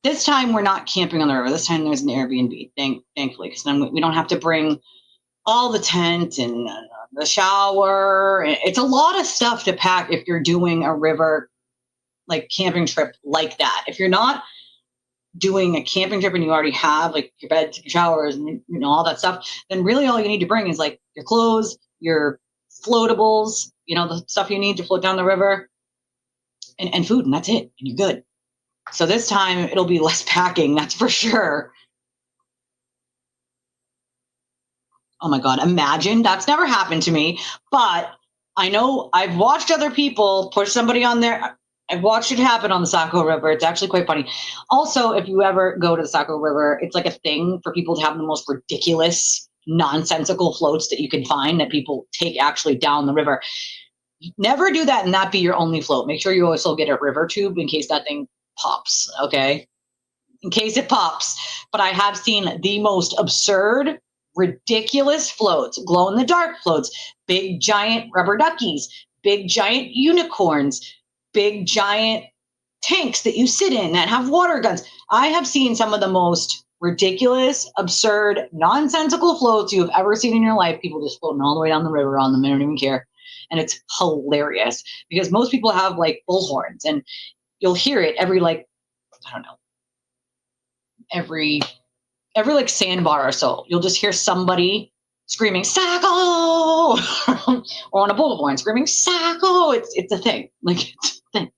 This time we're not camping on the river. This time there's an Airbnb, thankfully, because then we don't have to bring all the tent and the shower. It's a lot of stuff to pack if you're doing a river like camping trip like that. If you're not doing a camping trip and you already have like your beds, your showers, and all that stuff, then really all you need to bring is like your clothes, your floatables, the stuff you need to float down the river, and food, and that's it, and you're good. So this time it'll be less packing, that's for sure. Oh my God, imagine, that's never happened to me, but I know I've watched other people push somebody on there. I've watched it happen on the Saco River. It's actually quite funny. Also, if you ever go to the Saco River, it's like a thing for people to have the most ridiculous, nonsensical floats that you can find that people take actually down the river. Never do that and that be your only float. Make sure you also get a river tube in case that thing pops, okay? In case it pops. But I have seen the most absurd, ridiculous floats, glow-in-the-dark floats, big giant rubber duckies, big giant unicorns, big giant tanks that you sit in that have water guns. I have seen some of the most ridiculous, absurd, nonsensical floats you have ever seen in your life. People just floating all the way down the river on them. They don't even care. And it's hilarious because most people have like bullhorns and you'll hear it every like, I don't know, every like sandbar or so. You'll just hear somebody screaming Saco or on a bullhorn screaming Saco. It's a thing. Like it's a thing.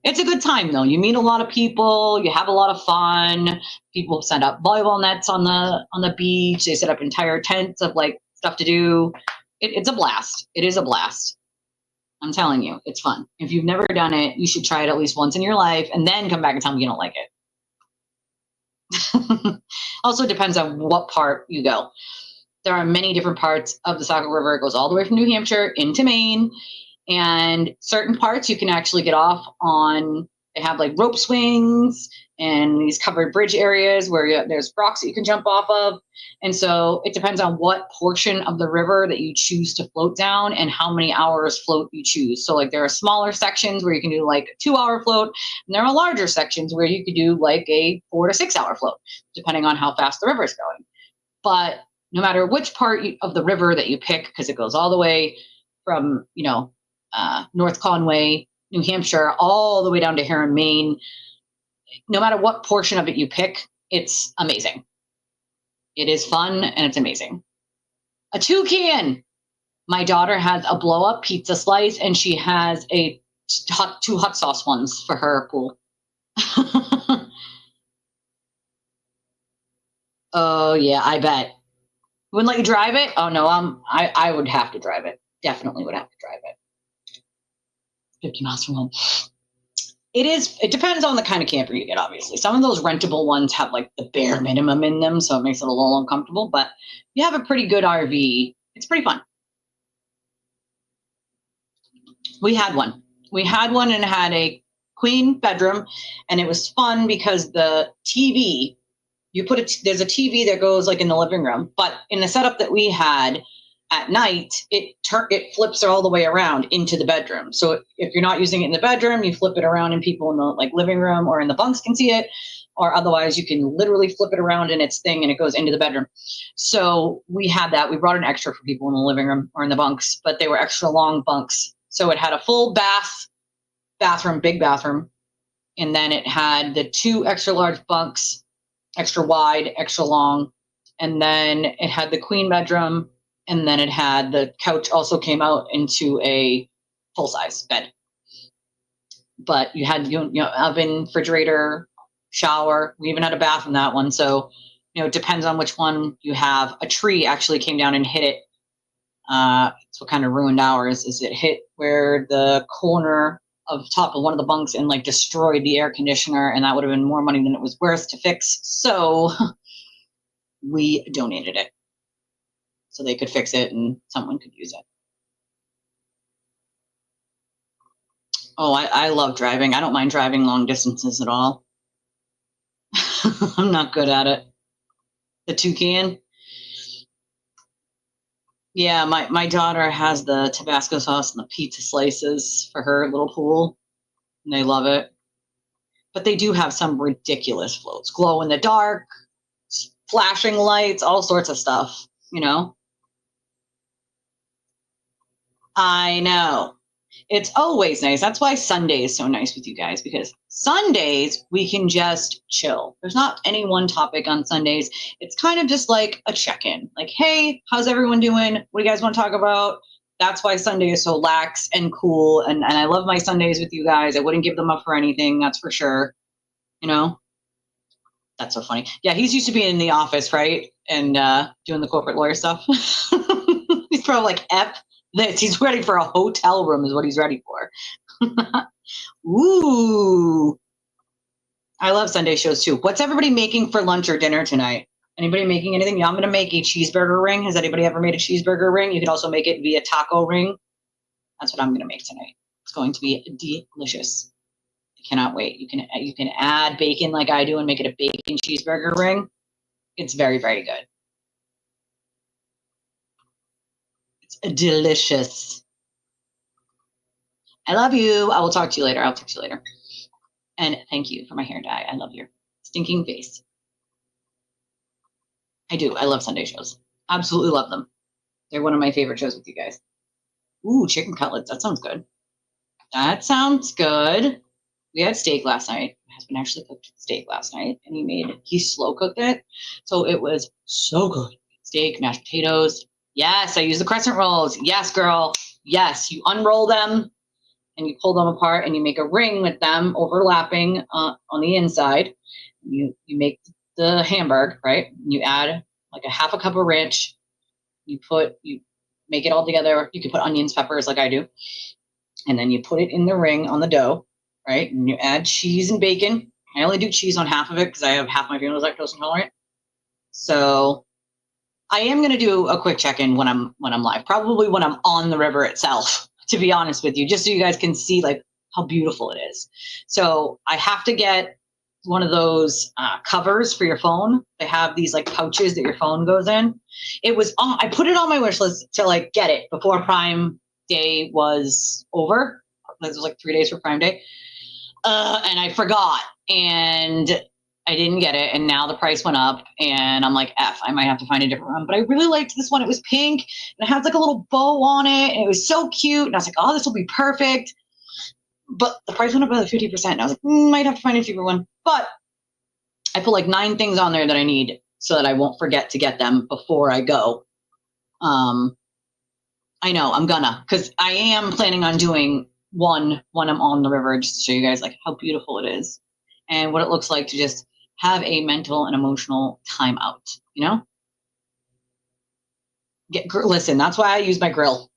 It's a good time though. You meet a lot of people, you have a lot of fun. People set up volleyball nets on the beach. They set up entire tents of like stuff to do. It's a blast. It is a blast. I'm telling you, it's fun. If you've never done it, you should try it at least once in your life and then come back and tell me you don't like it. Also, it depends on what part you go. There are many different parts of the Saco River. It goes all the way from New Hampshire into Maine. And certain parts you can actually get off on. They have like rope swings and these covered bridge areas where there's rocks that you can jump off of. And so it depends on what portion of the river that you choose to float down and how many hours float you choose. So like there are smaller sections where you can do like a 2-hour float, and there are larger sections where you could do like a 4 to 6 hour float, depending on how fast the river is going. But no matter which part of the river that you pick, because it goes all the way from, North Conway, New Hampshire, all the way down to here in Maine, no matter what portion of it you pick, it's amazing. It is fun and it's amazing. A toucan. My daughter has a blow-up pizza slice and she has two hot sauce ones for her pool. Oh yeah, I bet. Wouldn't let you drive it? Oh no, I would have to drive it. Definitely would have to drive it. 50 miles from home. It depends on the kind of camper you get, obviously. Some of those rentable ones have like the bare minimum in them, so it makes it a little uncomfortable, but if you have a pretty good RV, it's pretty fun. We had one and it had a queen bedroom, and it was fun because the TV, there's a TV that goes like in the living room, but in the setup that we had, at night, it flips all the way around into the bedroom. So if you're not using it in the bedroom, you flip it around and people in the like living room or in the bunks can see it, or otherwise you can literally flip it around in its thing and it goes into the bedroom. So we had that. We brought an extra for people in the living room or in the bunks, but they were extra long bunks. So it had a full bathroom, big bathroom, and then it had the 2 extra large bunks, extra wide, extra long, and then it had the queen bedroom. And then it had the couch also came out into a full-size bed. But you had oven, refrigerator, shower. We even had a bath in that one. So, it depends on which one you have. A tree actually came down and hit it. It's what kind of ruined ours is it hit where the corner of top of one of the bunks and like destroyed the air conditioner. And that would have been more money than it was worth to fix. So we donated it. So they could fix it and someone could use it. Oh, I love driving. I don't mind driving long distances at all. I'm not good at it. The toucan. Yeah, my daughter has the Tabasco sauce and the pizza slices for her little pool, and they love it. But they do have some ridiculous floats, glow in the dark, flashing lights, all sorts of stuff, you know? I know. It's always nice. That's why Sunday is so nice with you guys, because Sundays we can just chill. There's not any one topic on Sundays. It's kind of just like a check-in. Like, hey, how's everyone doing? What do you guys want to talk about? That's why Sunday is so lax and cool. And I love my Sundays with you guys. I wouldn't give them up for anything, that's for sure. You know? That's so funny. Yeah, he's used to being in the office, right? And doing the corporate lawyer stuff. He's probably like, F this. He's ready for a hotel room is what he's ready for. Ooh. I love Sunday shows too. What's everybody making for lunch or dinner tonight? Anybody making anything? Yeah, I'm going to make a cheeseburger ring. Has anybody ever made a cheeseburger ring? You can also make it via taco ring. That's what I'm going to make tonight. It's going to be delicious. Cannot wait. You can add bacon like I do and make it a bacon cheeseburger ring. It's very, very good. It's delicious. I love you. I will talk to you later. I'll talk to you later. And thank you for my hair dye. I love your stinking face. I do. I love Sunday shows. Absolutely love them. They're one of my favorite shows with you guys. Ooh, chicken cutlets. That sounds good. That sounds good. We had steak last night. My husband actually cooked steak last night, and he slow cooked it. So it was so good. Steak, mashed potatoes. Yes, I use the crescent rolls. Yes, girl. Yes, you unroll them and you pull them apart and you make a ring with them overlapping on the inside. You make the hamburger, right? You add like a half a cup of ranch. You make it all together. You can put onions, peppers like I do. And then you put it in the ring on the dough. Right, and you add cheese and bacon. I only do cheese on half of it because I have half my family lactose intolerant. So I am going to do a quick check-in when I'm live, probably when I'm on the river itself, to be honest with you, just so you guys can see like how beautiful it is. So I have to get one of those covers for your phone. They have these like pouches that your phone goes in. I put it on my wish list to like get it before Prime Day was over. It was like 3 days for Prime Day. And I forgot, and I didn't get it, and now the price went up, and I'm like, F, I might have to find a different one. But I really liked this one. It was pink, and it had like a little bow on it, and it was so cute, and I was like, oh, this will be perfect. But the price went up by like 50%, and I was like, might have to find a cheaper one. But I put like 9 things on there that I need so that I won't forget to get them before I go. I know, I'm gonna, because I am planning on doing one when I'm on the river, just to show you guys like how beautiful it is and what it looks like to just have a mental and emotional time out, you know? Listen, that's why I use my grill.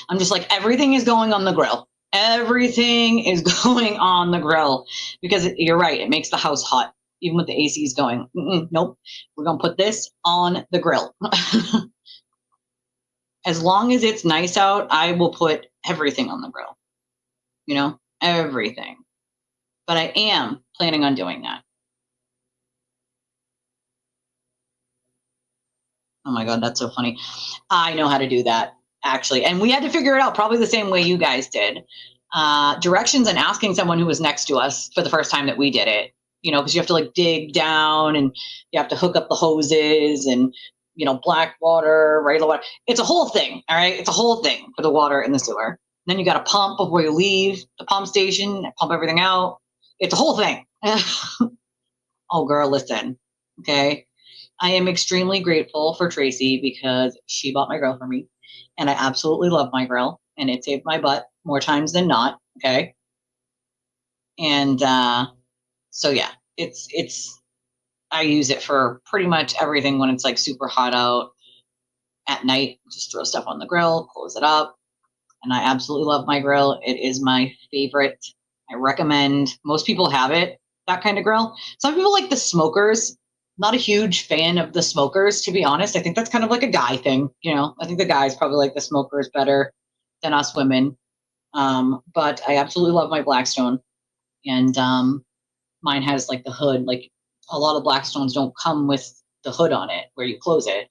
I'm just like, everything is going on the grill. Everything is going on the grill because you're right. It makes the house hot, even with the ACs going. Nope. We're going to put this on the grill. As long as it's nice out, I will put everything on the grill. You know, everything. But I am planning on doing that. Oh my God, that's so funny. I know how to do that, actually. And we had to figure it out probably the same way you guys did. Directions and asking someone who was next to us for the first time that we did it, you know, because you have to like dig down and you have to hook up the hoses and, you know, black water, regular water. It's a whole thing, all right? It's a whole thing for the water in the sewer. Then you got to pump before you leave the pump station, pump everything out. It's a whole thing. Oh, girl, listen, okay? I am extremely grateful for Tracy because she bought my grill for me, and I absolutely love my grill, and it saved my butt more times than not, okay? And so, yeah, I use it for pretty much everything when it's like super hot out at night. Just throw stuff on the grill, close it up. And I absolutely love my grill. It is my favorite. I recommend most people have it, that kind of grill. Some people like the smokers. Not a huge fan of the smokers, to be honest. I think that's kind of like a guy thing, you know. I think the guys probably like the smokers better than us women. But I absolutely love my Blackstone. And mine has like the hood. Like a lot of Blackstones don't come with the hood on it where you close it.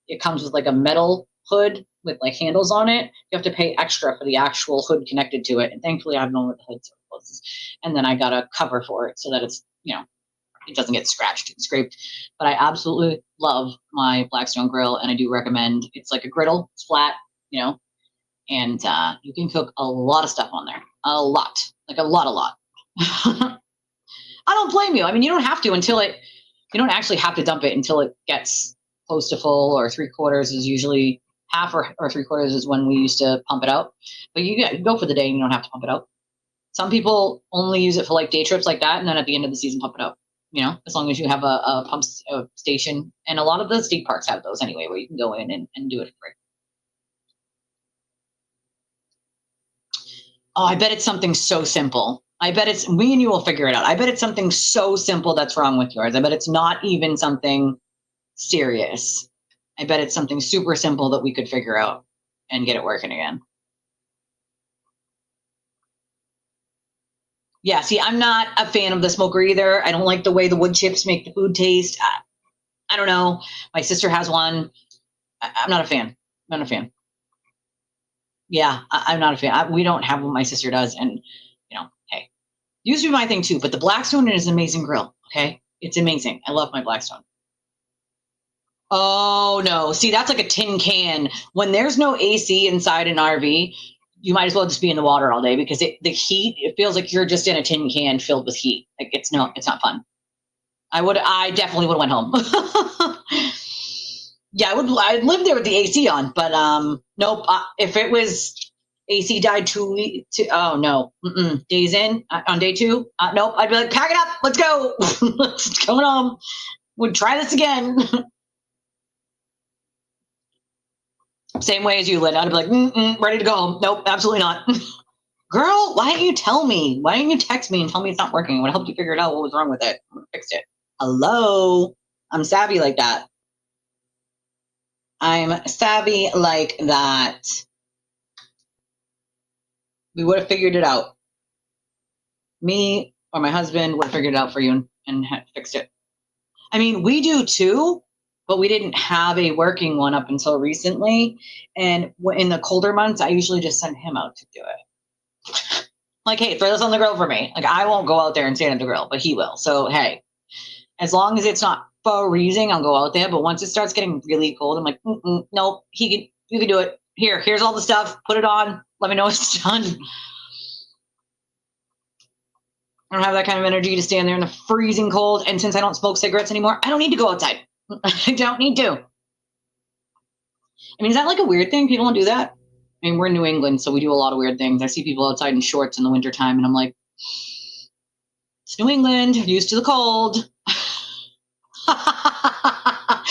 It comes with like a metal hood with like handles on it. You have to pay extra for the actual hood connected to it. And thankfully I have one with the hood, so it places. And then I got a cover for it so that it's, it doesn't get scratched and scraped. But I absolutely love my Blackstone grill, and I do recommend. It's like a griddle. It's flat, and you can cook a lot of stuff on there. A lot. Like a lot. I don't blame you. I mean, you don't have to you don't actually have to dump it until it gets close to full, or 3/4 is usually half, or 3/4 is when we used to pump it out. But you go for the day and you don't have to pump it out. Some people only use it for like day trips like that, and then at the end of the season pump it out. As long as you have a pump station, and a lot of the state parks have those anyway, where you can go in and do it for free. Oh, I bet it's something so simple. I bet it's, me and you will figure it out. I bet it's something so simple that's wrong with yours. I bet it's not even something serious. I bet it's something super simple that we could figure out and get it working again. Yeah, see, I'm not a fan of the smoker either. I don't like the way the wood chips make the food taste. I don't know. My sister has one. I'm not a fan. I'm not a fan. Yeah, I'm not a fan. We don't have what my sister does. And, hey, used to be my thing too. But the Blackstone is an amazing grill, okay? It's amazing. I love my Blackstone. Oh, no. See, that's like a tin can. When there's no AC inside an RV, you might as well just be in the water all day, because the heat, it feels like you're just in a tin can filled with heat. Like it's not fun. I definitely would have went home. Yeah, I'd live there with the AC on, but nope. If it was AC died 2 weeks, oh no, days in on day 2, nope. I'd be like, pack it up, let's go, let's go home. We'd try this again. Same way as you, Lynn. I'd be like, ready to go home. Nope, absolutely not. Girl, why didn't you tell me? Why didn't you text me and tell me it's not working? I would have helped you figure it out what was wrong with it. I fixed it. Hello, I'm savvy like that. I'm savvy like that. We would have figured it out. Me or my husband would have figured it out for you and fixed it. I mean, we do too, but we didn't have a working one up until recently. And in the colder months, I usually just send him out to do it. Like, hey, throw this on the grill for me. Like, I won't go out there and stand at the grill, but he will. So, hey, as long as it's not freezing, I'll go out there. But once it starts getting really cold, I'm like, nope, you can do it. Here's all the stuff. Put it on. Let me know it's done. I don't have that kind of energy to stand there in the freezing cold. And since I don't smoke cigarettes anymore, I don't need to go outside. I don't need to. I mean, is that like a weird thing? People don't do that? I mean, we're in New England, so we do a lot of weird things. I see people outside in shorts in the wintertime, and I'm like, it's New England, used to the cold.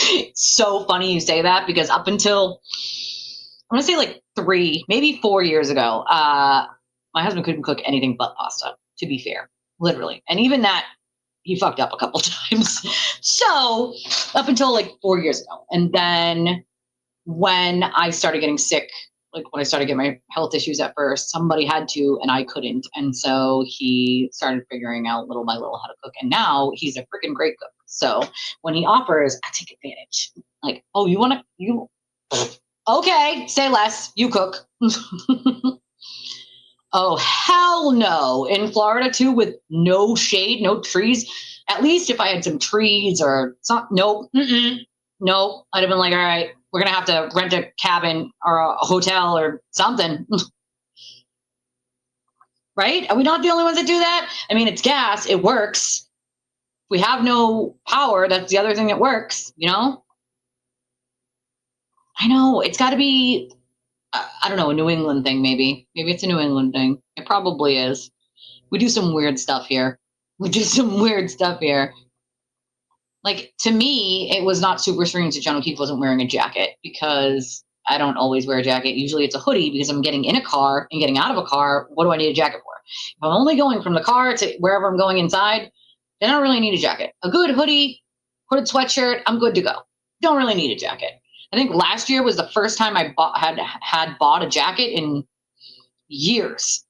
It's so funny you say that, because up until, I want to say like 3, maybe 4 years ago, my husband couldn't cook anything but pasta, to be fair, literally. And even that, he fucked up a couple times. So up until like 4 years ago. And then when I started getting sick, like when I started getting my health issues at first, somebody had to, and I couldn't. And so he started figuring out little by little how to cook. And now he's a freaking great cook. So when he offers, I take advantage. Like, oh, okay, say less, you cook. Oh, hell no. In Florida too, with no shade, no trees. At least if I had some trees or something, no, I'd have been like, all right, we're going to have to rent a cabin or a hotel or something. Right? Are we not the only ones that do that? I mean, it's gas. It works. If we have no power, that's the other thing that works, I know. It's got to be, I don't know, a New England thing maybe. Maybe it's a New England thing. It probably is. We do some weird stuff here. Like, to me, it was not super strange that John O'Keefe wasn't wearing a jacket, because I don't always wear a jacket. Usually it's a hoodie, because I'm getting in a car and getting out of a car. What do I need a jacket for? If I'm only going from the car to wherever I'm going inside, then I don't really need a jacket. A good hoodie, hooded sweatshirt, I'm good to go. Don't really need a jacket. I think last year was the first time I had bought a jacket in years.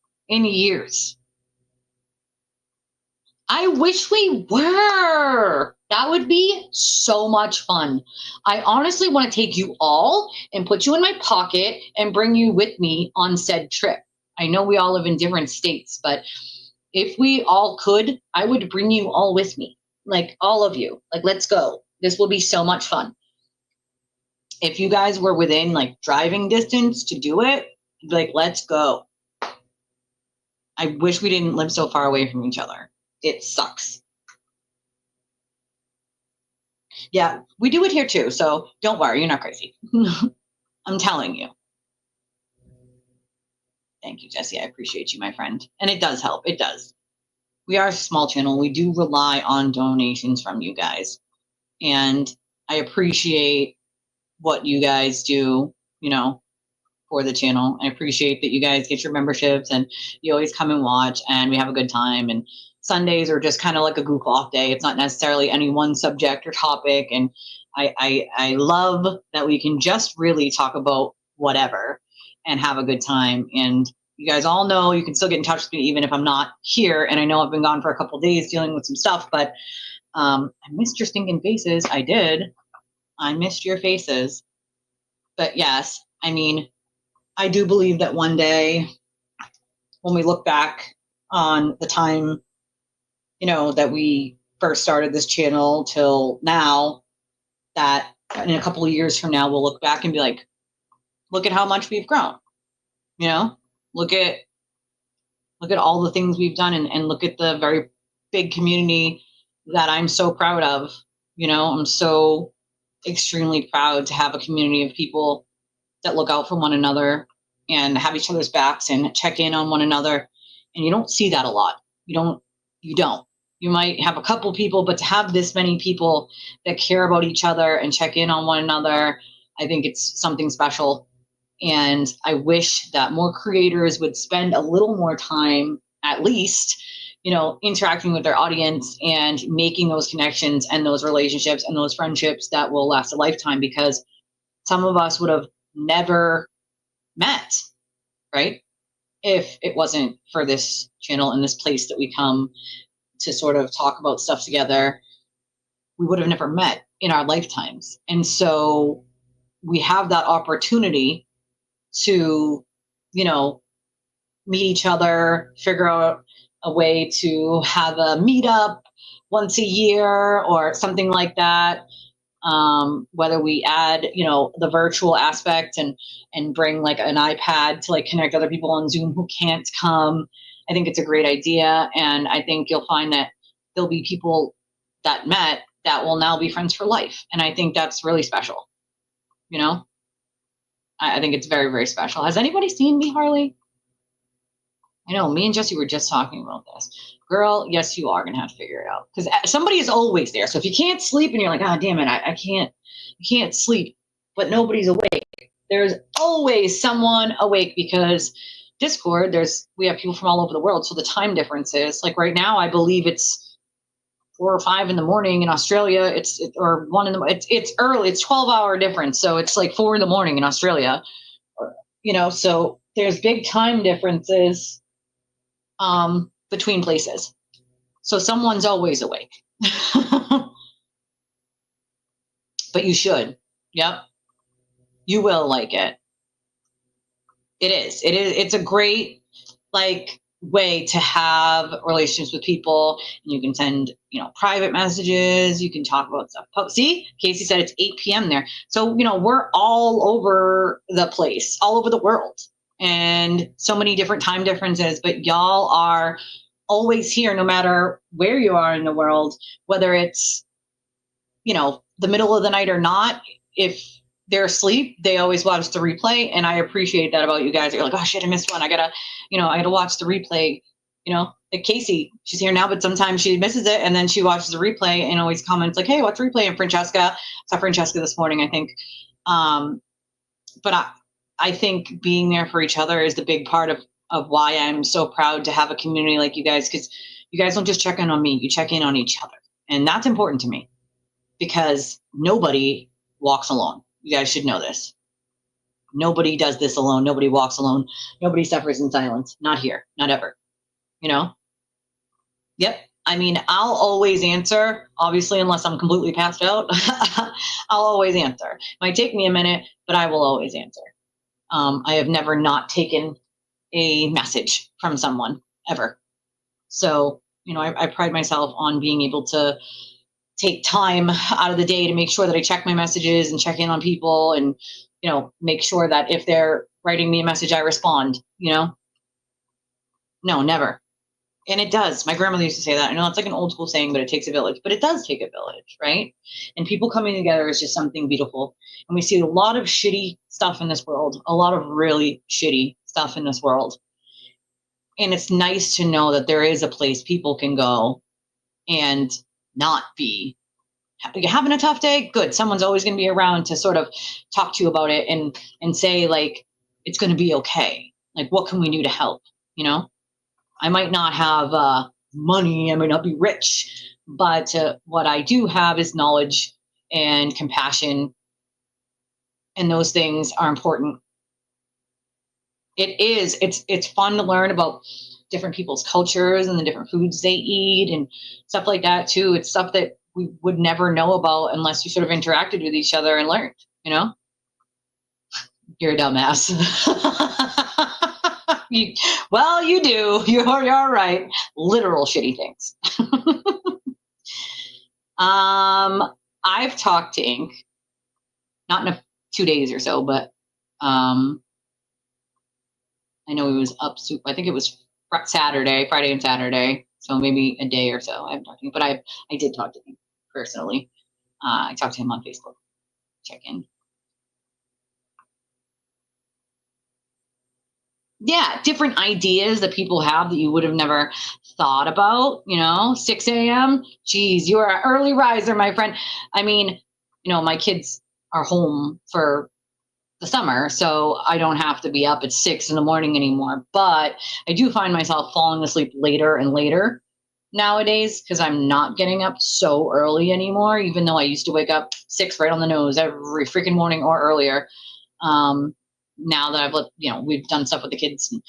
I wish we were. That would be so much fun. I honestly want to take you all and put you in my pocket and bring you with me on said trip. I know we all live in different states, but if we all could, I would bring you all with me, like all of you. Like, let's go. This will be so much fun. If you guys were within like driving distance to do it, like, let's go. I wish we didn't live so far away from each other. It sucks. Yeah, we do it here too. So don't worry, you're not crazy. I'm telling you. Thank you, Jesse. I appreciate you, my friend. And it does help. It does. We are a small channel. We do rely on donations from you guys. And I appreciate what you guys do, you know, for the channel. I appreciate that you guys get your memberships and you always come and watch and we have a good time. And Sundays are just kind of like a goof off day. It's not necessarily any one subject or topic. And I love that we can just really talk about whatever and have a good time. And you guys all know you can still get in touch with me even if I'm not here. And I know I've been gone for a couple of days dealing with some stuff, but I missed your stinking faces. I did. I missed your faces. But yes, I mean, I do believe that one day when we look back on the time, you know, that we first started this channel till now, that in a couple of years from now, we'll look back and be like, look at how much we've grown, you know, look at all the things we've done and look at the very big community that I'm so proud of. You know, I'm so extremely proud to have a community of people that look out for one another and have each other's backs and check in on one another. And you don't see that a lot. You don't. You might have a couple people, but to have this many people that care about each other and check in on one another, I think it's something special. And I wish that more creators would spend a little more time, at least, you know, interacting with their audience and making those connections and those relationships and those friendships that will last a lifetime, because some of us would have never met, right? If it wasn't for this channel and this place that we come to sort of talk about stuff together, we would have never met in our lifetimes. And so we have that opportunity to, you know, meet each other, figure out a way to have a meetup once a year or something like that. Whether we add, you know, the virtual aspect and bring like an iPad to like connect other people on Zoom who can't come. I think it's a great idea. And I think you'll find that there'll be people that met that will now be friends for life. And I think that's really special. You know, I think it's very, very special. Has anybody seen me, Harley? I know me and Jesse were just talking about this. Girl, yes, you are going to have to figure it out, because somebody is always there. So if you can't sleep and you're like, oh, damn it, I can't sleep, but nobody's awake, there's always someone awake, because Discord, we have people from all over the world. So the time differences, like right now, I believe it's 4 or 5 in the morning in Australia. Or 1 in the morning. It's early. It's 12-hour difference. So it's like 4 in the morning in Australia, you know, so there's big time differences between places. So someone's always awake. But you should. Yep. You will like it. It is. It's a great like way to have relationships with people. And you can send, you know, private messages. You can talk about stuff. See, Casey said it's 8 p.m. there. So, you know, we're all over the place, all over the world, and so many different time differences, but y'all are always here no matter where you are in the world, whether it's, you know, the middle of the night or not. If they're asleep, they always watch the replay. And I appreciate that about you guys. You're like, oh shit, I missed one. I gotta watch the replay. You know, like Casey, she's here now, but sometimes she misses it and then she watches the replay and always comments like, hey, watch the replay. And Francesca, saw Francesca this morning, I think. But I think being there for each other is the big part of why I'm so proud to have a community like you guys, because you guys don't just check in on me, you check in on each other. And that's important to me, because nobody walks alone. You guys should know this. Nobody does this alone. Nobody walks alone. Nobody suffers in silence. Not here. Not ever. You know? Yep. I mean, I'll always answer, obviously, unless I'm completely passed out. I'll always answer. It might take me a minute, but I will always answer. I have never not taken a message from someone, ever. So, you know, I pride myself on being able to take time out of the day to make sure that I check my messages and check in on people and, you know, make sure that if they're writing me a message, I respond, you know? No, never. And it does. My grandmother used to say that. I know it's like an old school saying, but it takes a village. But it does take a village, right? And people coming together is just something beautiful. And we see a lot of shitty stuff in this world, a lot of really shitty stuff in this world. And it's nice to know that there is a place people can go and not be. You're having a tough day? Good. Someone's always going to be around to sort of talk to you about it and say, like, it's going to be okay. Like, what can we do to help? You know? I might not have money, I might not be rich, but what I do have is knowledge and compassion, and those things are important. It's fun to learn about different people's cultures and the different foods they eat and stuff like that too. It's stuff that we would never know about unless you sort of interacted with each other and learned, you know? You're a dumbass. Well, you do. You're right. Literal shitty things. I've talked to Ink, not in 2 days or so, but I know he was up. I think it was Friday and Saturday. So maybe a day or so. I haven't talked to him, but I did talk to him personally. I talked to him on Facebook. Check in. Yeah, different ideas that people have that you would have never thought about, you know, 6 a.m. Geez, you're an early riser, my friend. I mean, you know, my kids are home for the summer, so I don't have to be up at 6 in the morning anymore. But I do find myself falling asleep later and later nowadays because I'm not getting up so early anymore, even though I used to wake up 6 right on the nose every freaking morning or earlier. Now that we've done stuff with the kids and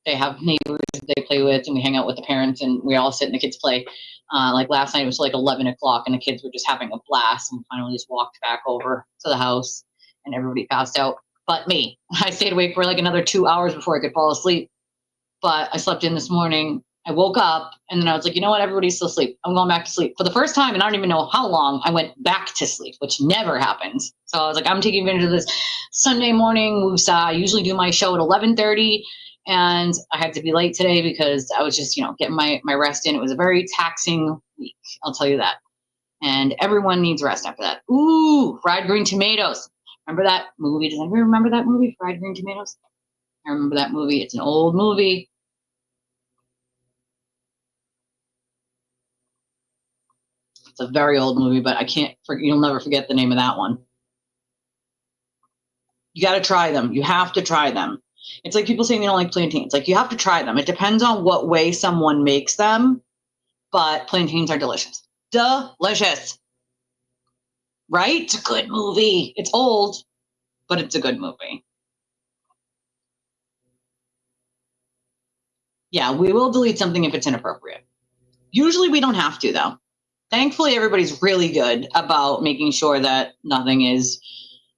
they have neighbors they play with and we hang out with the parents and we all sit and the kids play. Like last night it was like 11 o'clock and the kids were just having a blast and we finally just walked back over to the house and everybody passed out. But me, I stayed awake for like another 2 hours before I could fall asleep. But I slept in this morning. I woke up and then I was like, you know what? Everybody's still asleep. I'm going back to sleep. For the first time, and I don't even know how long, I went back to sleep, which never happens. So I was like, I'm taking advantage of this Sunday morning woosah. I usually do my show at 11:30, and I had to be late today because I was just, getting my rest in. It was a very taxing week, I'll tell you that. And everyone needs rest after that. Ooh, Fried Green Tomatoes. Remember that movie? Does anybody remember that movie, Fried Green Tomatoes? I remember that movie. It's an old movie. It's a very old movie, but you'll never forget the name of that one. You got to try them. You have to try them. It's like people saying they don't like plantains. Like, you have to try them. It depends on what way someone makes them, but plantains are delicious. Delicious. Right? It's a good movie. It's old, but it's a good movie. Yeah, we will delete something if it's inappropriate. Usually we don't have to, though. Thankfully, everybody's really good about making sure that nothing is,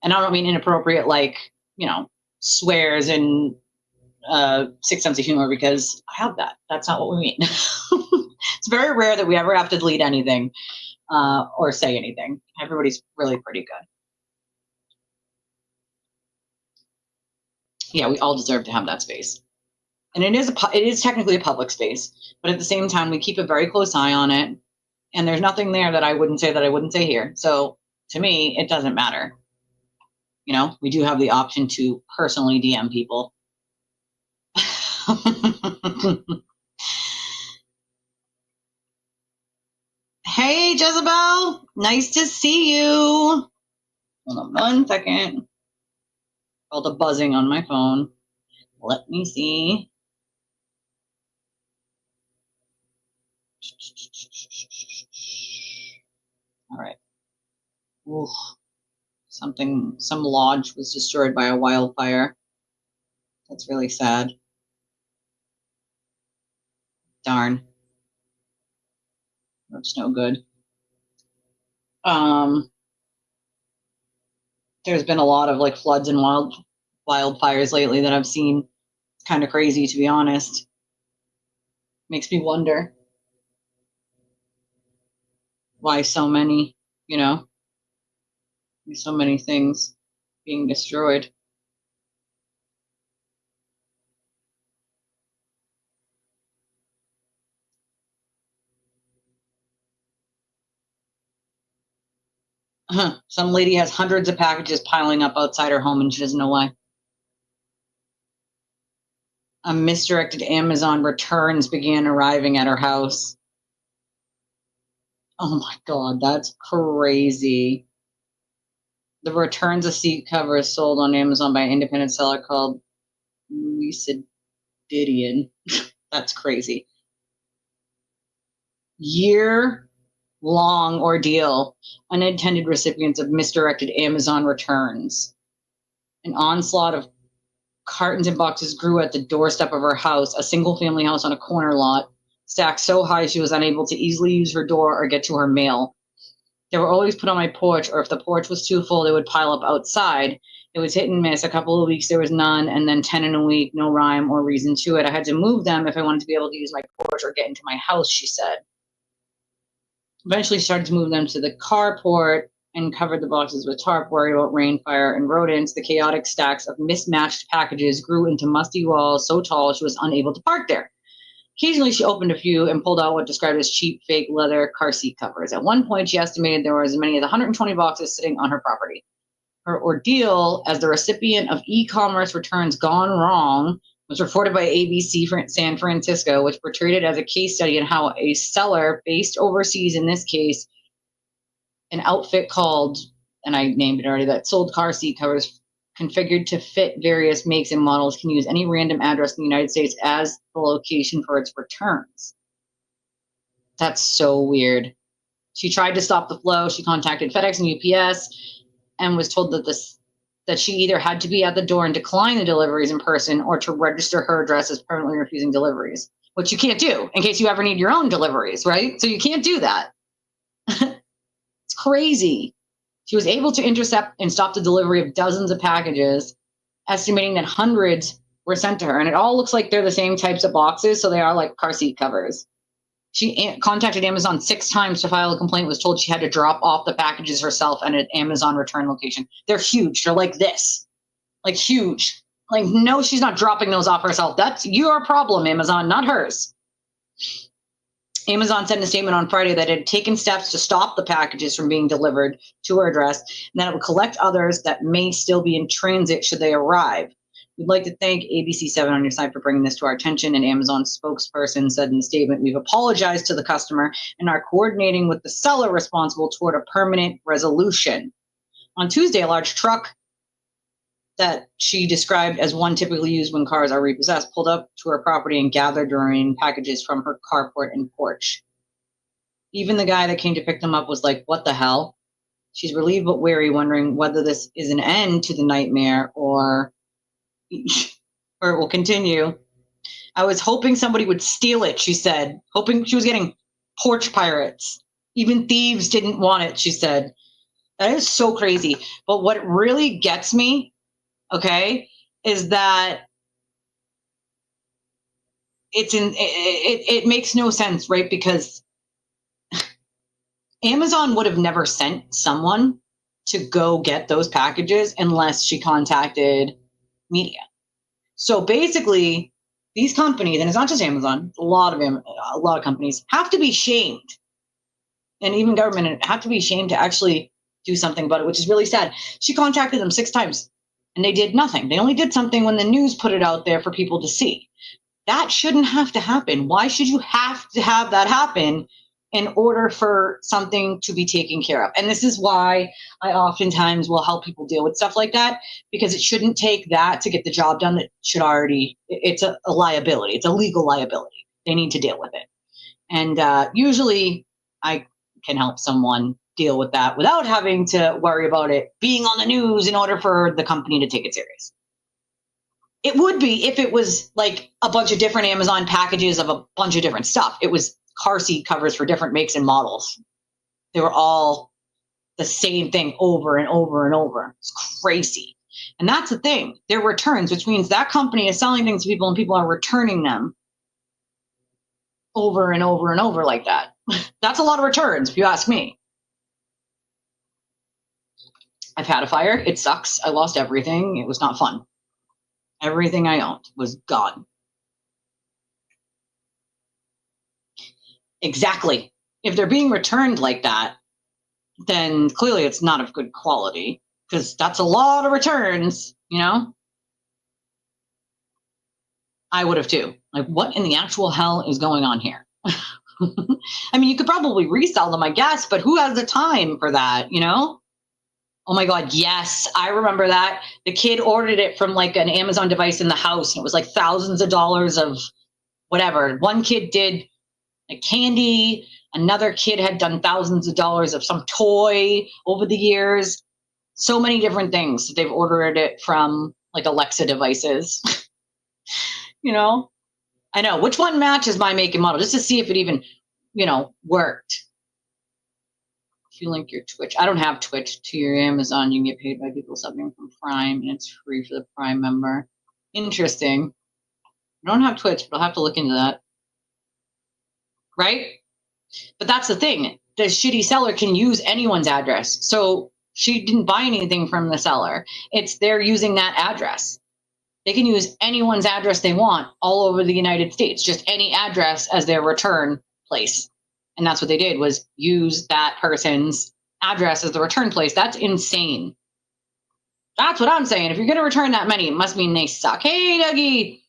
and I don't mean inappropriate like, swears and 6 sense of humor, because I have that. That's not what we mean. It's very rare that we ever have to delete anything or say anything. Everybody's really pretty good. Yeah, we all deserve to have that space. And it is technically a public space, but at the same time, we keep a very close eye on it. And there's nothing there that I wouldn't say here. So to me, it doesn't matter. We do have the option to personally DM people. Hey, Jezebel. Nice to see you. Hold on 1 second. All the buzzing on my phone. Let me see. All right. Ooh. Some lodge was destroyed by a wildfire. That's really sad. Darn. That's no good. There's been a lot of floods and wildfires lately that I've seen. It's kind of crazy, to be honest. Makes me wonder why so many, so many things being destroyed. Some lady has hundreds of packages piling up outside her home and she doesn't know why. Misdirected Amazon returns began arriving at her house. Oh my God, that's crazy. The returns of seat covers sold on Amazon by an independent seller called Misinformation. That's crazy. Year-long ordeal. Unintended recipients of misdirected Amazon returns. An onslaught of cartons and boxes grew at the doorstep of her house, a single-family house on a corner lot, stacked so high she was unable to easily use her door or get to her mail. They were always put on my porch, or if the porch was too full, they would pile up outside. It was hit and miss. A couple of weeks there was none, and then 10 in a week, no rhyme or reason to it. I had to move them if I wanted to be able to use my porch or get into my house, she said. Eventually started to move them to the carport and covered the boxes with tarp, worried about rain, fire, and rodents. The chaotic stacks of mismatched packages grew into musty walls so tall she was unable to park there. Occasionally, she opened a few and pulled out what described as cheap, fake leather car seat covers. At one point, she estimated there were as many as 120 boxes sitting on her property. Her ordeal as the recipient of e-commerce returns gone wrong was reported by ABC San Francisco, which portrayed it as a case study in how a seller based overseas, in this case, an outfit called, and I named it already, that sold car seat covers configured to fit various makes and models, can use any random address in the United States as the location for its returns. That's so weird. She tried to stop the flow. She contacted FedEx and UPS and was told that she either had to be at the door and decline the deliveries in person or to register her address as permanently refusing deliveries, which you can't do in case you ever need your own deliveries, right? So you can't do that. It's crazy. She was able to intercept and stop the delivery of dozens of packages, estimating that hundreds were sent to her. And it all looks like they're the same types of boxes, so they are like car seat covers. She contacted Amazon 6 times to file a complaint, was told she had to drop off the packages herself at an Amazon return location. They're huge. They're like this. Like huge. Like, no, she's not dropping those off herself. That's your problem, Amazon, not hers. Amazon said in a statement on Friday that it had taken steps to stop the packages from being delivered to her address and that it would collect others that may still be in transit should they arrive. We'd like to thank ABC7 on your side for bringing this to our attention, and Amazon's spokesperson said in the statement, we've apologized to the customer and are coordinating with the seller responsible toward a permanent resolution. On Tuesday, a large truck that she described as one typically used when cars are repossessed pulled up to her property and gathered during packages from her carport and porch. Even the guy that came to pick them up was like, what the hell? She's relieved but wary, wondering whether this is an end to the nightmare or it will continue. I was hoping somebody would steal it, she said, hoping she was getting porch pirates. Even thieves didn't want it, she said. That is so crazy. But what really gets me, okay, is that it makes no sense, right? Because Amazon would have never sent someone to go get those packages unless she contacted media. So basically, these companies, and it's not just Amazon, a lot of companies have to be shamed, and even government have to be shamed to actually do something about it, which is really sad. She contacted them 6 times. And they did nothing. They only did something when the news put it out there for people to see. That shouldn't have to happen. Why should you have to have that happen in order for something to be taken care of? And this is why I oftentimes will help people deal with stuff like that, because it shouldn't take that to get the job done. That should already, it's a liability. It's a legal liability. They need to deal with it. And usually I can help someone deal with that without having to worry about it being on the news in order for the company to take it serious. It would be if it was like a bunch of different Amazon packages of a bunch of different stuff. It was car seat covers for different makes and models. They were all the same thing over and over and over. It's crazy. And that's the thing. They're returns, which means that company is selling things to people and people are returning them. over and over and over like that. That's a lot of returns, if you ask me. I've had a fire. It sucks. I lost everything. It was not fun. Everything I owned was gone. Exactly. If they're being returned like that, then clearly it's not of good quality, because that's a lot of returns, you know? I would have too. Like, what in the actual hell is going on here? I mean, you could probably resell them, I guess, but who has the time for that, you know? Oh my God, yes, I remember that. The kid ordered it from like an Amazon device in the house, and it was like thousands of dollars of whatever. One kid did like candy. Another kid had done thousands of dollars of some toy over the years. So many different things. They've ordered it from like Alexa devices. You know, I know. Which one matches my make and model, just to see if it even, you know, worked. If you link your Twitch, I don't have Twitch, to your Amazon, you can get paid by people subbing from Prime, and it's free for the Prime member. Interesting. I don't have Twitch, but I'll have to look into that. Right? But that's the thing. The shitty seller can use anyone's address. So she didn't buy anything from the seller. They're using that address. They can use anyone's address they want all over the United States, just any address as their return place. And that's what they did, was use that person's address as the return place. That's insane. That's what I'm saying. If you're going to return that many, it must mean they suck. Hey, Dougie.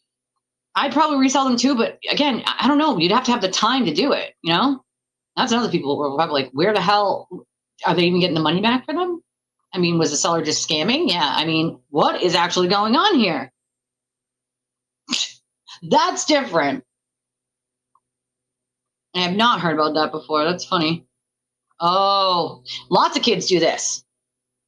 I'd probably resell them too, but again, I don't know. You'd have to have the time to do it, you know? That's another people who are probably like, where the hell are they even getting the money back for them? I mean, was the seller just scamming? Yeah. I mean, what is actually going on here? That's different. I have not heard about that before. That's funny. Oh, lots of kids do this.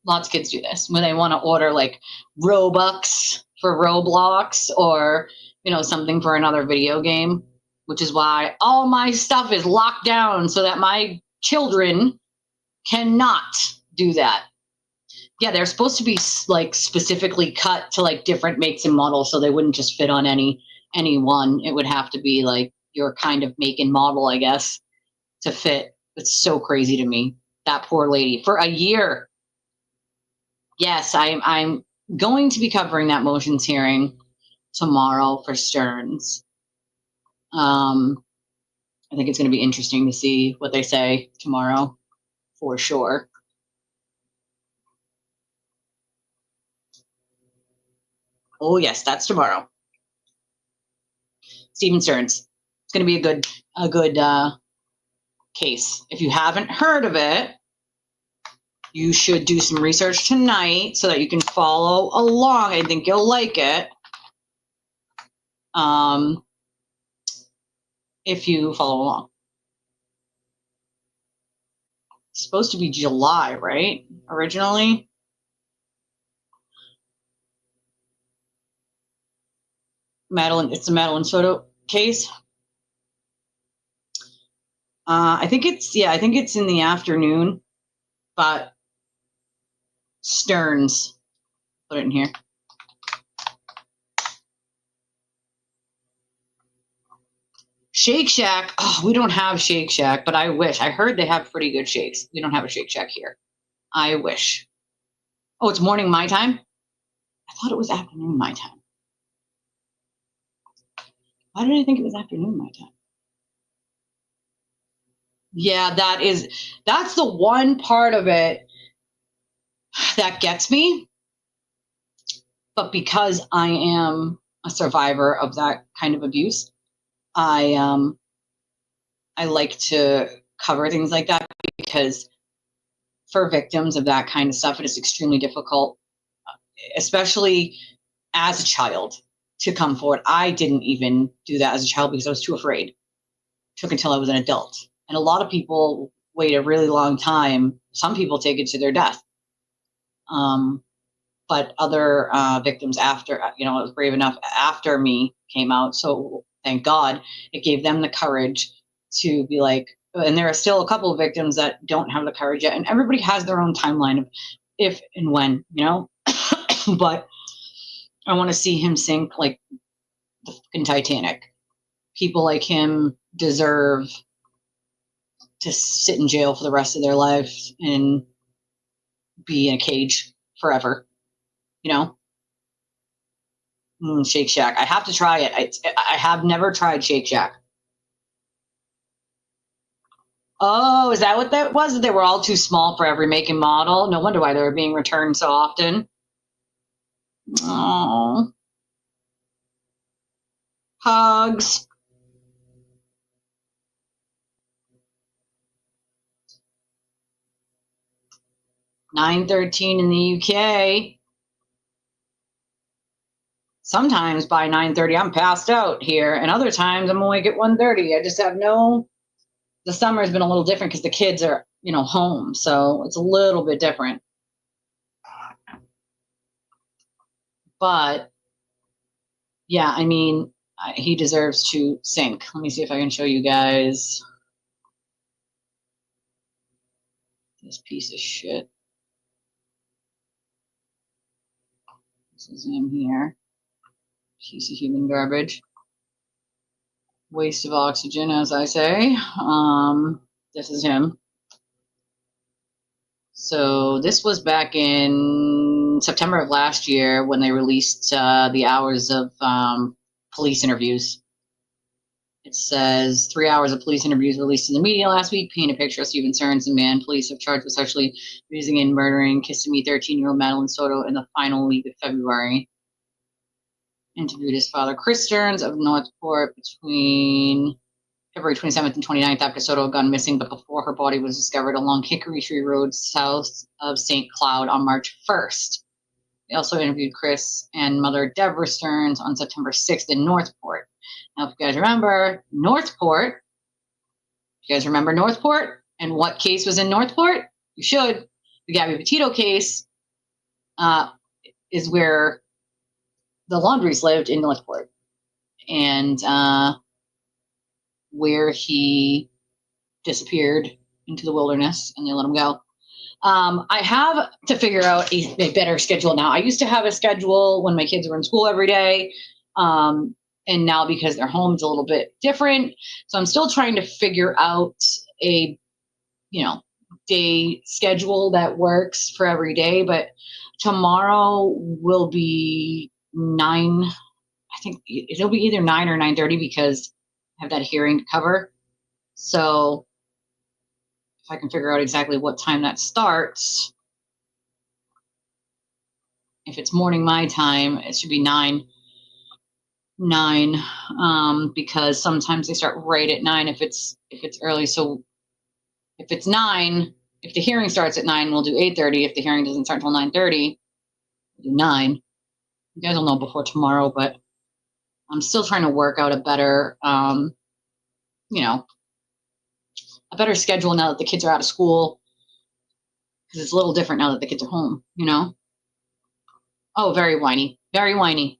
Lots of kids do this when they want to order like Robux for Roblox, or, you know, something for another video game, which is why all my stuff is locked down so that my children cannot do that. Yeah, they're supposed to be like specifically cut to like different makes and models, so they wouldn't just fit on any one. It would have to be like your kind of make and model, I guess, to fit. It's so crazy to me. That poor lady for a year. Yes, I'm going to be covering that motions hearing tomorrow for Stearns. I think it's going to be interesting to see what they say tomorrow, for sure. Oh yes, that's tomorrow. Stephen Stearns. It's going to be a good case. If you haven't heard of it, you should do some research tonight so that you can follow along. I think you'll like it. If you follow along. It's supposed to be July, right? Originally. It's the Madeline Soto case. I think it's in the afternoon, but Stearns put it in here. Shake Shack. Oh, we don't have Shake Shack, but I wish. I heard they have pretty good shakes. We don't have a Shake Shack here. I wish. Oh, it's morning my time? I thought it was afternoon my time. Why did I think it was afternoon my time? Yeah, that's the one part of it that gets me. But because I am a survivor of that kind of abuse, I like to cover things like that, because for victims of that kind of stuff, it is extremely difficult, especially as a child, to come forward. I didn't even do that as a child because I was too afraid. It took until I was an adult. And a lot of people wait a really long time. Some people take it to their death. But other victims after, I was brave enough after me came out. So thank God it gave them the courage to be like, and there are still a couple of victims that don't have the courage yet. And everybody has their own timeline of if and when, but I want to see him sink like the fucking Titanic, people like him deserve to sit in jail for the rest of their life and be in a cage forever, you know? Shake Shack. I have to try it. I have never tried Shake Shack. Oh, is that what that was? They were all too small for every make and model? No wonder why they were being returned so often. Oh. Hugs. $9.13 in the UK. Sometimes by 9:30 I'm passed out here, and other times I'm awake at 1:30. I just have the summer has been a little different because the kids are, home, so it's a little bit different. But yeah, I mean, he deserves to sink. Let me see if I can show you guys this piece of shit. This is him here. Piece of human garbage. Waste of oxygen, as I say. This is him. So this was back in September of last year when they released the hours of police interviews. It says 3 hours of police interviews released in the media last week paint a picture of Steven Stearns, the man police have charged with sexually abusing and murdering Kissimmee 13-year-old Madeline Soto in the final week of February. Interviewed his father, Chris Stearns of Northport, between February 27th and 29th after Soto had gone missing, but before her body was discovered along Hickory Tree Road south of St. Cloud on March 1st. They also interviewed Chris and mother Deborah Stearns on September 6th in Northport. Now, if you guys remember Northport, and what case was in Northport? You should. The Gabby Petito case is where the Laundries lived in Northport, and where he disappeared into the wilderness and they let him go. I have to figure out a better schedule now. I used to have a schedule when my kids were in school every day. And now because they're home, it's a little bit different. So I'm still trying to figure out a, day schedule that works for every day. But tomorrow will be 9. I think it'll be either 9 or 9:30 because I have that hearing to cover. So if I can figure out exactly what time that starts, if it's morning my time, it should be 9, because sometimes they start right at 9 if it's early. So if it's 9, if the hearing starts at 9, we'll do 8:30. If the hearing doesn't start until 9:30, we'll do 9. You guys will know before tomorrow, but I'm still trying to work out a better, a better schedule now that the kids are out of school, because it's a little different now that the kids are home, Oh, very whiny, very whiny,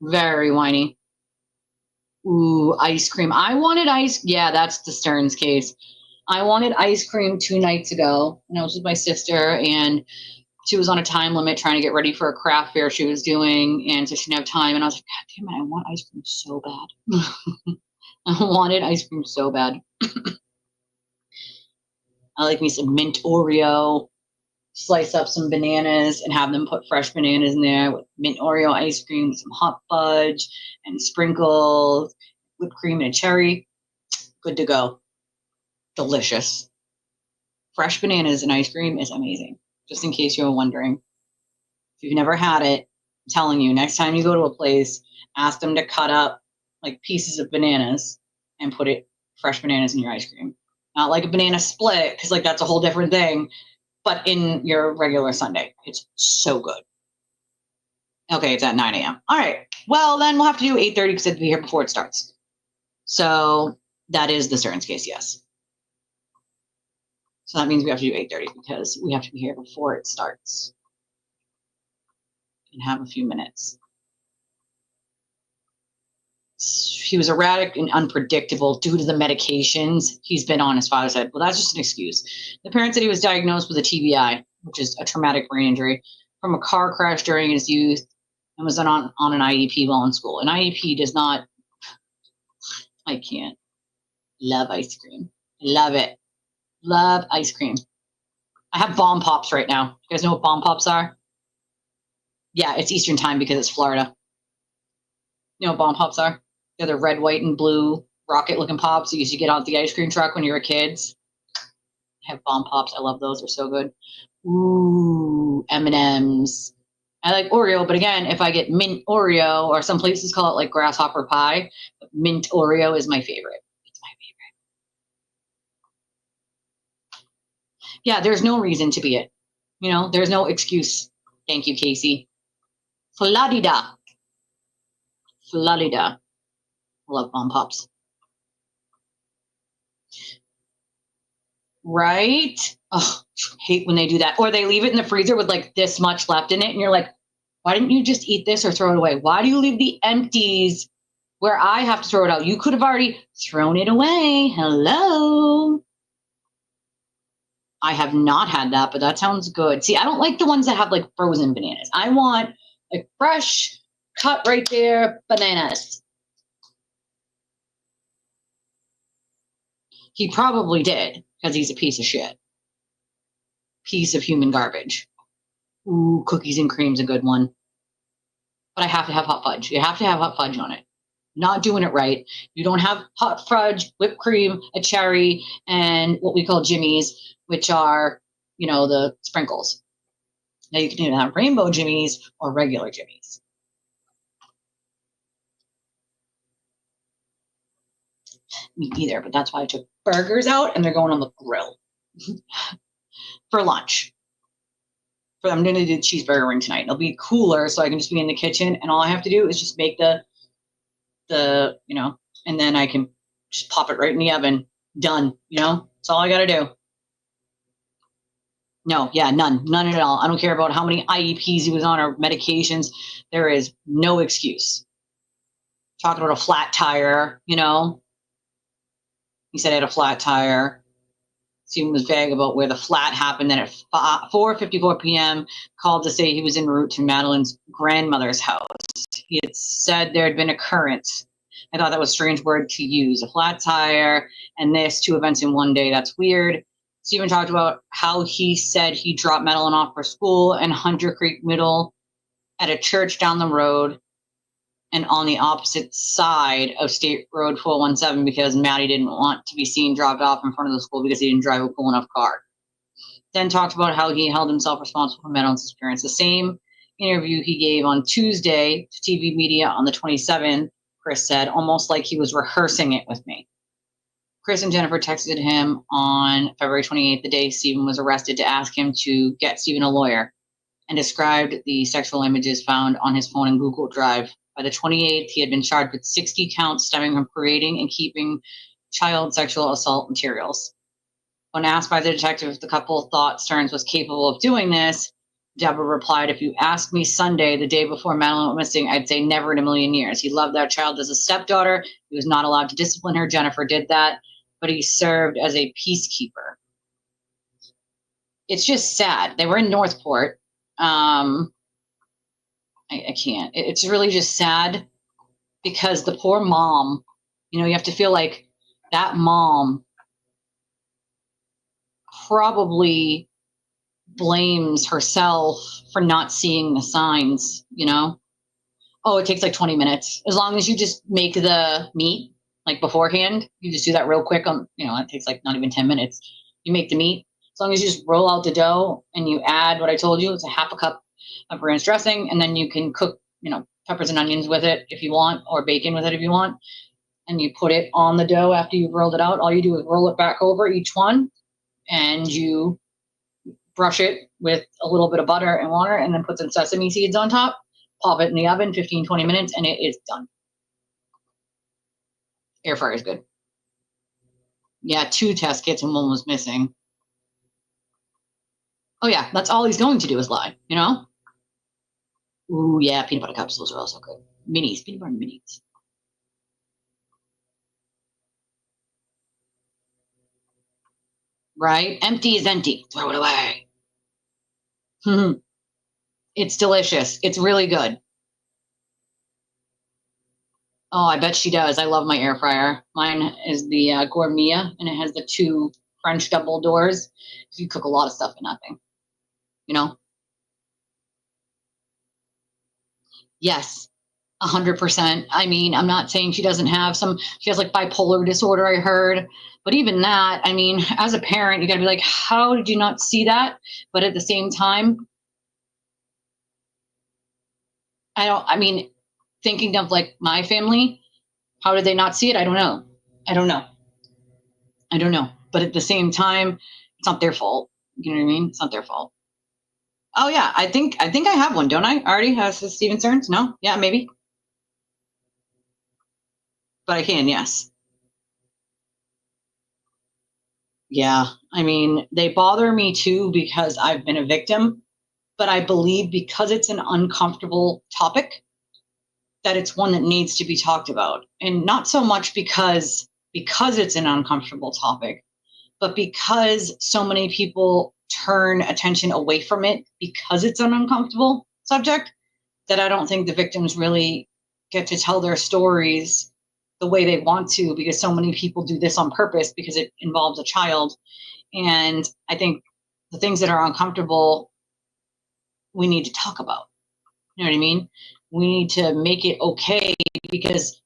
very whiny. Ooh, ice cream. I wanted yeah, that's the Stearns case. I wanted ice cream 2 nights ago, and I was with my sister, and she was on a time limit trying to get ready for a craft fair she was doing, and so she didn't have time, and I was like, God damn it, I want ice cream so bad. I wanted ice cream so bad. I like me some mint Oreo, slice up some bananas and have them put fresh bananas in there with mint Oreo ice cream, some hot fudge and sprinkles, whipped cream and a cherry. Good to go. Delicious. Fresh bananas and ice cream is amazing. Just in case you were wondering. If you've never had it, I'm telling you, next time you go to a place, ask them to cut up like pieces of bananas and put fresh bananas in your ice cream. Not like a banana split, because like that's a whole different thing, but in your regular sundae. It's so good. Okay, it's at 9 a.m. All right. Well, then we'll have to do 8:30 because it'll be here before it starts. So that is the Stearns case, yes. So that means we have to do 8:30 because we have to be here before it starts and have a few minutes. He was erratic and unpredictable due to the medications he's been on, his father said. Well, that's just an excuse. The parent said he was diagnosed with a TBI, which is a traumatic brain injury, from a car crash during his youth. and was on an IEP while in school. An IEP does not, I can't. Love ice cream. Love it. Love ice cream. I have bomb pops right now. You guys know what bomb pops are? Yeah, it's Eastern time because it's Florida. You know what bomb pops are? They're the red, white, and blue rocket-looking pops you used to get out the ice cream truck when you were kids. I have bomb pops. I love those. They're so good. Ooh, M&Ms. I like Oreo, but again, if I get mint Oreo, or some places call it like grasshopper pie, but mint Oreo is my favorite. It's my favorite. Yeah, there's no reason to be it. You know, there's no excuse. Thank you, Casey. Fladida. Fladida. Love bomb pops. Right? Oh, hate when they do that. Or they leave it in the freezer with like this much left in it. And you're like, why didn't you just eat this or throw it away? Why do you leave the empties where I have to throw it out? You could have already thrown it away. Hello. I have not had that, but that sounds good. See, I don't like the ones that have like frozen bananas. I want like fresh, cut right there bananas. He probably did because he's a piece of shit. Piece of human garbage. Ooh, cookies and cream's a good one. But I have to have hot fudge. You have to have hot fudge on it. Not doing it right. You don't have hot fudge, whipped cream, a cherry, and what we call jimmies, which are, you know, the sprinkles. Now you can either have rainbow jimmies or regular jimmies. Me either, but that's why I took burgers out and they're going on the grill for lunch. I'm going to do cheeseburger ring tonight. It'll be cooler so I can just be in the kitchen and all I have to do is just make the you know, and then I can just pop it right in the oven. Done, you know? That's all I got to do. No, yeah, none at all. I don't care about how many IEPs he was on or medications. There is no excuse. Talking about a flat tire, you know? He said he had a flat tire. Stephen was vague about where the flat happened. Then at 4:54 p.m., called to say he was en route to Madeline's grandmother's house. He had said there had been a current. I thought that was a strange word to use. A flat tire and this, 2 events in one day. That's weird. Stephen talked about how he said he dropped Madeline off for school in Hunter Creek Middle at a church down the road and on the opposite side of State Road 417 because Maddie didn't want to be seen dropped off in front of the school because he didn't drive a cool enough car. Then talked about how he held himself responsible for Madeline's disappearance. The same interview he gave on Tuesday to TV media on the 27th, Chris said, almost like he was rehearsing it with me. Chris and Jennifer texted him on February 28th, the day Stephen was arrested, to ask him to get Stephen a lawyer, and described the sexual images found on his phone in Google Drive. By the 28th, he had been charged with 60 counts stemming from creating and keeping child sexual assault materials. When asked by the detective if the couple thought Stearns was capable of doing this, Deborah replied, if you asked me Sunday, the day before Madeline went missing, I'd say never in a million years. He loved that child as a stepdaughter. He was not allowed to discipline her. Jennifer did that, but he served as a peacekeeper. It's just sad. They were in Northport. I can't. It's really just sad because the poor mom, you know, you have to feel like that mom probably blames herself for not seeing the signs, you know? Oh, it takes like 20 minutes. As long as you just make the meat like beforehand, you just do that real quick on, you know, it takes like not even 10 minutes. You make the meat. As long as you just roll out the dough and you add what I told you, it's a half a cup of ranch dressing, and then you can cook, you know, peppers and onions with it if you want, or bacon with it if you want. And you put it on the dough after you've rolled it out. All you do is roll it back over each one, and you brush it with a little bit of butter and water, and then put some sesame seeds on top, pop it in the oven, 15, 20 minutes, and it is done. Air fryer is good. Yeah, 2 test kits and 1 was missing. Oh yeah, that's all he's going to do is lie, you know? Ooh, yeah, peanut butter cups, those are also good. Minis, peanut butter minis. Right? Empty is empty. Throw it away. It's delicious. It's really good. Oh, I bet she does. I love my air fryer. Mine is the Gourmet, and it has the 2 French double doors. So you cook a lot of stuff in that thing, you know? Yes, 100%. I mean, I'm not saying she doesn't have she has like bipolar disorder, I heard. But even that, I mean, as a parent, you got to be like, how did you not see that? But at the same time, I mean, thinking of like my family, how did they not see it? I don't know. I don't know. I don't know. But at the same time, it's not their fault. You know what I mean? It's not their fault. Oh yeah, I think I have one, don't I? Already has Steven Stearns? No? Yeah, maybe. But I can, yes. Yeah. I mean, they bother me too because I've been a victim, but I believe because it's an uncomfortable topic, that it's one that needs to be talked about. And not so much because it's an uncomfortable topic, but because so many people turn attention away from it because it's an uncomfortable subject, that I don't think the victims really get to tell their stories the way they want to, because so many people do this on purpose because it involves a child. And I think the things that are uncomfortable, we need to talk about. You know what I mean? We need to make it okay, because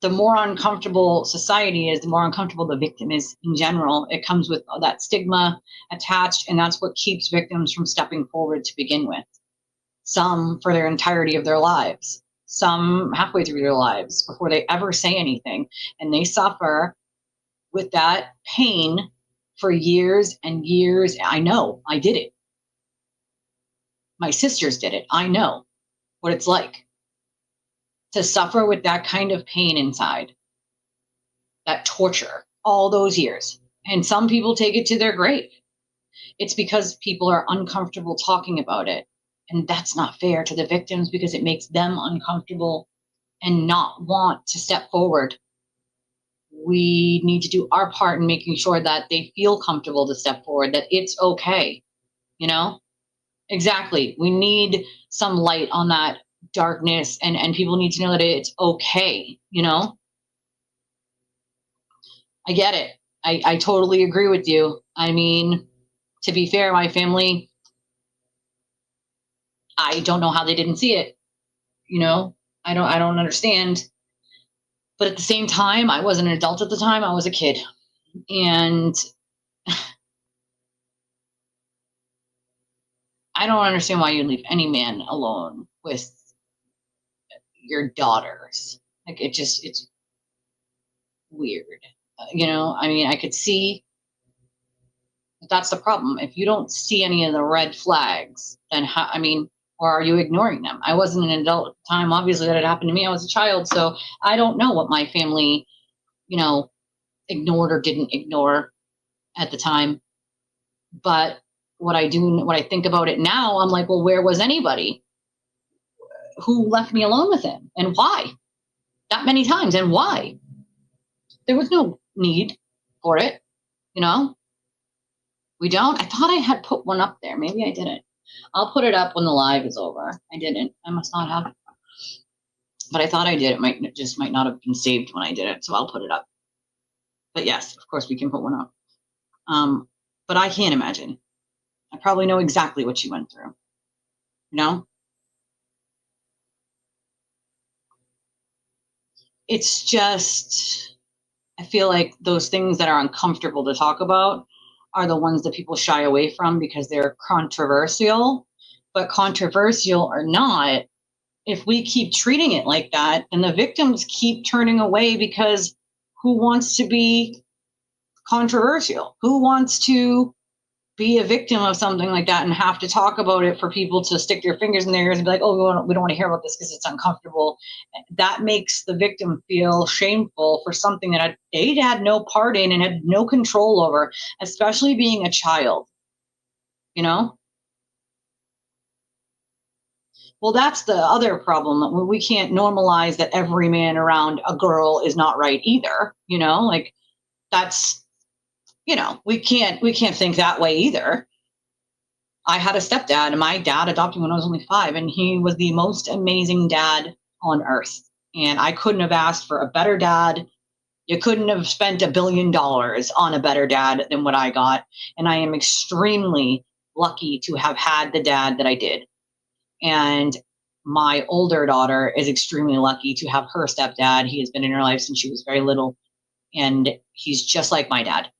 the more uncomfortable society is, the more uncomfortable the victim is in general. It comes with that stigma attached, and that's what keeps victims from stepping forward to begin with. Some for their entirety of their lives, some halfway through their lives before they ever say anything. And they suffer with that pain for years and years. I know, I did it. My sisters did it. I know what it's like to suffer with that kind of pain inside, that torture, all those years. And some people take it to their grave. It's because people are uncomfortable talking about it. And that's not fair to the victims, because it makes them uncomfortable and not want to step forward. We need to do our part in making sure that they feel comfortable to step forward, that it's okay, you know? Exactly. We need some light on that darkness, and people need to know that it's okay, you know? I get it. I totally agree with you. I mean, to be fair, my family, I don't know how they didn't see it. You know, I don't understand. But at the same time, I wasn't an adult at the time. I was a kid. And I don't understand why you leave any man alone with your daughters. Like, it's weird. You know, I mean, I could see that's the problem. If you don't see any of the red flags, then how, I mean, or are you ignoring them? I wasn't an adult at the time, obviously, that had happened to me. I was a child, so I don't know what my family, you know, ignored or didn't ignore at the time. But what I think about it now, I'm like, well, where was anybody? Who left me alone with him, and why? That many times, and why? There was no need for it, you know? We don't? I thought I had put one up there. Maybe I didn't. I'll put it up when the live is over. I didn't. I must not have. But I thought I did. It might not have been saved when I did it, so I'll put it up. But yes, of course we can put one up. But I can't imagine. I probably know exactly what she went through. You know? It's just, I feel like those things that are uncomfortable to talk about are the ones that people shy away from because they're controversial. But controversial or not, if we keep treating it like that, and the victims keep turning away, because who wants to be controversial? Who wants to be a victim of something like that and have to talk about it for people to stick their fingers in their ears and be like, oh, we don't want to hear about this because it's uncomfortable? That makes the victim feel shameful for something that they had no part in and had no control over, especially being a child, you know? Well, that's the other problem. We can't normalize that every man around a girl is not right either, you know? Like, that's, you know, we can't think that way either. I had a stepdad, and my dad adopted me when I was only 5, and he was the most amazing dad on earth. And I couldn't have asked for a better dad. You couldn't have spent $1 billion on a better dad than what I got. And I am extremely lucky to have had the dad that I did. And my older daughter is extremely lucky to have her stepdad. He has been in her life since she was very little. And he's just like my dad.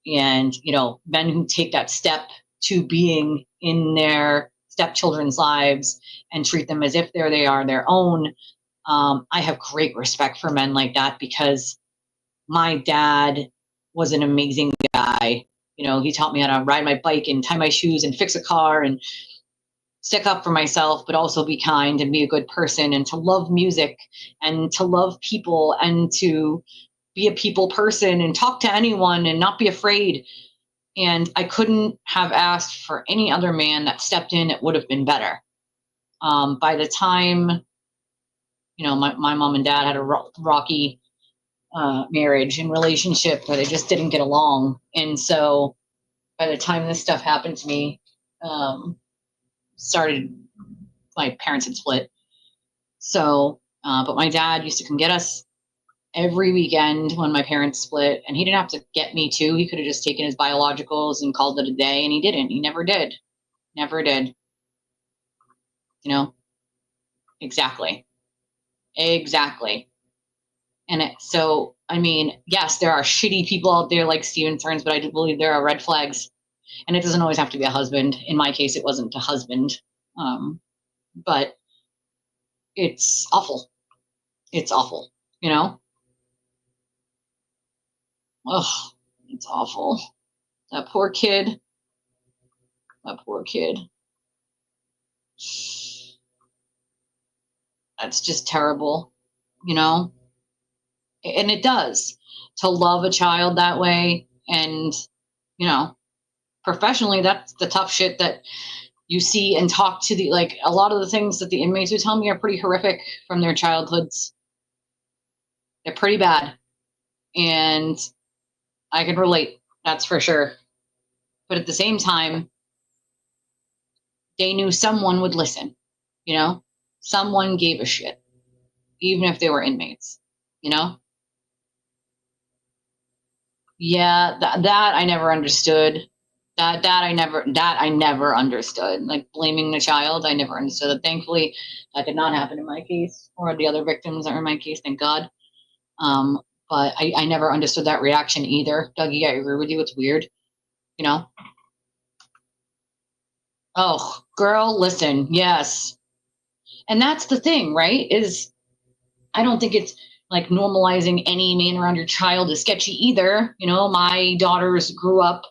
And, you know, men who take that step to being in their stepchildren's lives and treat them as if they are their own. I have great respect for men like that, because my dad was an amazing guy. You know, he taught me how to ride my bike and tie my shoes and fix a car and stick up for myself, but also be kind and be a good person, and to love music and to love people and to be a people person and talk to anyone and not be afraid. And I couldn't have asked for any other man that stepped in. It would have been better. By the time, you know, my mom and dad had a rocky marriage and relationship where they just didn't get along. And so by the time this stuff happened to me, my parents had split. So, but my dad used to come get us every weekend when my parents split, and he didn't have to get me too. He could have just taken his biologicals and called it a day, and he didn't. He never did. Never did. You know? Exactly. And so, I mean, yes, there are shitty people out there like Steven Stearns, but I do believe there are red flags. And it doesn't always have to be a husband. In my case, it wasn't a husband. But it's awful. It's awful, you know? Oh, it's awful. That poor kid. That's just terrible, you know? And it does, to love a child that way. And, you know, professionally, that's the tough shit that you see and talk to like a lot of the things that the inmates would tell me are pretty horrific from their childhoods. They're pretty bad. And I can relate, that's for sure. But at the same time, they knew someone would listen, you know? Someone gave a shit, even if they were inmates, you know? Yeah, that I never understood. That I never understood. Like blaming the child, I never understood it. Thankfully, that did not happen in my case or the other victims that are in my case, thank God. But I never understood that reaction either. Dougie, I agree with you. It's weird, you know? Oh, girl, listen, yes. And that's the thing, right? Is I don't think it's like normalizing any man around your child is sketchy either. You know, my daughters grew up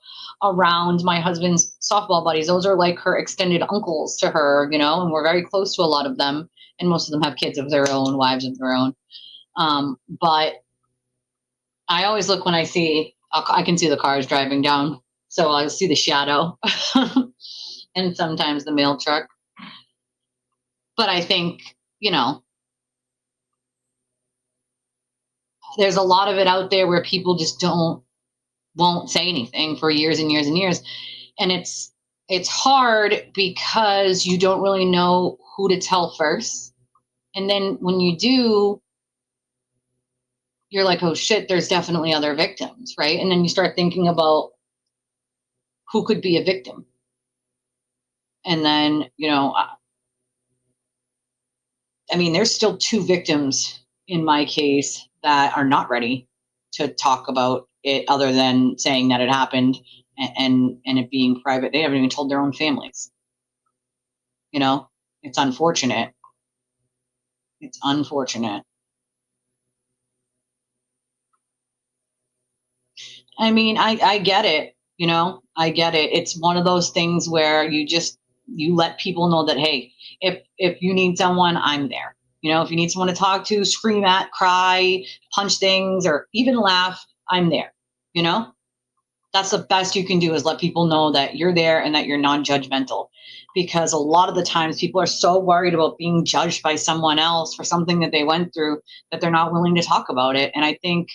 around my husband's softball buddies. Those are like her extended uncles to her, you know, and we're very close to a lot of them. And most of them have kids of their own, wives of their own. But I always look when I can see the cars driving down. So I'll see the shadow and sometimes the mail truck. But I think, you know, there's a lot of it out there where people just won't say anything for years and years and years. And it's hard because you don't really know who to tell first. And then when you do, you're like, oh shit, there's definitely other victims, right? And then you start thinking about who could be a victim. And then, you know, I mean, there's still 2 victims in my case that are not ready to talk about it other than saying that it happened and it being private. They haven't even told their own families. You know, it's unfortunate. It's unfortunate. I mean, I get it, you know, I get it. It's one of those things where you let people know that, hey, if you need someone, I'm there. You know, if you need someone to talk to, scream at, cry, punch things, or even laugh, I'm there. You know, that's the best you can do, is let people know that you're there and that you're non-judgmental. Because a lot of the times people are so worried about being judged by someone else for something that they went through that they're not willing to talk about it. And I think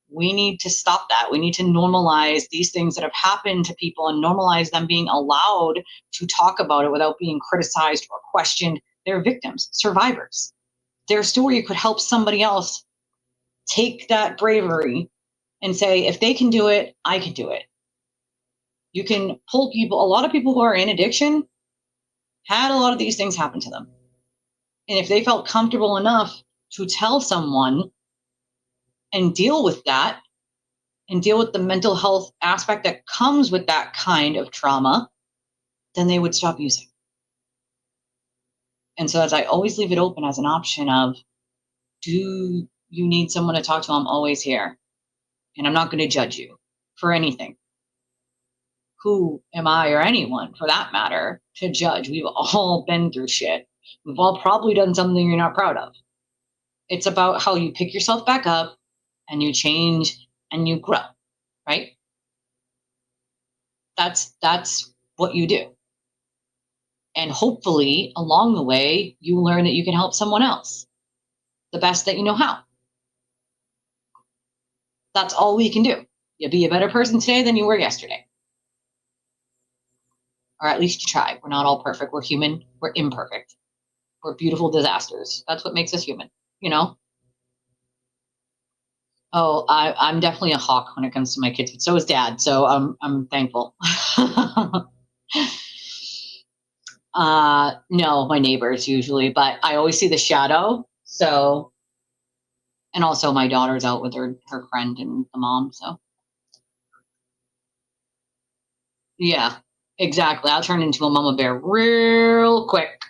we need to stop that. We need to normalize these things that have happened to people and normalize them being allowed to talk about it without being criticized or questioned. They're victims, survivors. their story could help somebody else take that bravery and say, if they can do it, I can do it. You can pull people. A lot of people who are in addiction had a lot of these things happen to them. And if they felt comfortable enough to tell someone and deal with that and deal with the mental health aspect that comes with that kind of trauma, then they would stop using. And so as I always leave it open as an option of, do you need someone to talk to? I'm always here. And I'm not going to judge you for anything. Who am I, or anyone for that matter, to judge? We've all been through shit. We've all probably done something you're not proud of. It's about how you pick yourself back up and you change and you grow, right? That's what you do. And hopefully along the way, you learn that you can help someone else the best that you know how. That's all we can do. You'll be a better person today than you were yesterday. Or at least you try. We're not all perfect. We're human. We're imperfect. We're beautiful disasters. That's what makes us human, you know? Oh, I'm definitely a hawk when it comes to my kids, but so is Dad. So I'm thankful. No, my neighbors usually, but I always see the shadow. So, and also my daughter's out with her friend and the mom. So, yeah, exactly. I'll turn into a mama bear real quick.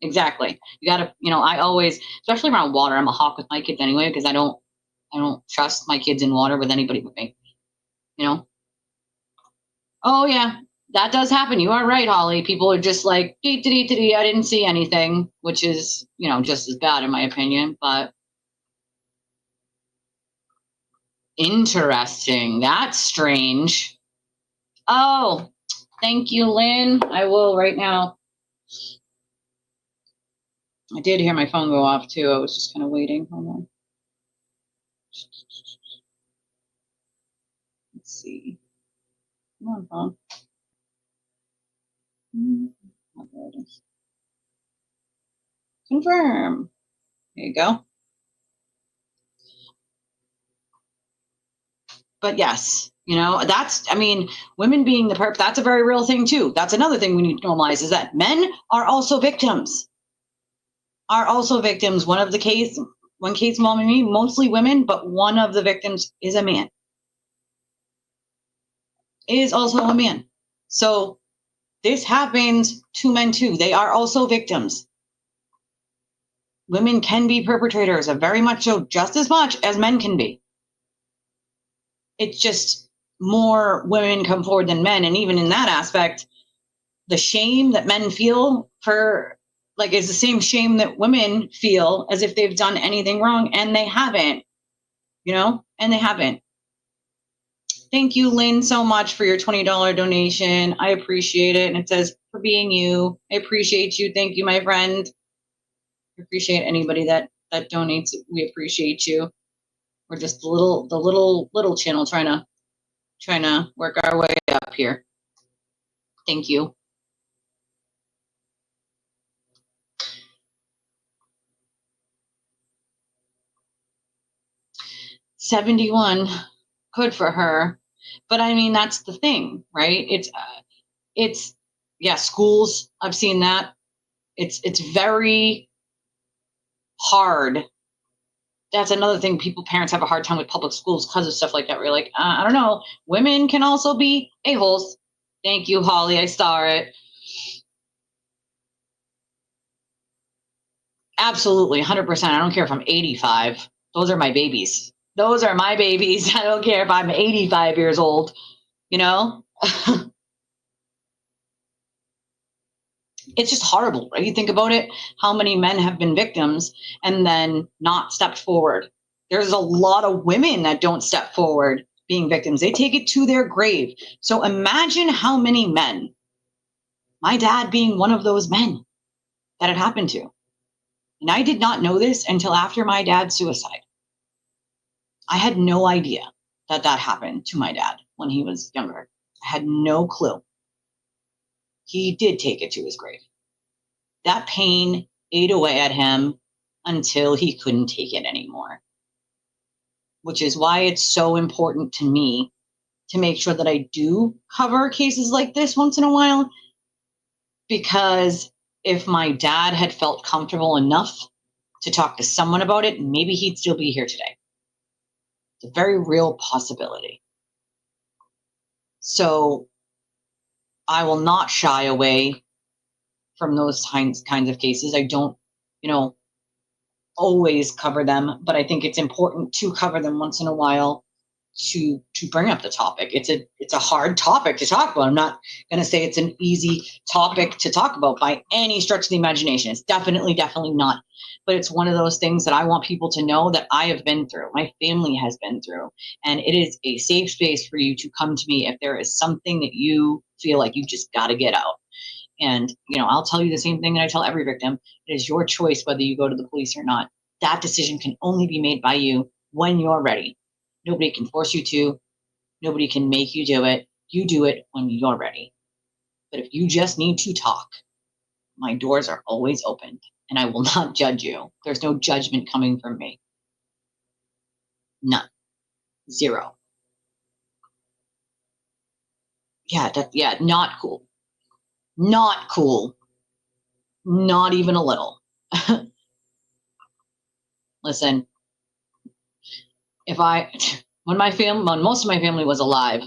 Exactly. You gotta, I always, especially around water, I'm a hawk with my kids anyway, because I don't trust my kids in water with anybody but me, Oh yeah, that does happen. You are right, Holly. People are just like, I didn't see anything, which is, just as bad in my opinion, but interesting. That's strange. Oh, thank you, Lynn. I will right now. I did hear my phone go off too. I was just kind of waiting. Hold on. Let's see. Come on, phone. Oh, there it is. Confirm. There you go. But yes, women being the perp, that's a very real thing too. That's another thing we need to normalize, is that men are also victims. One case involving me, mostly women, but one of the victims is a man. Is also a man. So this happens to men too. They are also victims. Women can be perpetrators, very much so, just as much as men can be. It's just more women come forward than men. And even in that aspect, the shame that men feel is the same shame that women feel as if they've done anything wrong, and they haven't, and they haven't. Thank you, Lynn, so much for your $20 donation. I appreciate it. And it says, for being you. I appreciate you. Thank you, my friend. I appreciate anybody that donates. We appreciate you. We're just the little channel trying to work our way up here. Thank you. $71, good for her. But that's the thing, right? It's schools. I've seen that. It's very hard. That's another thing. Parents have a hard time with public schools because of stuff like that. We're like, I don't know. Women can also be a-holes. Thank you, Holly. I saw it. Absolutely, 100%. I don't care if I'm 85. Those are my babies. Those are my babies. I don't care if I'm 85 years old, It's just horrible, right? You think about it, how many men have been victims and then not stepped forward. There's a lot of women that don't step forward being victims. They take it to their grave. So imagine how many men, my dad being one of those men that it happened to. And I did not know this until after my dad's suicide. I had no idea that happened to my dad when he was younger. I had no clue. He did take it to his grave. that pain ate away at him until he couldn't take it anymore. Which is why it's so important to me to make sure that I do cover cases like this once in a while. Because if my dad had felt comfortable enough to talk to someone about it, maybe he'd still be here today. It's a very real possibility. So I will not shy away from those kinds of cases. I don't, always cover them, but I think it's important to cover them once in a while to bring up the topic. It's a hard topic to talk about. I'm not going to say it's an easy topic to talk about by any stretch of the imagination. It's definitely not. But it's one of those things that I want people to know that I have been through, my family has been through, and it is a safe space for you to come to me if there is something that you feel like you just got to get out. And, I'll tell you the same thing that I tell every victim. It is your choice whether you go to the police or not. That decision can only be made by you when you're ready. Nobody can force you to. Nobody can make you do it. You do it when you're ready. But if you just need to talk, my doors are always open, and I will not judge you. There's no judgment coming from me. None. Zero. Yeah, not cool. Not cool. Not even a little. Listen, when most of my family was alive,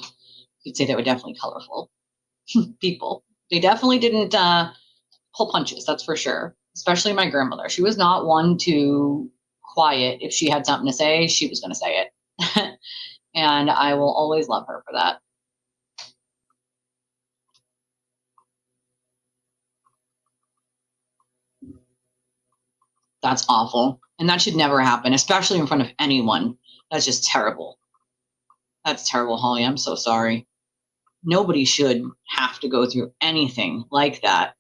you'd say they were definitely colorful people. They definitely didn't pull punches, that's for sure. Especially my grandmother. She was not one to quiet. If she had something to say, she was going to say it. And I will always love her for that. That's awful. And that should never happen, especially in front of anyone. That's just terrible. That's terrible, Holly. I'm so sorry. Nobody should have to go through anything like that.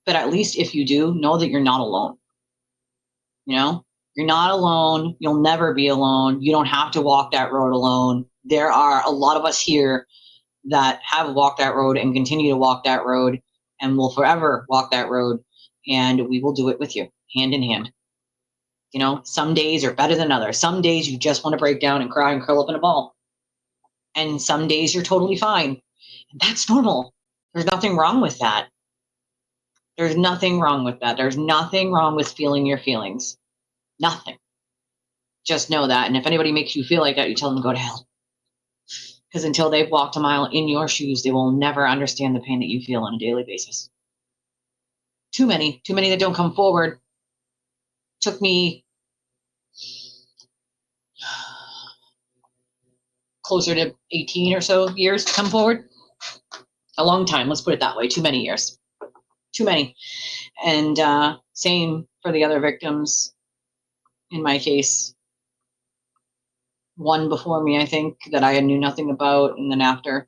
But at least if you do, know that you're not alone. You're not alone. You'll never be alone. You don't have to walk that road alone. There are a lot of us here that have walked that road and continue to walk that road and will forever walk that road. And we will do it with you, hand in hand. Some days are better than others. Some days you just want to break down and cry and curl up in a ball. And some days you're totally fine. And that's normal. There's nothing wrong with that. There's nothing wrong with that. There's nothing wrong with feeling your feelings. Nothing. Just know that. And if anybody makes you feel like that, you tell them to go to hell. Because until they've walked a mile in your shoes, they will never understand the pain that you feel on a daily basis. Too many that don't come forward. Took me closer to 18 or so years to come forward. A long time, let's put it that way. Too many years. Too many. And same for the other victims in my case. One before me, I think, that I knew nothing about, and then after.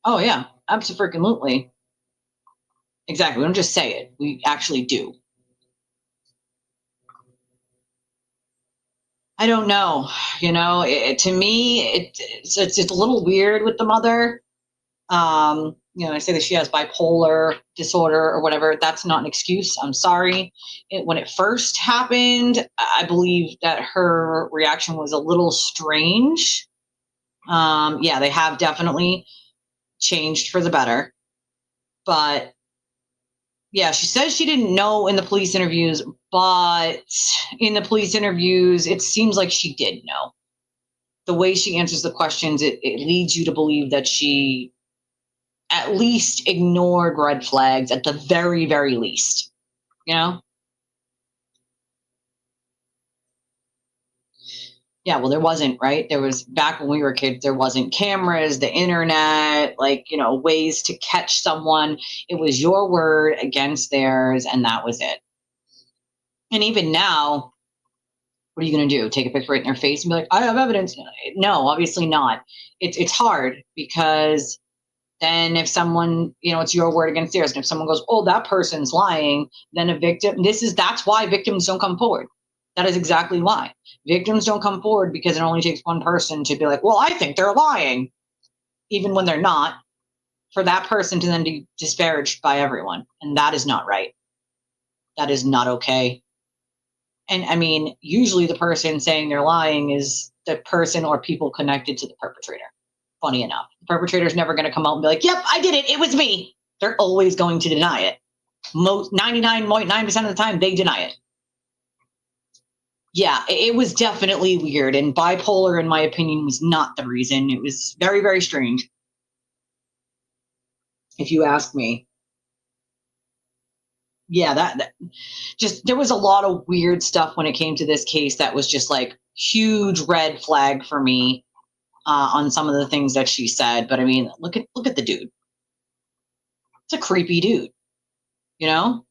Oh, yeah, absolutely. Exactly. We don't just say it. We actually do. I don't know. To me, it's a little weird with the mother. I say that she has bipolar disorder or whatever. That's not an excuse. I'm sorry. When it first happened, I believe that her reaction was a little strange. They have definitely changed for the better. But yeah, she says she didn't know in the police interviews, but in the police interviews, it seems like she did know. The way she answers the questions, it leads you to believe that she at least ignored red flags at the very, very least. Yeah, well, there wasn't, right? There was, back when we were kids, there wasn't cameras, the internet, ways to catch someone. It was your word against theirs, and that was it. And even now, what are you going to do? Take a picture right in their face and be like, I have evidence? No, obviously not. It's hard, because then if someone, it's your word against theirs. And if someone goes, oh, that person's lying, then a victim, that's why victims don't come forward. That is exactly why. Victims don't come forward, because it only takes one person to be like, well, I think they're lying, even when they're not. for that person to then be disparaged by everyone. And that is not right. That is not okay. And I mean, usually the person saying they're lying is the person or people connected to the perpetrator. Funny enough, the perpetrator is never going to come out and be like, yep, I did it. It was me. They're always going to deny it. Most 99.9% of the time, they deny it. Yeah, it was definitely weird. And bipolar, in my opinion, was not the reason. It was very, very strange, if you ask me. Yeah, that just, there was a lot of weird stuff when it came to this case that was just like huge red flag for me on some of the things that she said. But I mean, look at the dude. It's a creepy dude, you know?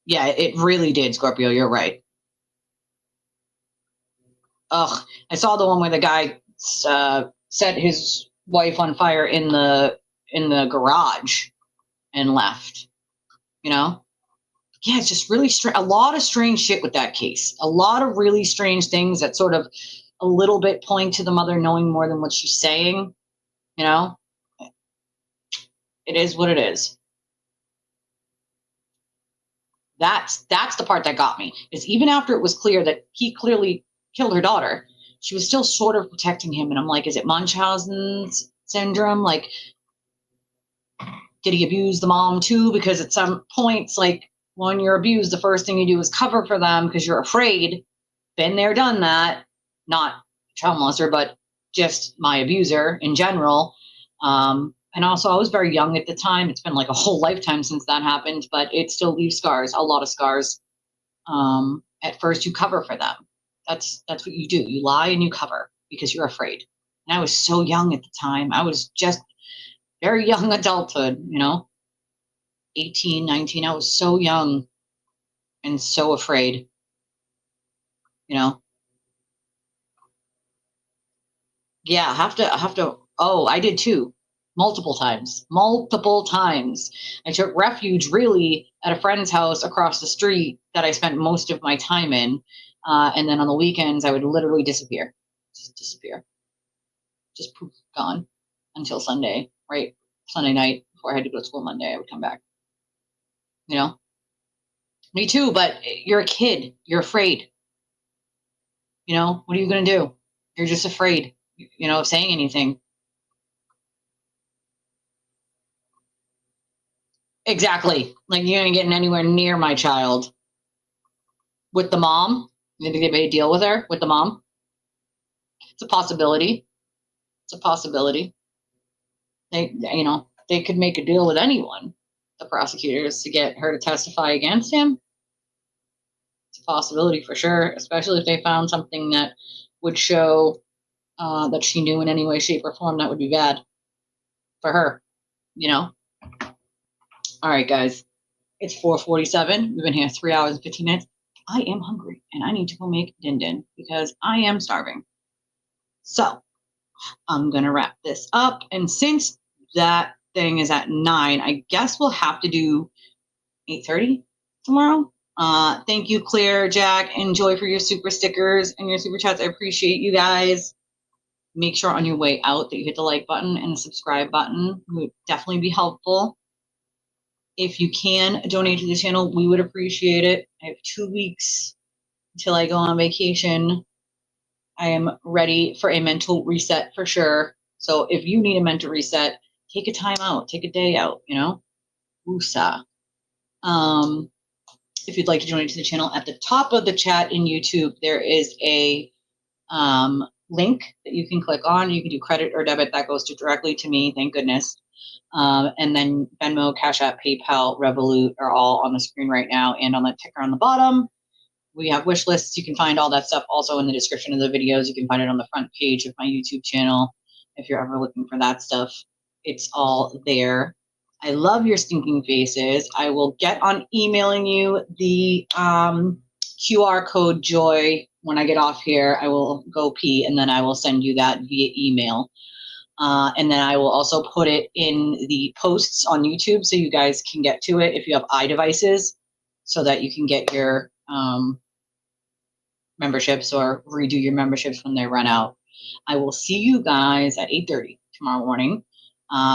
Yeah, it really did, Scorpio. You're right. Ugh, I saw the one where the guy set his wife on fire in the garage and left. You know? Yeah, it's just really strange. A lot of strange shit with that case. A lot of really strange things that sort of a little bit point to the mother knowing more than what she's saying. You know? It is what it is. That's the part that got me. Is even after it was clear that he clearly killed her daughter, she was still sort of protecting him. And I'm like, is it Munchausen's syndrome? Like, did he abuse the mom too? Because at some points, like, when you're abused, the first thing you do is cover for them because you're afraid. Been there, done that. Not child molester, but just my abuser in general. And also, I was very young at the time. It's been like a whole lifetime since that happened, but it still leaves scars, a lot of scars. At first, you cover for them. That's what you do. You lie and you cover because you're afraid. And I was so young at the time. I was just very young adulthood, you know, 18, 19. I was so young and so afraid, you know. Yeah, I have to. Oh, I did too. Multiple times. I took refuge really at a friend's house across the street that I spent most of my time in. And then on the weekends, I would literally disappear. Just disappear. Just poof, gone until Sunday, right? Sunday night before I had to go to school Monday, I would come back. You know? Me too, but you're a kid. You're afraid. You know? What are you going to do? You're just afraid, you know, of saying anything. Exactly. Like, you ain't getting anywhere near my child. With the mom? Maybe they made a deal with her with the mom? It's a possibility. It's a possibility. They, you know, they could make a deal with anyone, the prosecutors, to get her to testify against him. It's a possibility for sure, especially if they found something that would show that she knew in any way, shape, or form. That would be bad for her, you know? All right, guys. It's 4:47. We've been here 3 hours and 15 minutes. I am hungry, and I need to go make din because I am starving. So I'm going to wrap this up. And since that thing is at 9, I guess we'll have to do 8:30 tomorrow. Thank you, Claire, Jack, and Joy for your super stickers and your super chats. I appreciate you guys. Make sure on your way out that you hit the like button and the subscribe button. It would definitely be helpful. If you can donate to the channel, we would appreciate it. I have 2 weeks until I go on vacation. I am ready for a mental reset for sure. So if you need a mental reset, take a time out, take a day out, you know? Woosah. If you'd like to donate to the channel, at the top of the chat in YouTube, there is a link that you can click on. You can do credit or debit. That goes directly to me, thank goodness. And then Venmo, Cash App, PayPal, Revolut are all on the screen right now and on the ticker on the bottom. We have wish lists. You can find all that stuff also in the description of the videos. You can find it on the front page of my YouTube channel. If you're ever looking for that stuff, it's all there. I love your stinking faces. I will get on emailing you the QR code, Joy. When I get off here, I will go pee, and then I will send you that via email. And then I will also put it in the posts on YouTube so you guys can get to it if you have iDevices, so that you can get your memberships or redo your memberships when they run out. I will see you guys at 8:30 tomorrow morning.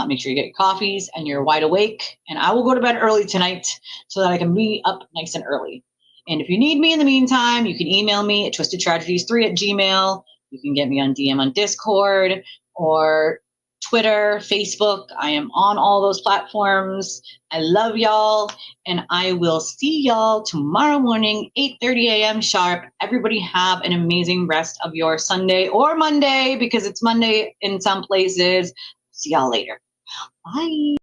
Make sure you get your coffees and you're wide awake. And I will go to bed early tonight so that I can be up nice and early. And if you need me in the meantime, you can email me at twistedtragedies3@gmail. You can get me on DM on Discord or Twitter, Facebook. I am on all those platforms. I love y'all, and I will see y'all tomorrow morning, 8:30 a.m. sharp. Everybody have an amazing rest of your Sunday or Monday, because it's Monday in some places. See y'all later. Bye.